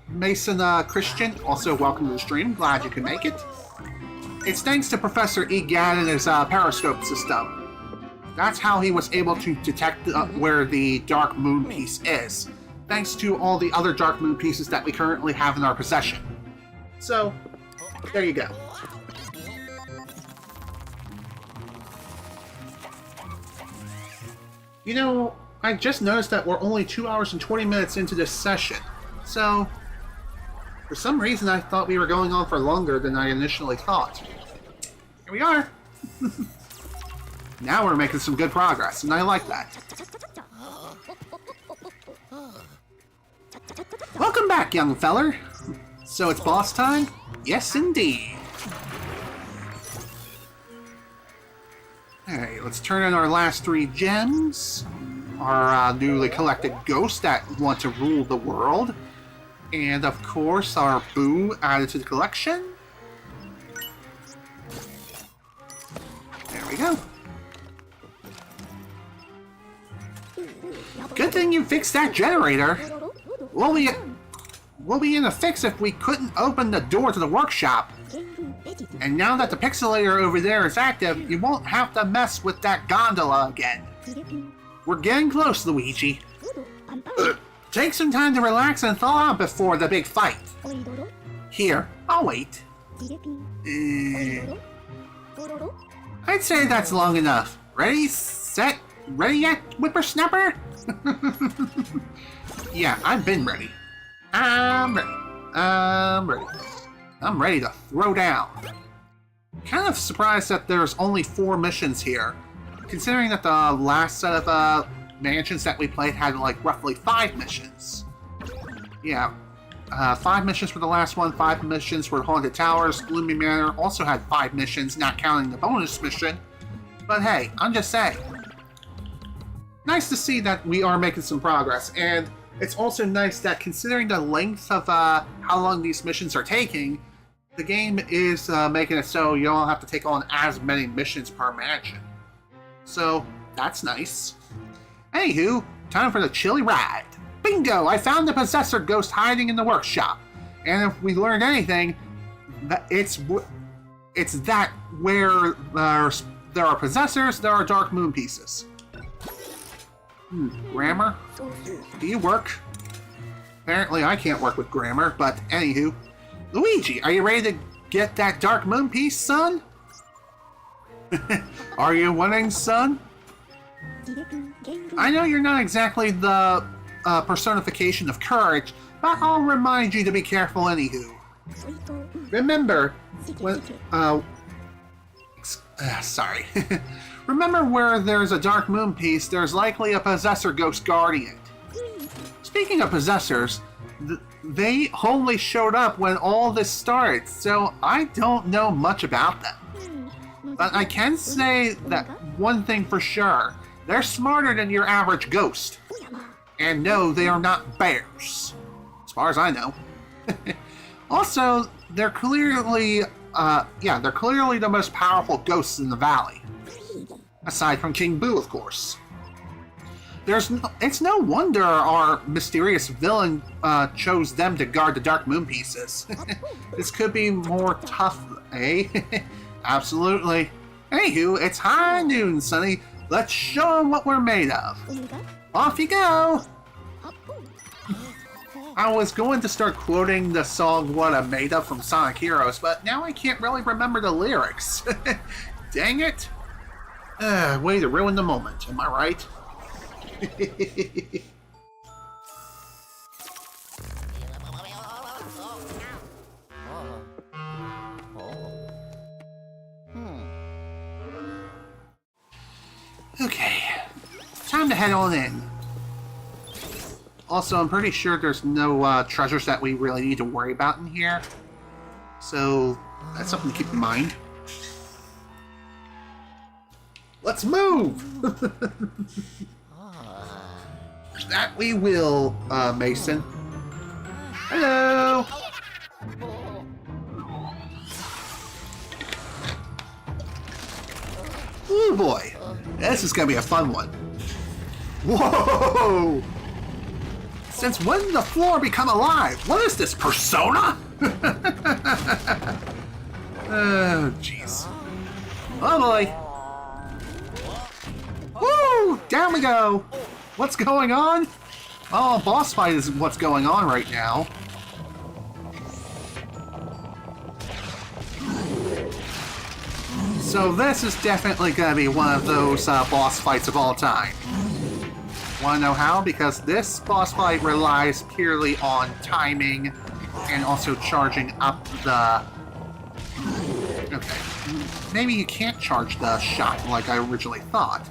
Mason Christian, also welcome to the stream. Glad you can make it. It's thanks to Professor Egad and his periscope system. That's how he was able to detect where the Dark Moon piece is, thanks to all the other Dark Moon pieces that we currently have in our possession. So, there you go. You know, I just noticed that we're only 2 hours and 20 minutes into this session, so for some reason I thought we were going on for longer than I initially thought. Here we are! Now we're making some good progress, and I like that. Welcome back, young feller! So it's boss time? Yes, indeed! Alright, let's turn in our last 3 gems. Our newly collected ghosts that want to rule the world. And of course, our boo added to the collection. There we go. Good thing you fixed that generator. We'll be in a fix if we couldn't open the door to the workshop. And now that the pixelator over there is active, you won't have to mess with that gondola again. We're getting close, Luigi. Take some time to relax and thaw out before the big fight. Here, I'll wait. I'd say that's long enough. Ready, set, ready yet, whippersnapper? Yeah, I've been ready. I'm ready. I'm ready to throw down. Kind of surprised that there's only 4 missions here, considering that the last set of mansions that we played had like roughly 5 missions. Yeah, 5 missions for the last one, 5 missions for Haunted Towers. Gloomy Manor also had 5 missions, not counting the bonus mission. But hey, I'm just saying. Nice to see that we are making some progress, and it's also nice that considering the length of how long these missions are taking, the game is making it so you don't have to take on as many missions per mansion. So, that's nice. Anywho, time for the chilly ride. Bingo! I found the possessor ghost hiding in the workshop. And if we learned anything, it's that where there are possessors, there are Dark Moon pieces. Grammar? Do you work? Apparently I can't work with grammar, but anywho. Luigi, are you ready to get that Dark Moon piece, son? Are you winning, son? I know you're not exactly the personification of courage, but I'll remind you to be careful anywho. Remember, when, sorry. Remember where there's a Dark Moon piece, there's likely a possessor ghost guarding it. Speaking of possessors, they only showed up when all this started, so I don't know much about them. But I can say that one thing for sure, they're smarter than your average ghost. And no, they are not bears, as far as I know. Also, they're clearly, they're clearly the most powerful ghosts in the valley. Aside from King Boo, of course. It's no wonder our mysterious villain chose them to guard the Dark Moon pieces. This could be more tough, eh? Absolutely. Anywho, it's high noon, Sonny. Let's show them what we're made of. Off you go! I was going to start quoting the song What I'm Made Of from Sonic Heroes, but now I can't really remember the lyrics. Dang it! Way to ruin the moment, am I right? Okay, time to head on in. Also, I'm pretty sure there's no treasures that we really need to worry about in here. So, that's something to keep in mind. Let's move! That we will, Mason. Hello! Oh boy, this is gonna be a fun one. Whoa! Since when did the floor become alive? What is this, Persona? Oh, jeez. Oh boy. Woo! Down we go! What's going on? Oh, boss fight is what's going on right now. So this is definitely going to be one of those boss fights of all time. Want to know how? Because this boss fight relies purely on timing and also charging up the... Okay, maybe you can't charge the shot like I originally thought.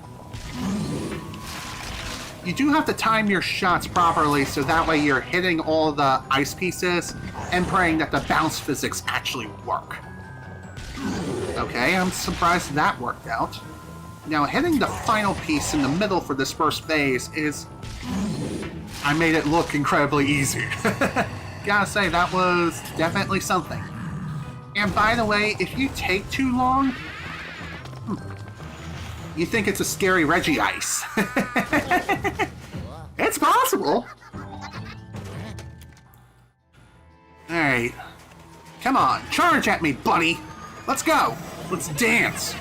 You do have to time your shots properly so that way you're hitting all the ice pieces and praying that the bounce physics actually work. Okay, I'm surprised that worked out. Now, hitting the final piece in the middle for this first phase is... I made it look incredibly easy. Gotta say, that was definitely something. And by the way, if you take too long... You think it's a scary Reggie ice. It's possible. Alright. Come on, charge at me, buddy. Let's go. Let's dance.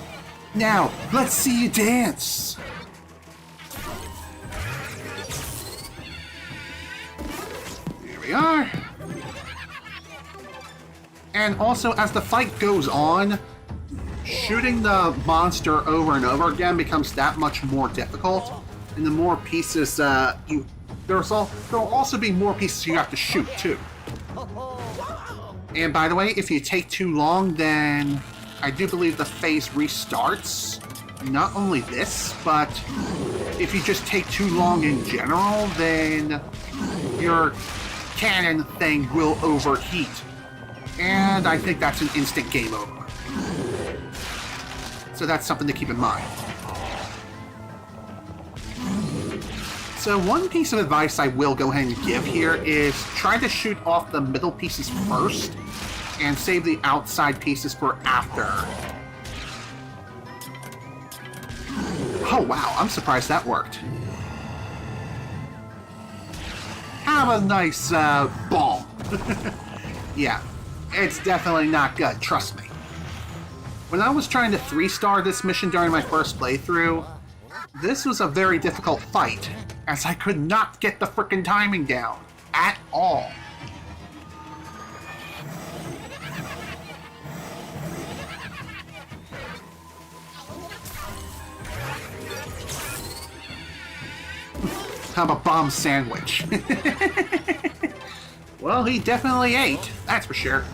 Now, let's see you dance. Here we are. And also, as the fight goes on, shooting the monster over and over again becomes that much more difficult, and the more pieces there'll also be more pieces you have to shoot too. And by the way, if you take too long, then I do believe the phase restarts. Not only this, but if you just take too long in general, then your cannon thing will overheat, and I think that's an instant game over. So that's something to keep in mind. So one piece of advice I will go ahead and give here is try to shoot off the middle pieces first and save the outside pieces for after. Oh wow, I'm surprised that worked. Have a nice bomb. Yeah, it's definitely not good, trust me. When I was trying to 3-star this mission during my first playthrough, this was a very difficult fight, as I could not get the frickin' timing down, at all. Have a bomb sandwich. Well, he definitely ate, that's for sure.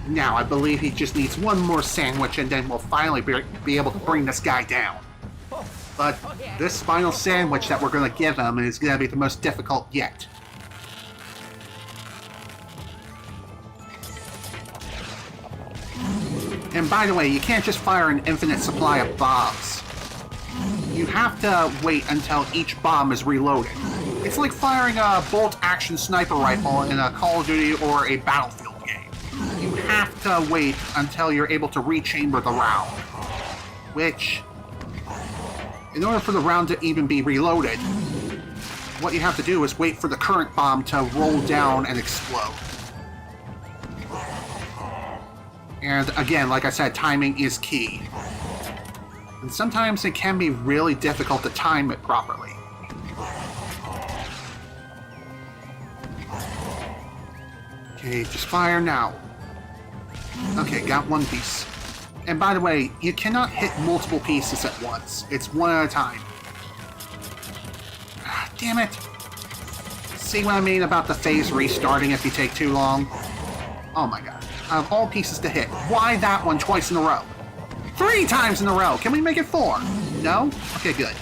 Now, I believe he just needs one more sandwich and then we'll finally be able to bring this guy down. But this final sandwich that we're going to give him is going to be the most difficult yet. And by the way, you can't just fire an infinite supply of bombs. you have to wait until each bomb is reloaded. It's like firing a bolt-action sniper rifle in a Call of Duty or a Battlefield game. You have to wait until you're able to rechamber the round. Which, in order for the round to even be reloaded, what you have to do is wait for the current bomb to roll down and explode. And again, like I said, timing is key. And sometimes it can be really difficult to time it properly. Okay, just fire now. Okay, got one piece. And by the way, you cannot hit multiple pieces at once. It's one at a time. Ah, damn it! See what I mean about the phase restarting if you take too long? Oh my god. Out of all pieces to hit, why that one twice in a row? 3 times in a row! Can we make it 4? No? Okay, good.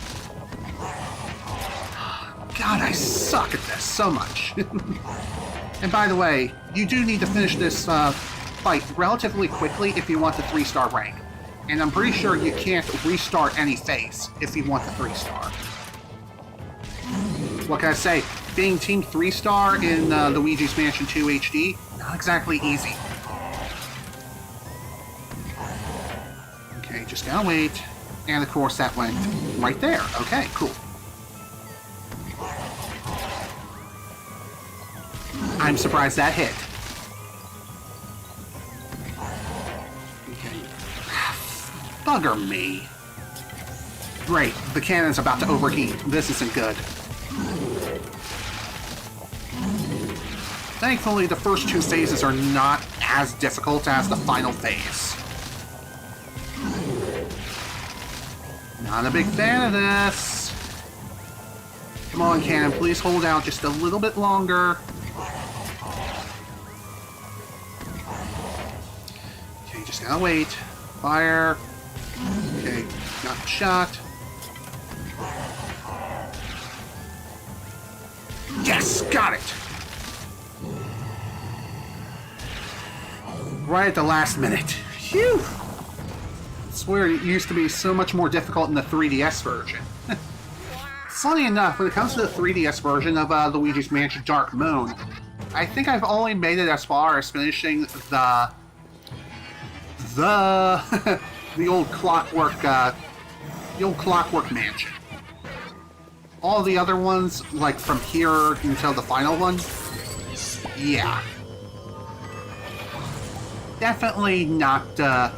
God, I suck at this so much. And by the way, you do need to finish this fight relatively quickly if you want the 3-star rank. And I'm pretty sure you can't restart any phase if you want the 3-star. What can I say? Being Team 3-star in Luigi's Mansion 2 HD, not exactly easy. Okay, just gotta wait. And of course that went right there. Okay, cool. I'm surprised that hit. Okay. Bugger me. Great, the cannon's about to overheat. This isn't good. Thankfully, the first 2 phases are not as difficult as the final phase. Not a big fan of this. Come on, cannon, please hold out just a little bit longer. Okay, just gotta wait. Fire. Okay, got the shot. Yes, got it! Right at the last minute. Phew! I swear it used to be so much more difficult in the 3DS version. Funny enough, when it comes to the 3DS version of Luigi's Mansion Dark Moon, I think I've only made it as far as finishing the old Clockwork Mansion. All the other ones, like from here until the final one, yeah. Definitely not, I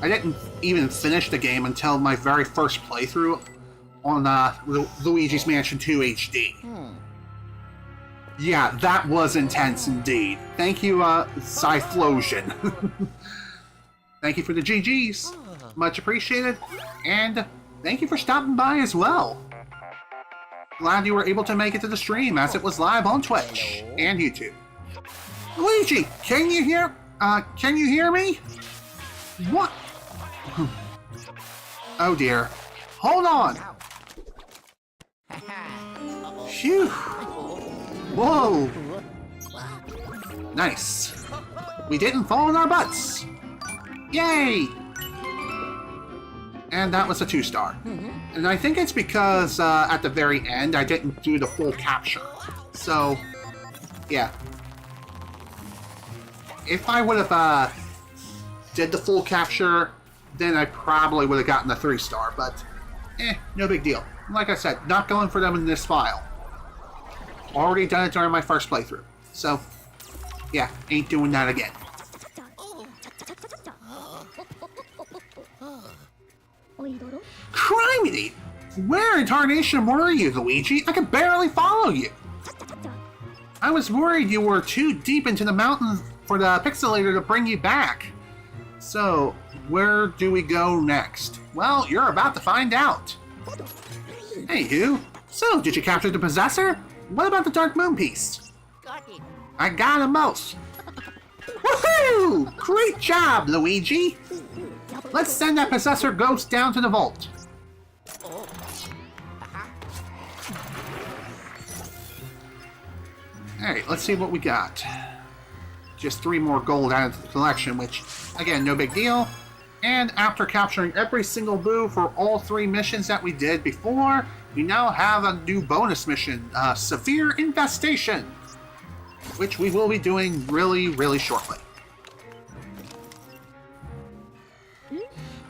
didn't even finish the game until my very first playthrough on Luigi's Mansion 2 HD. Yeah, that was intense indeed. Thank you, Cyflosion. Thank you for the GGs. Much appreciated. And thank you for stopping by as well. Glad you were able to make it to the stream as it was live on Twitch and YouTube. Luigi, can you hear me? What? Oh dear. Hold on. Phew. Whoa. Nice. We didn't fall on our butts. Yay! And that was a 2-star. And I think it's because at the very end I didn't do the full capture. So, yeah. If I would have did the full capture, then I probably would have gotten the 3-star, but no big deal. Like I said, not going for them in this file. Already done it during my first playthrough. So, yeah, ain't doing that again. Criminy! Where in tarnation were you, Luigi? I could barely follow you. I was worried you were too deep into the mountains for the pixelator to bring you back. So, where do we go next? Well, you're about to find out. Hey, Hugh. So, did you capture the possessor? What about the Dark Moon piece? Got it. I got them both. Woohoo! Great job, Luigi! Let's send that possessor ghost down to the vault. Alright, let's see what we got. Just 3 more gold added to the collection, which, again, no big deal. And after capturing every single boo for all 3 missions that we did before, we now have a new bonus mission, Severe Infestation, which we will be doing really, really shortly.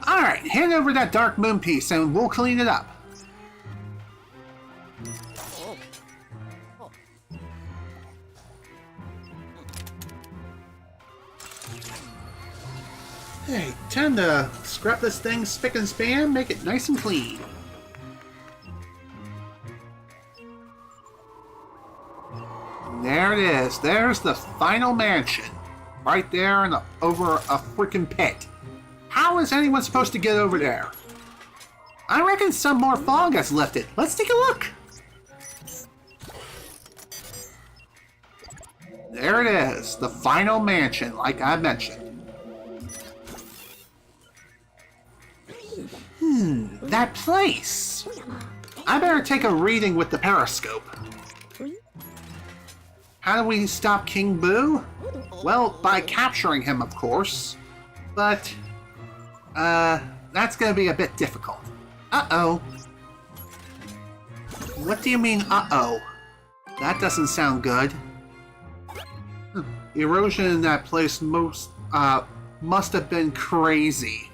Alright, hand over that Dark Moon piece and we'll clean it up. Hey, time to scrap this thing spick and span, make it nice and clean. There it is. There's the final mansion. Right there over a freaking pit. How is anyone supposed to get over there? I reckon some more fog has lifted. Let's take a look. There it is. The final mansion, like I mentioned. That place. I better take a reading with the periscope. How do we stop King Boo? Well, by capturing him, of course. But, that's gonna be a bit difficult. Uh-oh. What do you mean, uh-oh? That doesn't sound good. The erosion in that place must have been crazy.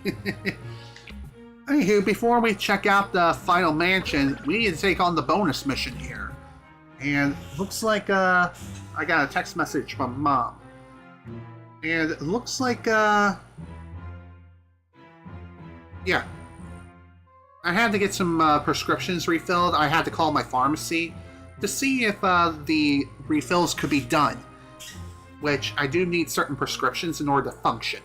Anywho, before we check out the final mansion, we need to take on the bonus mission here. And looks like, I got a text message from Mom. And it looks like, yeah. I had to get some prescriptions refilled. I had to call my pharmacy to see if the refills could be done. Which, I do need certain prescriptions in order to function.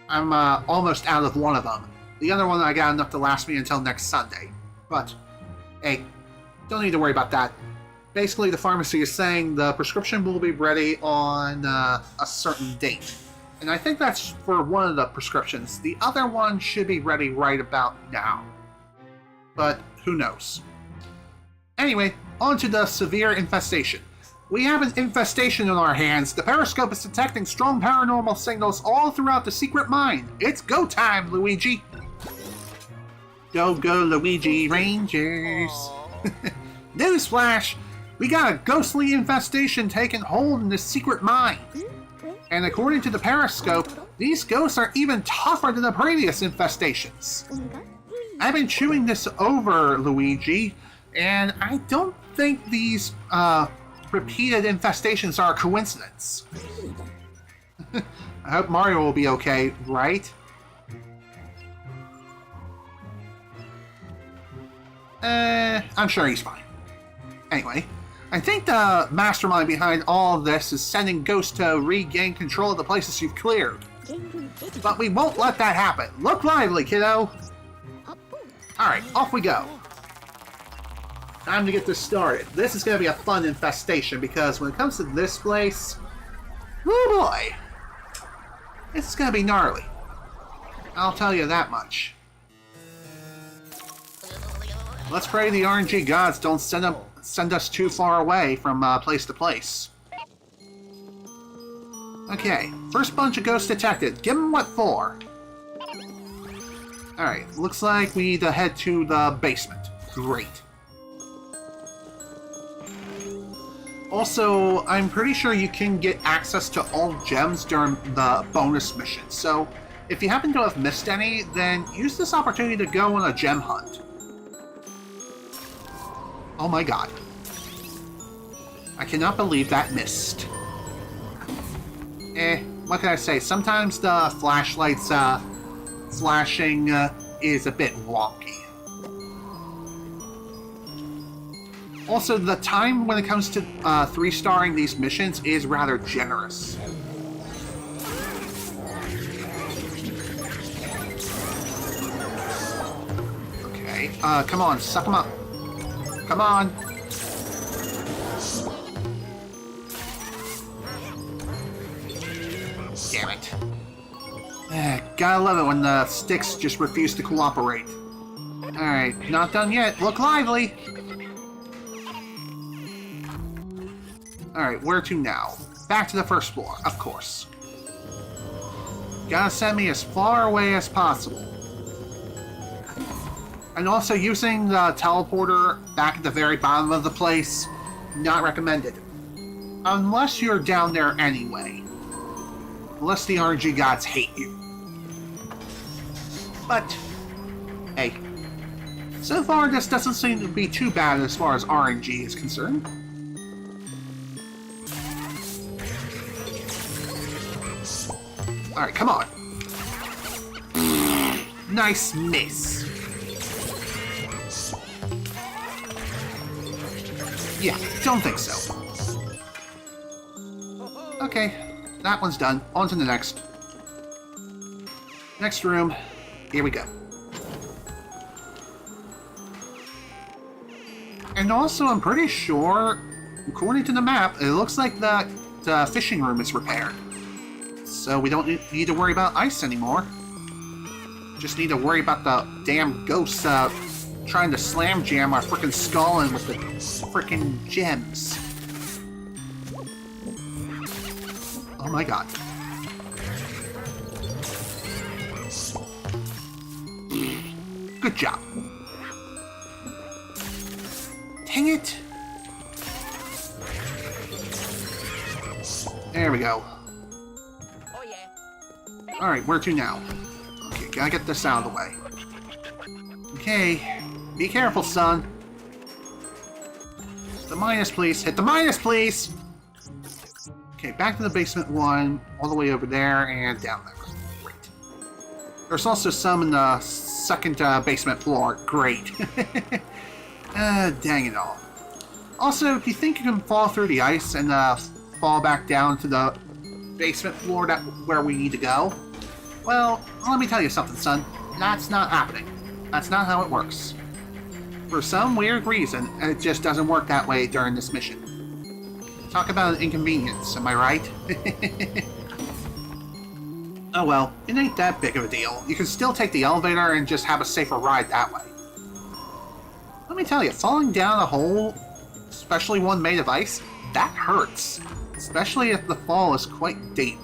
I'm almost out of one of them. The other one I got enough to last me until next Sunday. But, hey, don't need to worry about that. Basically, the pharmacy is saying the prescription will be ready on a certain date. And I think that's for one of the prescriptions. The other one should be ready right about now. But, who knows? Anyway, on to the severe infestation. We have an infestation on our hands. The periscope is detecting strong paranormal signals all throughout the secret mine. It's go time, Luigi! Go, Luigi Rangers! Newsflash! We got a ghostly infestation taking hold in this secret mine. And according to the periscope, these ghosts are even tougher than the previous infestations. I've been chewing this over, Luigi, and I don't think these repeated infestations are a coincidence. I hope Mario will be okay, right? I'm sure he's fine. Anyway, I think the mastermind behind all of this is sending ghosts to regain control of the places you've cleared. But we won't let that happen. Look lively, kiddo! Alright, off we go. Time to get this started. This is going to be a fun infestation because when it comes to this place, oh boy, this is going to be gnarly. I'll tell you that much. Let's pray the RNG gods don't send us too far away from place to place. Okay, first bunch of ghosts detected. Give them what for? Alright, looks like we need to head to the basement. Great. Also, I'm pretty sure you can get access to all gems during the bonus mission, so if you happen to have missed any, then use this opportunity to go on a gem hunt. Oh my god. I cannot believe that missed. What can I say? Sometimes the flashlight's flashing is a bit wonky. Also, the time when it comes to 3-starring these missions is rather generous. Okay, come on, suck them up. Come on! Damn it. Gotta love it when the sticks just refuse to cooperate. Alright, not done yet. Look lively! Alright, where to now? Back to the first floor, of course. Gotta send me as far away as possible. And also using the teleporter back at the very bottom of the place, not recommended. Unless you're down there anyway. Unless the RNG gods hate you. But, hey. So far, this doesn't seem to be too bad as far as RNG is concerned. Alright, come on. Nice miss. Yeah, don't think so. Okay, that one's done. On to the next. Next room. Here we go. And also, I'm pretty sure, according to the map, it looks like the fishing room is repaired. So we don't need to worry about ice anymore. Just need to worry about the damn ghosts trying to slam jam our frickin' skull in with the frickin' gems. Oh my god. Good job. Dang it! There we go. Oh yeah. Alright, where to now? Okay, gotta get this out of the way. Okay, be careful, son. The minus, please. Hit the minus, please! Okay, back to the basement one, all the way over there and down there. Great. There's also some in the second basement floor. Great. Dang it all. Also, if you think you can fall through the ice and fall back down to the basement floor where we need to go, well, let me tell you something, son. That's not happening. That's not how it works. For some weird reason, it just doesn't work that way during this mission. Talk about an inconvenience, am I right? Oh well, it ain't that big of a deal. You can still take the elevator and just have a safer ride that way. Let me tell you, falling down a hole, especially one made of ice, that hurts. Especially if the fall is quite deep.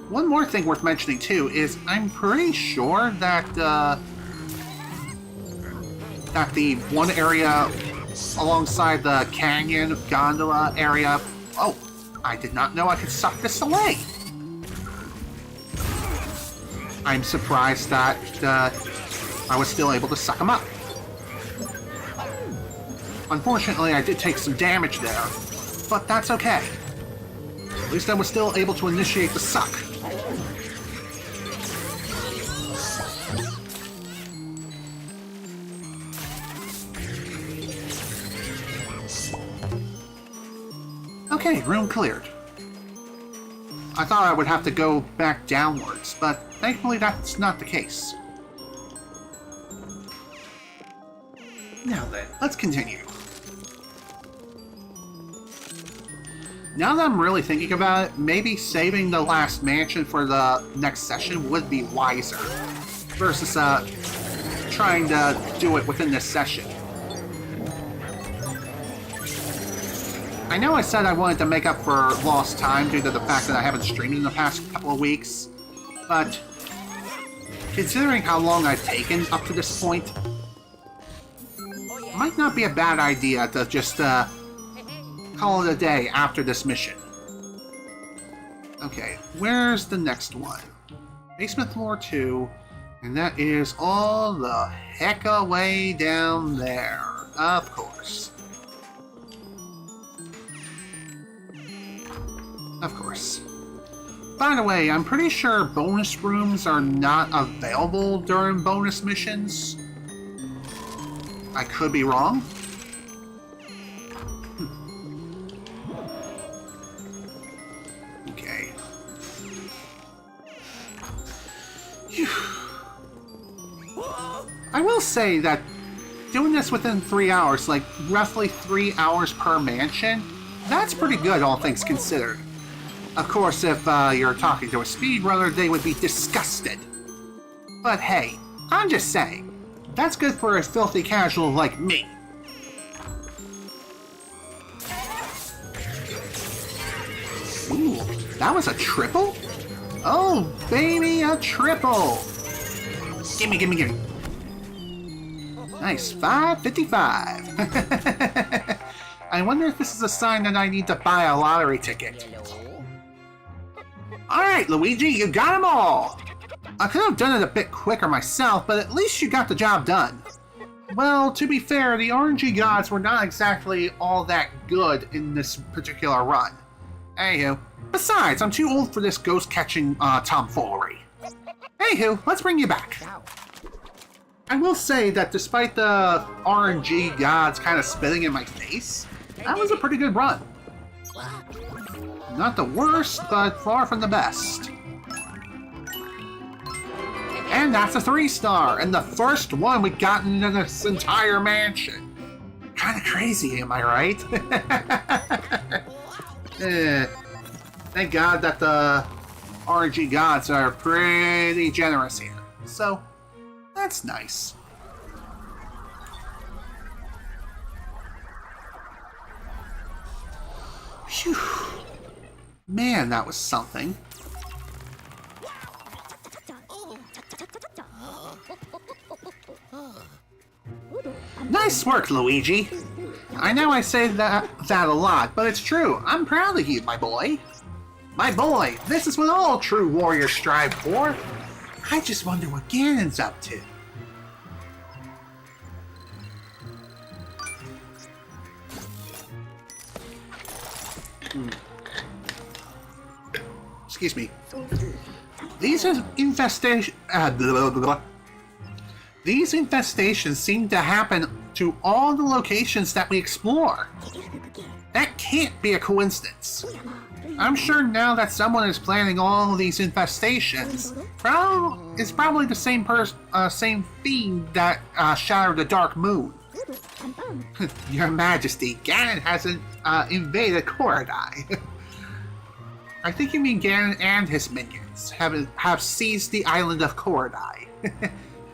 One more thing worth mentioning too is I'm pretty sure that the one area alongside the canyon gondola area. Oh, I did not know I could suck this away. I'm surprised that I was still able to suck them up. Unfortunately, I did take some damage there, but that's okay. At least I was still able to initiate the suck. Okay, room cleared. I thought I would have to go back downwards, but thankfully that's not the case. Now then, let's continue. Now that I'm really thinking about it, maybe saving the last mansion for the next session would be wiser, versus trying to do it within this session. I know I said I wanted to make up for lost time due to the fact that I haven't streamed in the past couple of weeks, but considering how long I've taken up to this point, it might not be a bad idea to just call it a day after this mission. Okay, where's the next one? Basement floor 2, and that is all the heck away down there, of course. Of course. By the way, I'm pretty sure bonus rooms are not available during bonus missions. I could be wrong. Okay. Phew. I will say that doing this within 3 hours, like roughly 3 hours per mansion, that's pretty good, all things considered. Of course, if you're talking to a speedrunner, they would be disgusted. But hey, I'm just saying, that's good for a filthy casual like me. Ooh, that was a triple? Oh, baby, a triple! Gimme, gimme, gimme. Nice, 555. I wonder if this is a sign that I need to buy a lottery ticket. Hello. Alright, Luigi, you got them all! I could have done it a bit quicker myself, but at least you got the job done. Well, to be fair, the RNG gods were not exactly all that good in this particular run. Anywho, besides, I'm too old for this ghost-catching tomfoolery. Anywho, let's bring you back. I will say that despite the RNG gods kind of spitting in my face, that was a pretty good run. Not the worst, but far from the best. And that's a 3-star, and the first one we've gotten in this entire mansion. Kind of crazy, am I right? Thank God that the RNG gods are pretty generous here. So, that's nice. Phew. Man, that was something. Nice work, Luigi. I know I say that a lot, but it's true. I'm proud of you, my boy. My boy, this is what all true warriors strive for. I just wonder what Ganon's up to. Excuse me. These infestations seem to happen to all the locations that we explore. That can't be a coincidence. I'm sure now that someone is planning all these infestations, it's probably the same same fiend that shattered the Dark Moon. Your Majesty, Ganon hasn't invaded Korodai. I think you mean Ganon and his minions have seized the island of Korodai.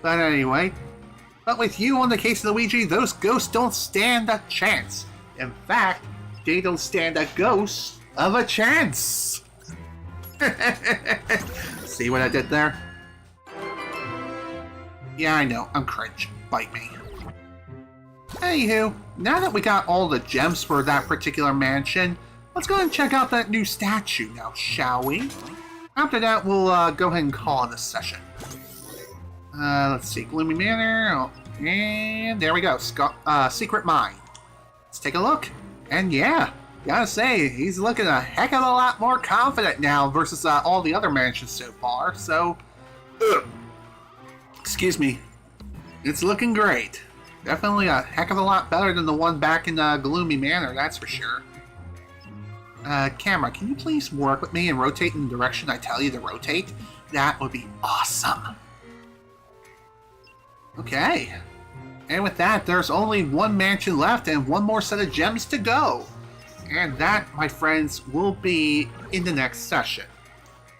But anyway, with you on the case of Luigi, those ghosts don't stand a chance. In fact, they don't stand a ghost of a chance. See what I did there? Yeah, I know, I'm cringe. Bite me. Anywho, now that we got all the gems for that particular mansion, let's go and check out that new statue now, shall we? After that, we'll go ahead and call it a session. Let's see, Gloomy Manor, and there we go, Secret Mine. Let's take a look, and yeah, gotta say, he's looking a heck of a lot more confident now versus all the other mansions so far, so, excuse me, it's looking great. Definitely a heck of a lot better than the one back in Gloomy Manor, that's for sure. Camera, can you please work with me and rotate in the direction I tell you to rotate? That would be awesome. Okay. And with that, there's only one mansion left and one more set of gems to go. And that, my friends, will be in the next session.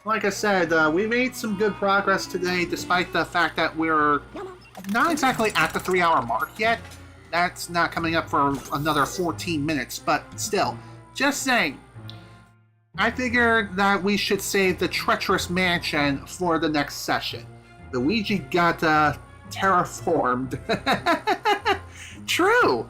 Like I said, we made some good progress today, despite the fact that we're not exactly at the 3-hour mark yet. That's not coming up for another 14 minutes, but still, just saying. I figured that we should save the treacherous mansion for the next session. Luigi got terraformed. True!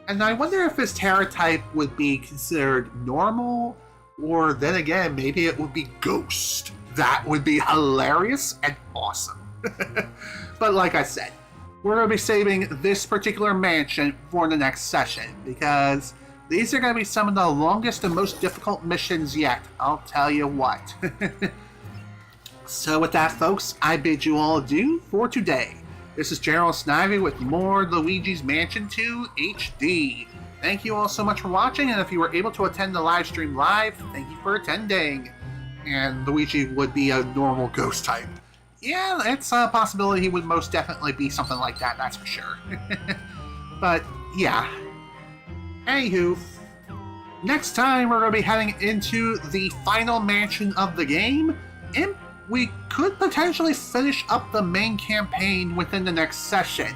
And I wonder if his terra type would be considered normal, or then again, maybe it would be ghost. That would be hilarious and awesome. But like I said, we're going to be saving this particular mansion for the next session, because these are going to be some of the longest and most difficult missions yet, I'll tell you what. So with that, folks, I bid you all adieu for today. This is General Snivy with more Luigi's Mansion 2 HD. Thank you all so much for watching, and if you were able to attend the live stream live, thank you for attending. And Luigi would be a normal ghost type. Yeah, it's a possibility he would most definitely be something like that, that's for sure. But, yeah. Anywho, next time we're going to be heading into the final mansion of the game, and we could potentially finish up the main campaign within the next session.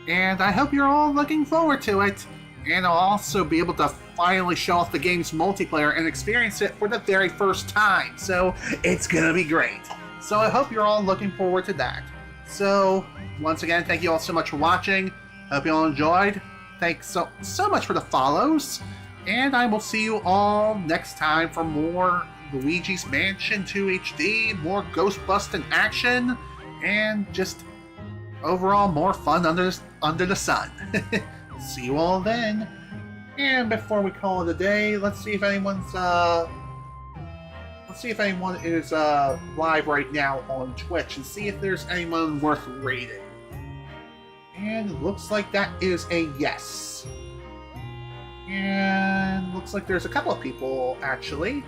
And I hope you're all looking forward to it. And I'll also be able to finally show off the game's multiplayer and experience it for the very first time. So it's gonna be great. So I hope you're all looking forward to that. So once again, thank you all so much for watching. Hope you all enjoyed. Thanks so much for the follows. And I will see you all next time for more Luigi's Mansion 2 HD, more ghost busting action, and just overall more fun under the sun. See you all then. And before we call it a day, let's see if anyone is live right now on Twitch and see if there's anyone worth rating. And it looks like that is a yes. And looks like there's a couple of people actually.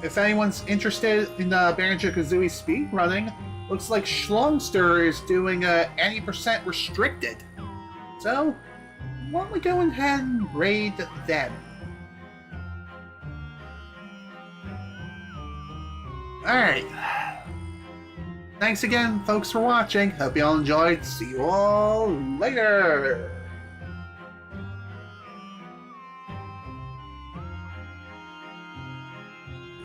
If anyone's interested in Banjo-Kazooie speedrunning, looks like Schlongster is doing any percent restricted. So, why don't we go ahead and raid them? Alright. Thanks again, folks, for watching. Hope you all enjoyed. See you all later!